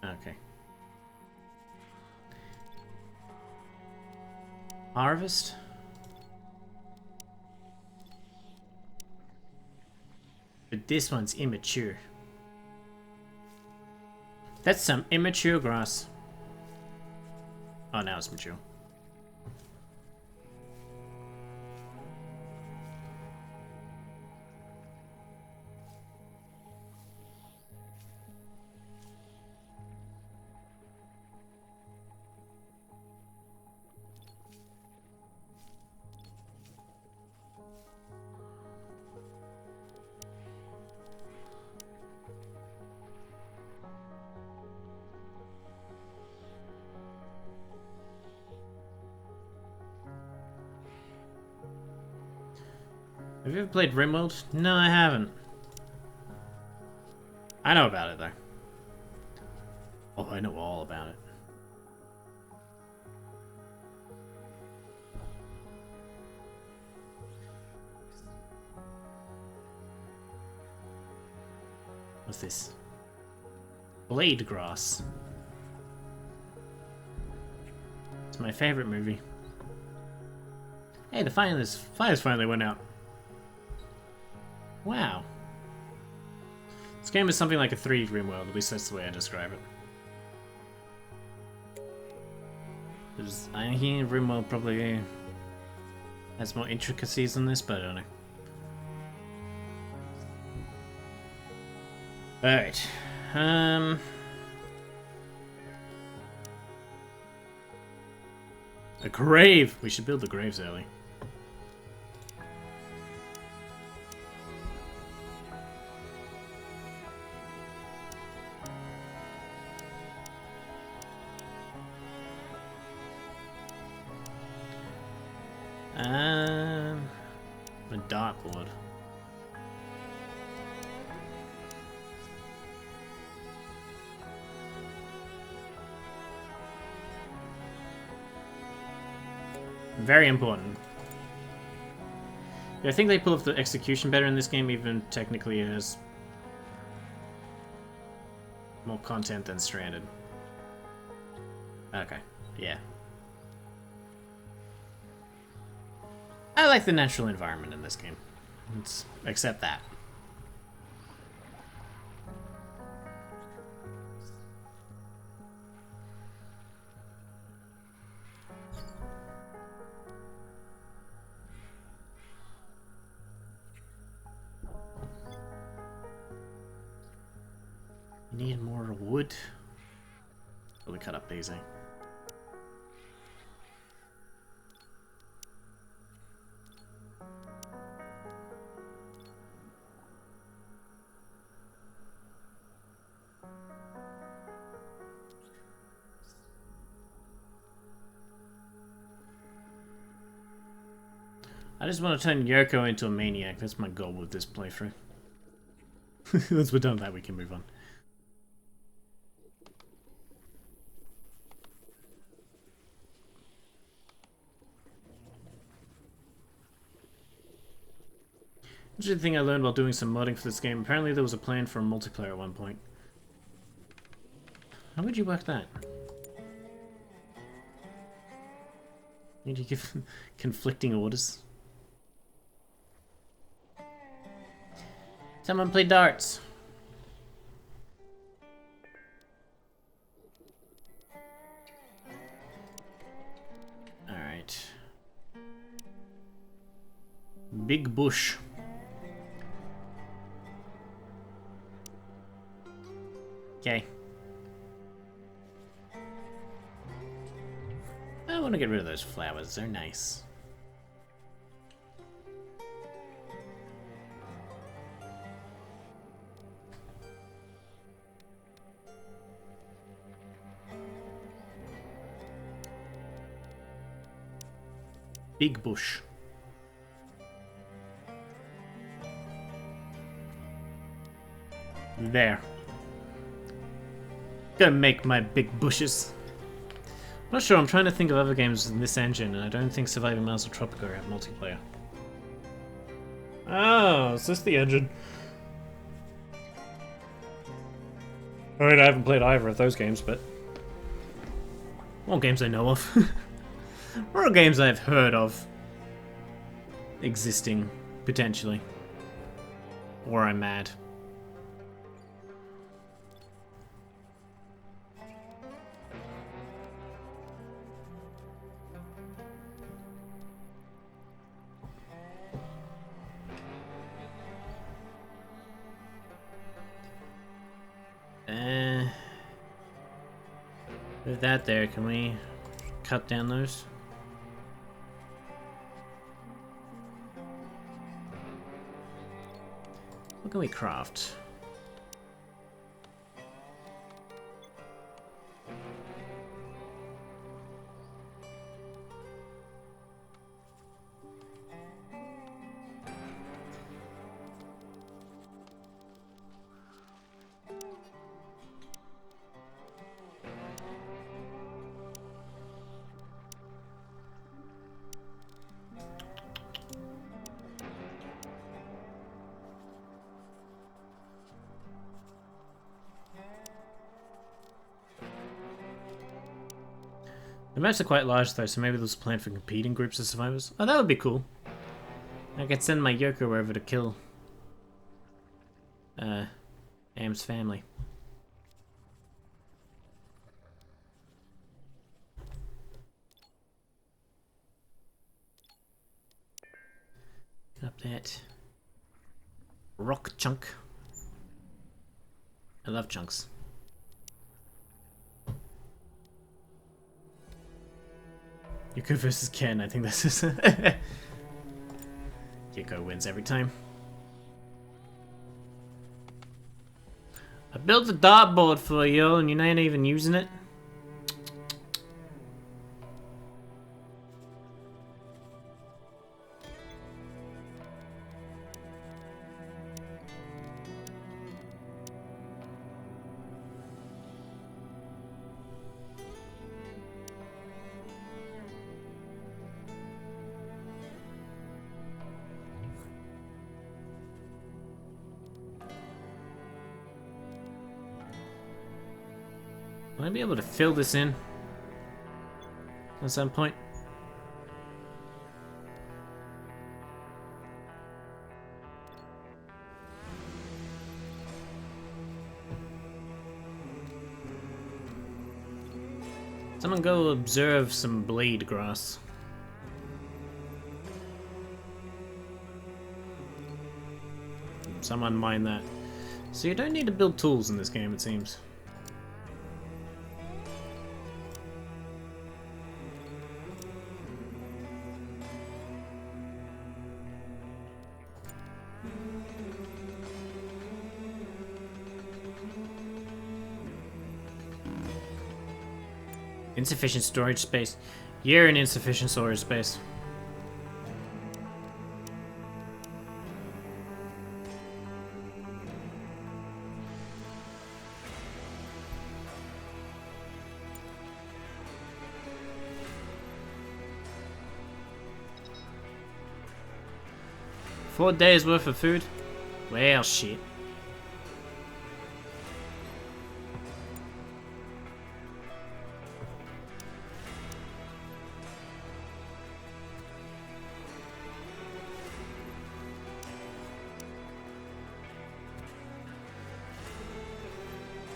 Okay. Harvest? But this one's immature. That's some immature grass. Oh, now it's mature. Have you ever played RimWorld? No, I haven't. I know about it, though. Oh, I know all about it. What's this? Blade grass. It's my favorite movie. Hey, the fires finally went out. Wow. This game is something like a 3D RimWorld, at least that's the way I describe it. I hear RimWorld probably has more intricacies than this, but I don't know. Alright. A grave! We should build the graves early. The dartboard. Very important. Yeah, I think they pull off the execution better in this game, even technically it has more content than Stranded. Okay, yeah. I like the natural environment in this game. Let's accept that. Need more wood. Will we cut up these, eh? I just want to turn Yoko into a maniac. That's my goal with this playthrough. Once we're done with that, we can move on. Interesting thing I learned while doing some modding for this game. Apparently there was a plan for a multiplayer at one point. How would you work that? Need to give conflicting orders. Someone play darts. Alright. Big bush. Okay. I want to get rid of those flowers. They're nice. Big bush. There. Gonna make my big bushes. I'm not sure, I'm trying to think of other games in this engine, and I don't think Surviving Mars or Tropico have multiplayer. Oh, is this the engine? I mean, I haven't played either of those games, but... all games I know of. Or all games I've heard of existing, potentially. Or I'm mad. With that there, can we cut down those? What can we craft? The maps are quite large though, so maybe there's a plan for competing groups of survivors. Oh, that would be cool. I could send my Yoko over to kill Am's family. Up that rock chunk. I love chunks. Yoko versus Ken, I think this is... Yoko wins every time. I built a dartboard for you and you're not even using it? Will I be able to fill this in at some point? Someone go observe some blade grass. Someone mine that. So you don't need to build tools in this game, it seems. Insufficient storage space. You're in insufficient storage space. Four days worth of food? Well, shit.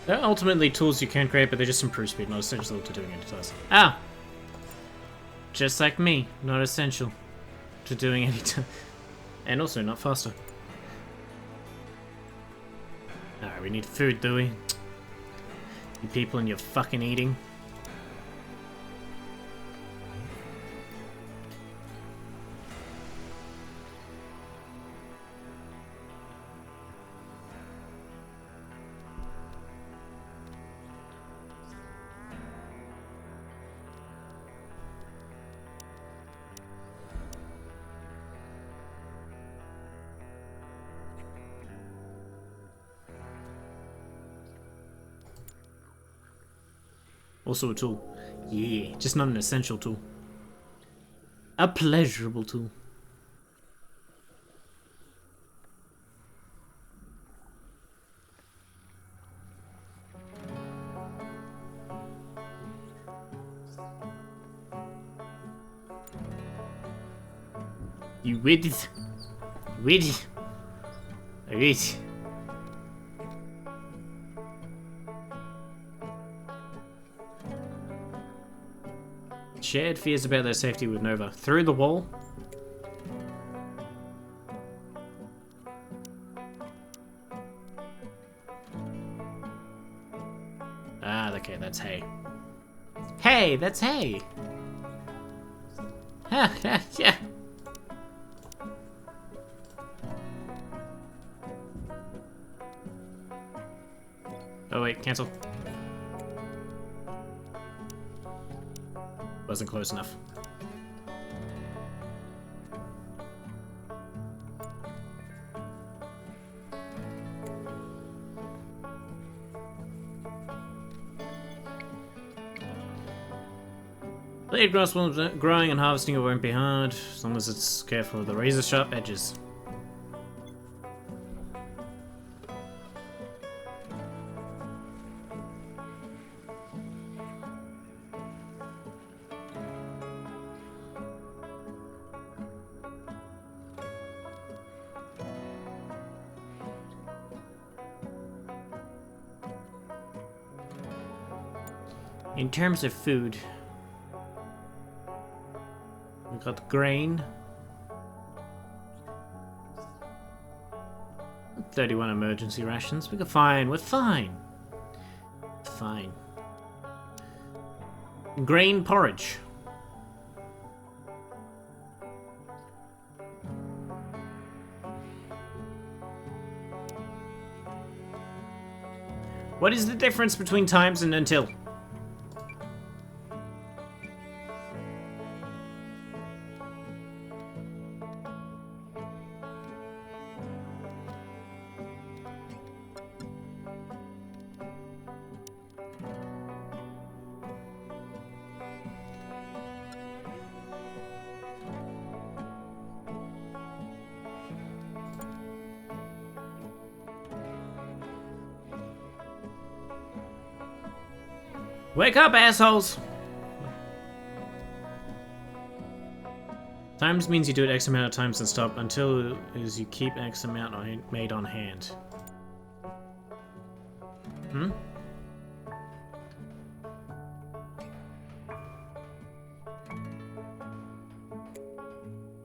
They're ultimately tools you can create, but they just improve speed, not essential to doing any task. Ah! Just like me, not essential to doing any task. And also not faster. Alright, we need food, do we? You people and your fucking eating. Also a tool. Yeah, just not an essential tool. A pleasurable tool. You with it? With it? Alright. Shared fears about their safety with Nova. Through the wall? Ah, okay, that's hay. Hey, that's hay! Ha, ha, yeah. Oh wait, cancel. Wasn't close enough. Blade grass will growing and harvesting it won't be hard, as long as it's careful of the razor sharp edges. In terms of food, we've got grain, 31 emergency rations. We're fine. We're fine. Fine. Grain porridge. What is the difference between times and until? Wake up, assholes! Times means you do it X amount of times and stop until is you keep X amount made on hand. Hmm?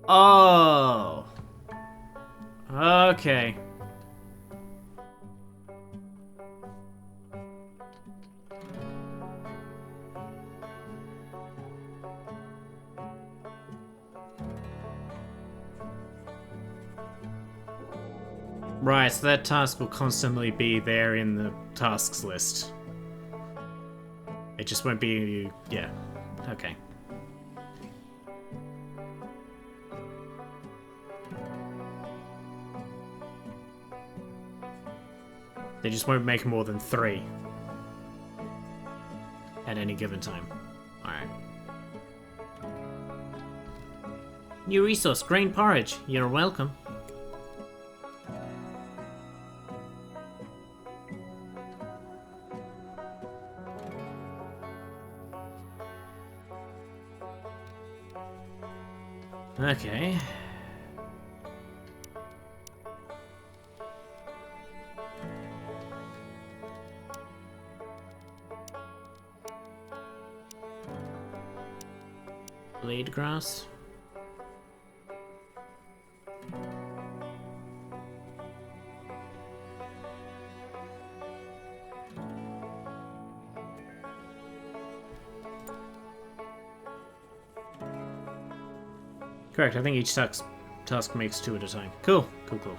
Oh. Okay. Right, so that task will constantly be there in the tasks list. It just won't be... yeah. Okay. They just won't make more than 3 at any given time. Alright. New resource, grain porridge. You're welcome. Okay. Blade grass. Correct, I think each task makes 2 at a time. Cool, cool, cool.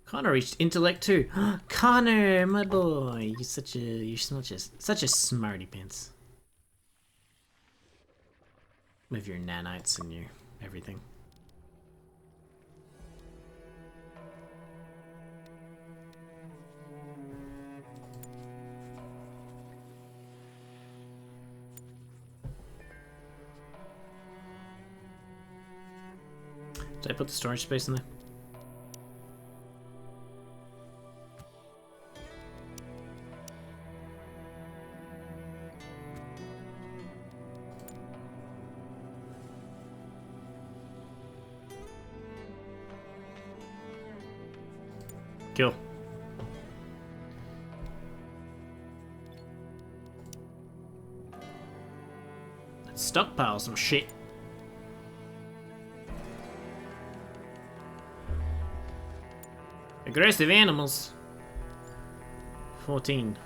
Connor reached intellect 2. Connor, my boy, you're such a smarty pants. With your nanites and your everything. Did I put the storage space in there? Cool. Let's stockpile some shit. Aggressive animals. 14.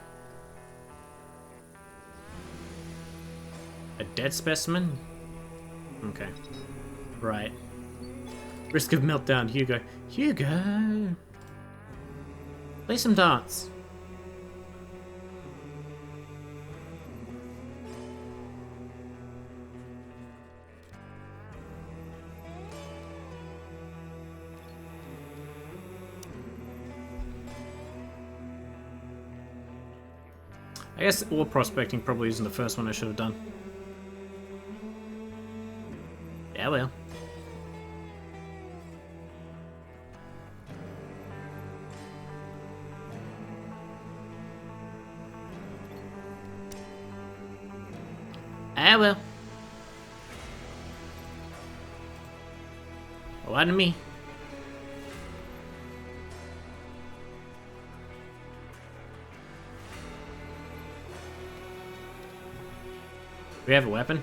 A dead specimen? Okay. Right. Risk of meltdown, Hugo. Hugo! Play some darts. I guess ore prospecting probably isn't the first one I should have done. Yeah, well. Ah, well. Why to me? We have a weapon?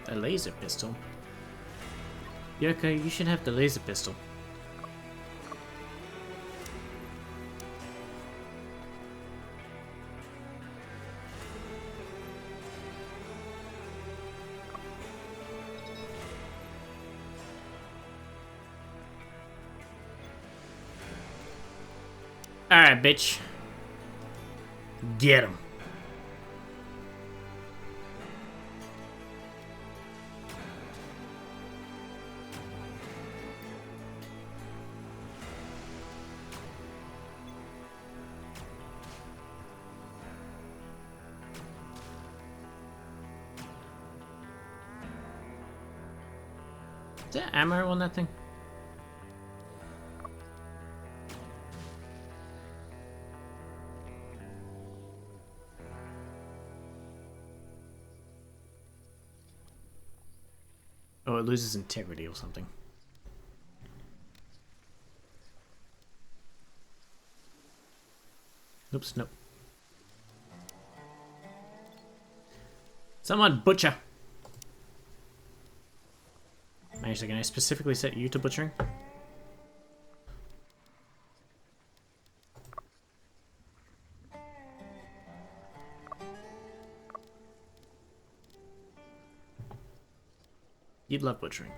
A laser pistol? Yoko, you should have the laser pistol. Alright, bitch. Get him. Is there ammo on that thing? Oh, it loses integrity or something. Oops, nope. Someone butcher. Actually, can I specifically set you to butchering? You'd love butchering.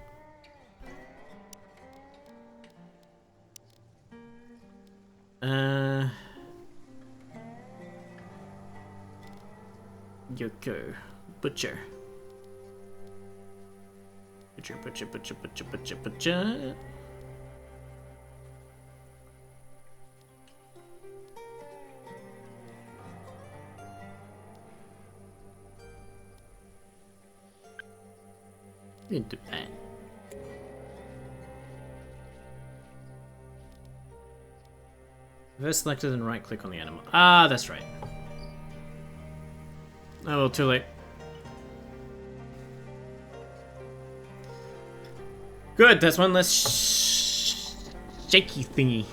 Yoko. Butcher. Butcher, butcher, butcher, butcher, butcher, butcher. Into bed. Reverse selected and right click on the animal. Ah, that's right. Oh well, too late. Good, that's one less shaky thingy.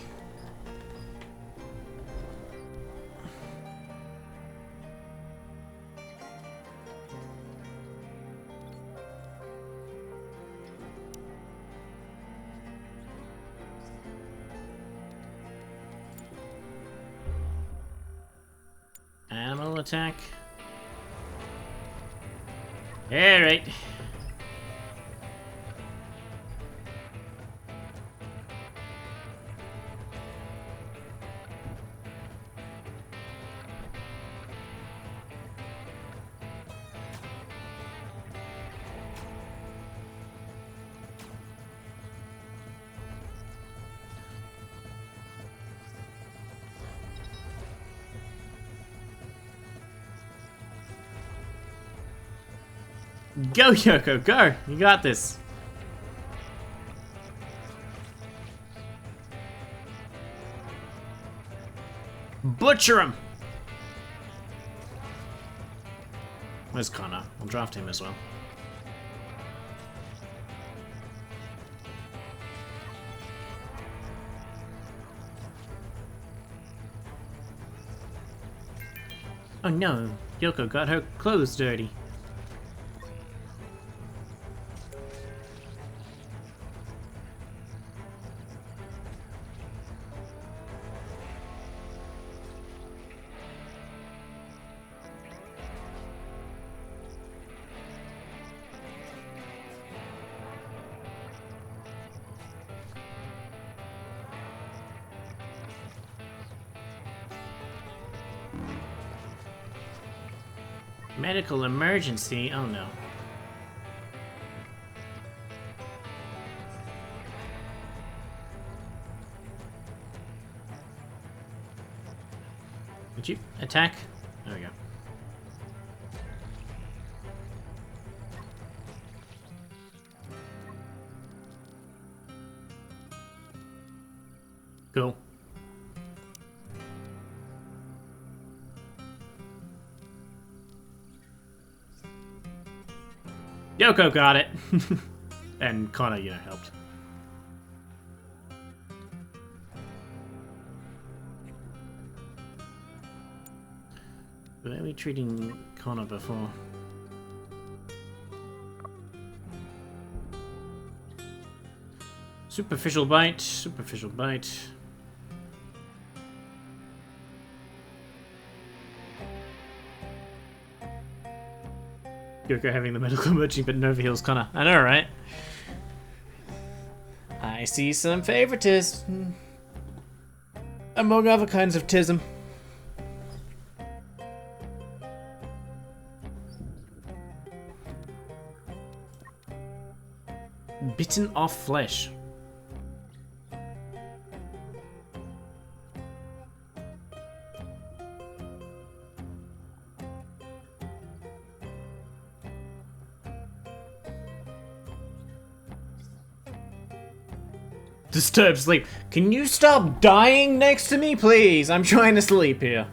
Animal attack. Alright. Go, Yoko, go! You got this. Butcher him! Where's Connor? I'll draft him as well. Oh no, Yoko got her clothes dirty. Medical emergency? Oh no. Would you attack? There we go. Cool. Yoko got it. And Connor, you know, helped. Were we treating Connor before? Superficial bite, superficial bite. Yoko having the medical emergency but no heals Connor. I know, right? I see some favoritism. Among other kinds of tism. Bitten off flesh. Disturbed sleep. Can you stop dying next to me, please? I'm trying to sleep here.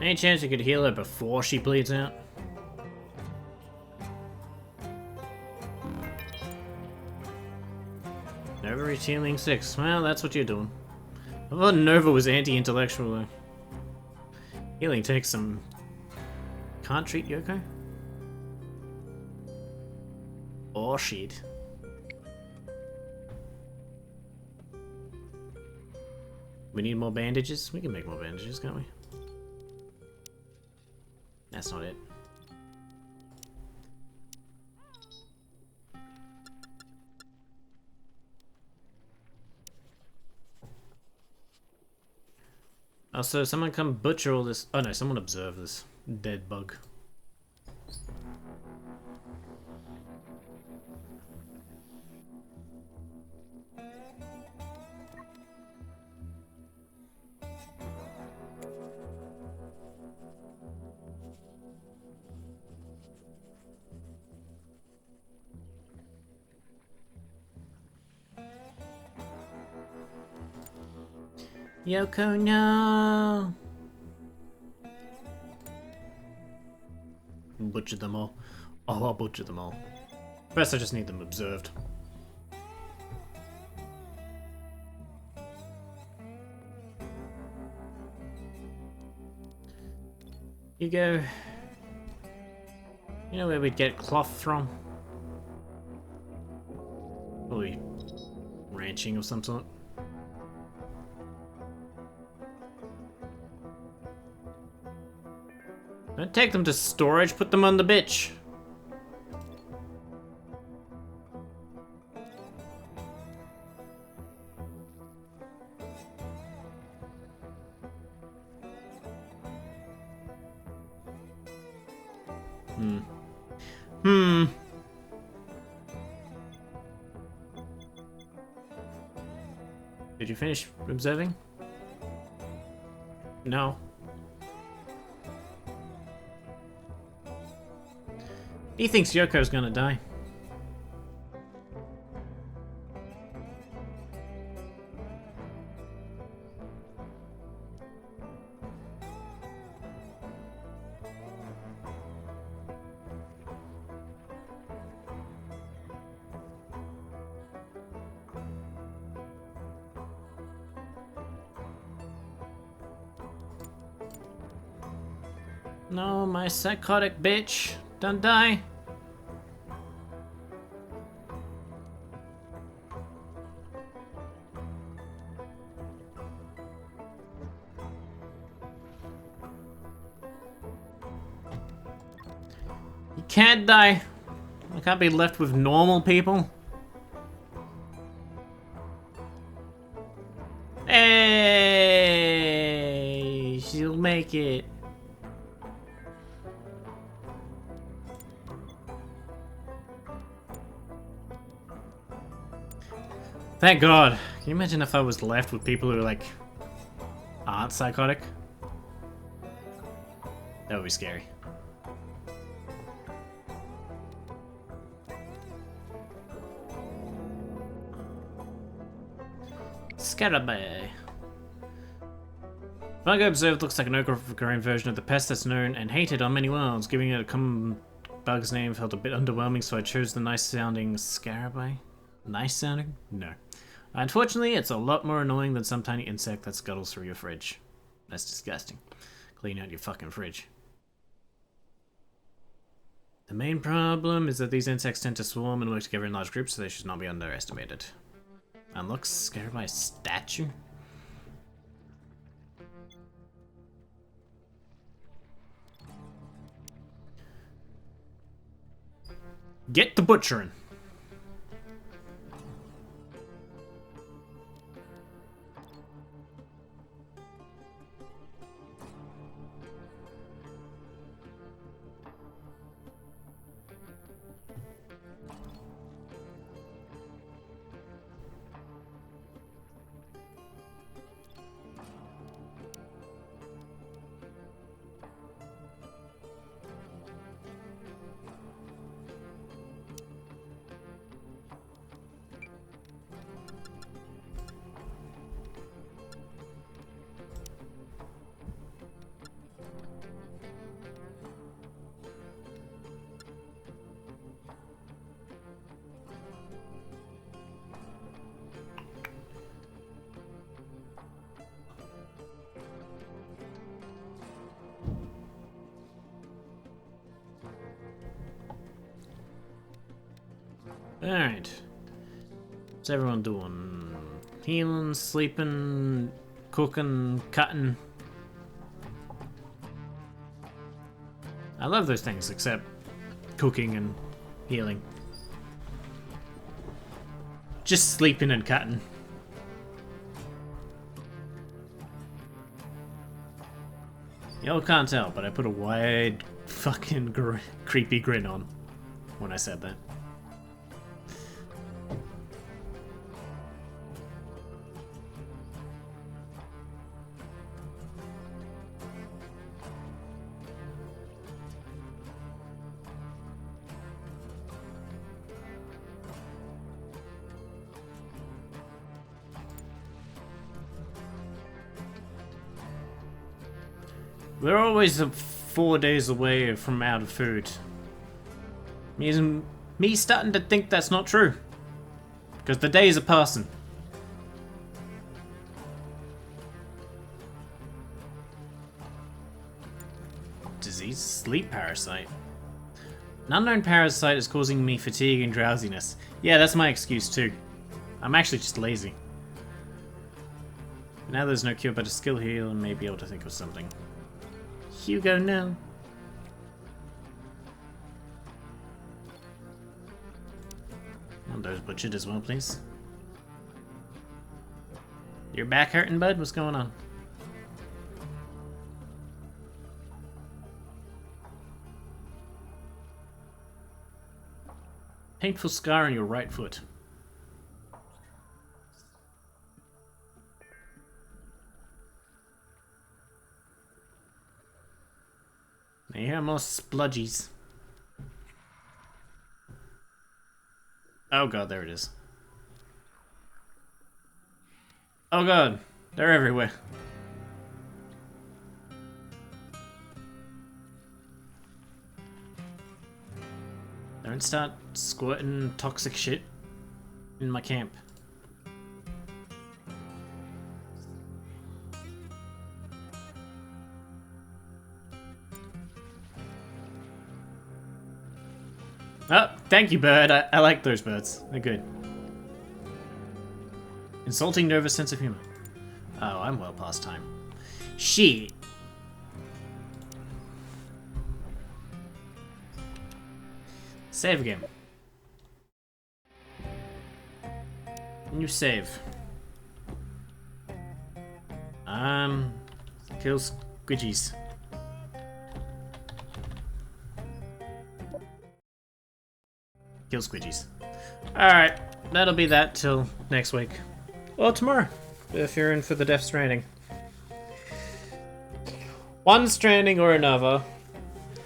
Any chance you could heal her before she bleeds out? Nova is healing 6. Well, that's what you're doing. I thought Nova was anti-intellectual though. Healing takes some... Can't treat Yoko? Oh shit. We need more bandages? We can make more bandages, can't we? That's not it. Also, someone come butcher all this. Oh no, someone observe this dead bug. Yoko, no! Butcher them all. Oh, I'll butcher them all. First, I just need them observed. You go. You know where we'd get cloth from? Probably ranching of some sort. Don't take them to storage, put them on the bitch. Did you finish observing? No. He thinks Yoko's gonna die. No, my psychotic bitch. Don't die. You can't die. I can't be left with normal people. Hey, she'll make it. Thank God. Can you imagine if I was left with people who, like, aren't psychotic? That would be scary. Scarabée. Fungo observed looks like an Qarren version of the pest that's known and hated on many worlds. Giving it a common bug's name felt a bit underwhelming, so I chose the nice sounding Scarabée. Nice sounding? No. Unfortunately, it's a lot more annoying than some tiny insect that scuttles through your fridge. That's disgusting. Clean out your fucking fridge. The main problem is that these insects tend to swarm and work together in large groups, so they should not be underestimated. Unlock Scarabée statue? Get the butchering. Alright. What's everyone doing? Healing, sleeping, cooking, cutting. I love those things, except cooking and healing. Just sleeping and cutting. Y'all can't tell, but I put a wide fucking creepy grin on when I said that. We're always 4 days away from out of food. Me starting to think that's not true. Because the days are passing. Disease? Sleep parasite. An unknown parasite is causing me fatigue and drowsiness. Yeah, that's my excuse too. I'm actually just lazy. Now there's no cure but a skill heal and may be able to think of something. Hugo, no. Want those butchered as well, please. Your back hurting, bud? What's going on? Painful scar on your right foot. I hear more spludgies. Oh god, there it is. Oh god, they're everywhere. Don't start squirting toxic shit in my camp. Oh, thank you, bird. I like those birds. They're good. Insulting nervous sense of humor. Oh, I'm well past time. Shit. Save again. New save. Kill squidgies. Kill squidgies. Alright, that'll be that till next week. Well, tomorrow, if you're in for the Death Stranding. One Stranding or another,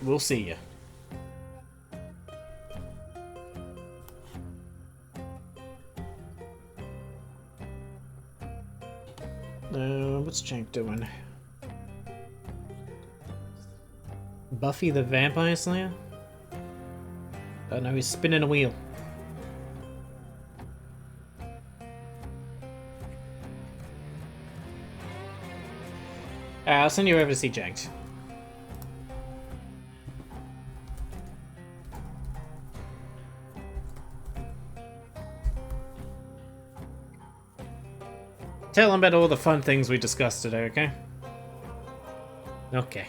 we'll see ya. What's Jank doing? Buffy the Vampire Slayer? Oh no, he's spinning a wheel. I'll send you over to see Janked. Tell him about all the fun things we discussed today, okay? Okay.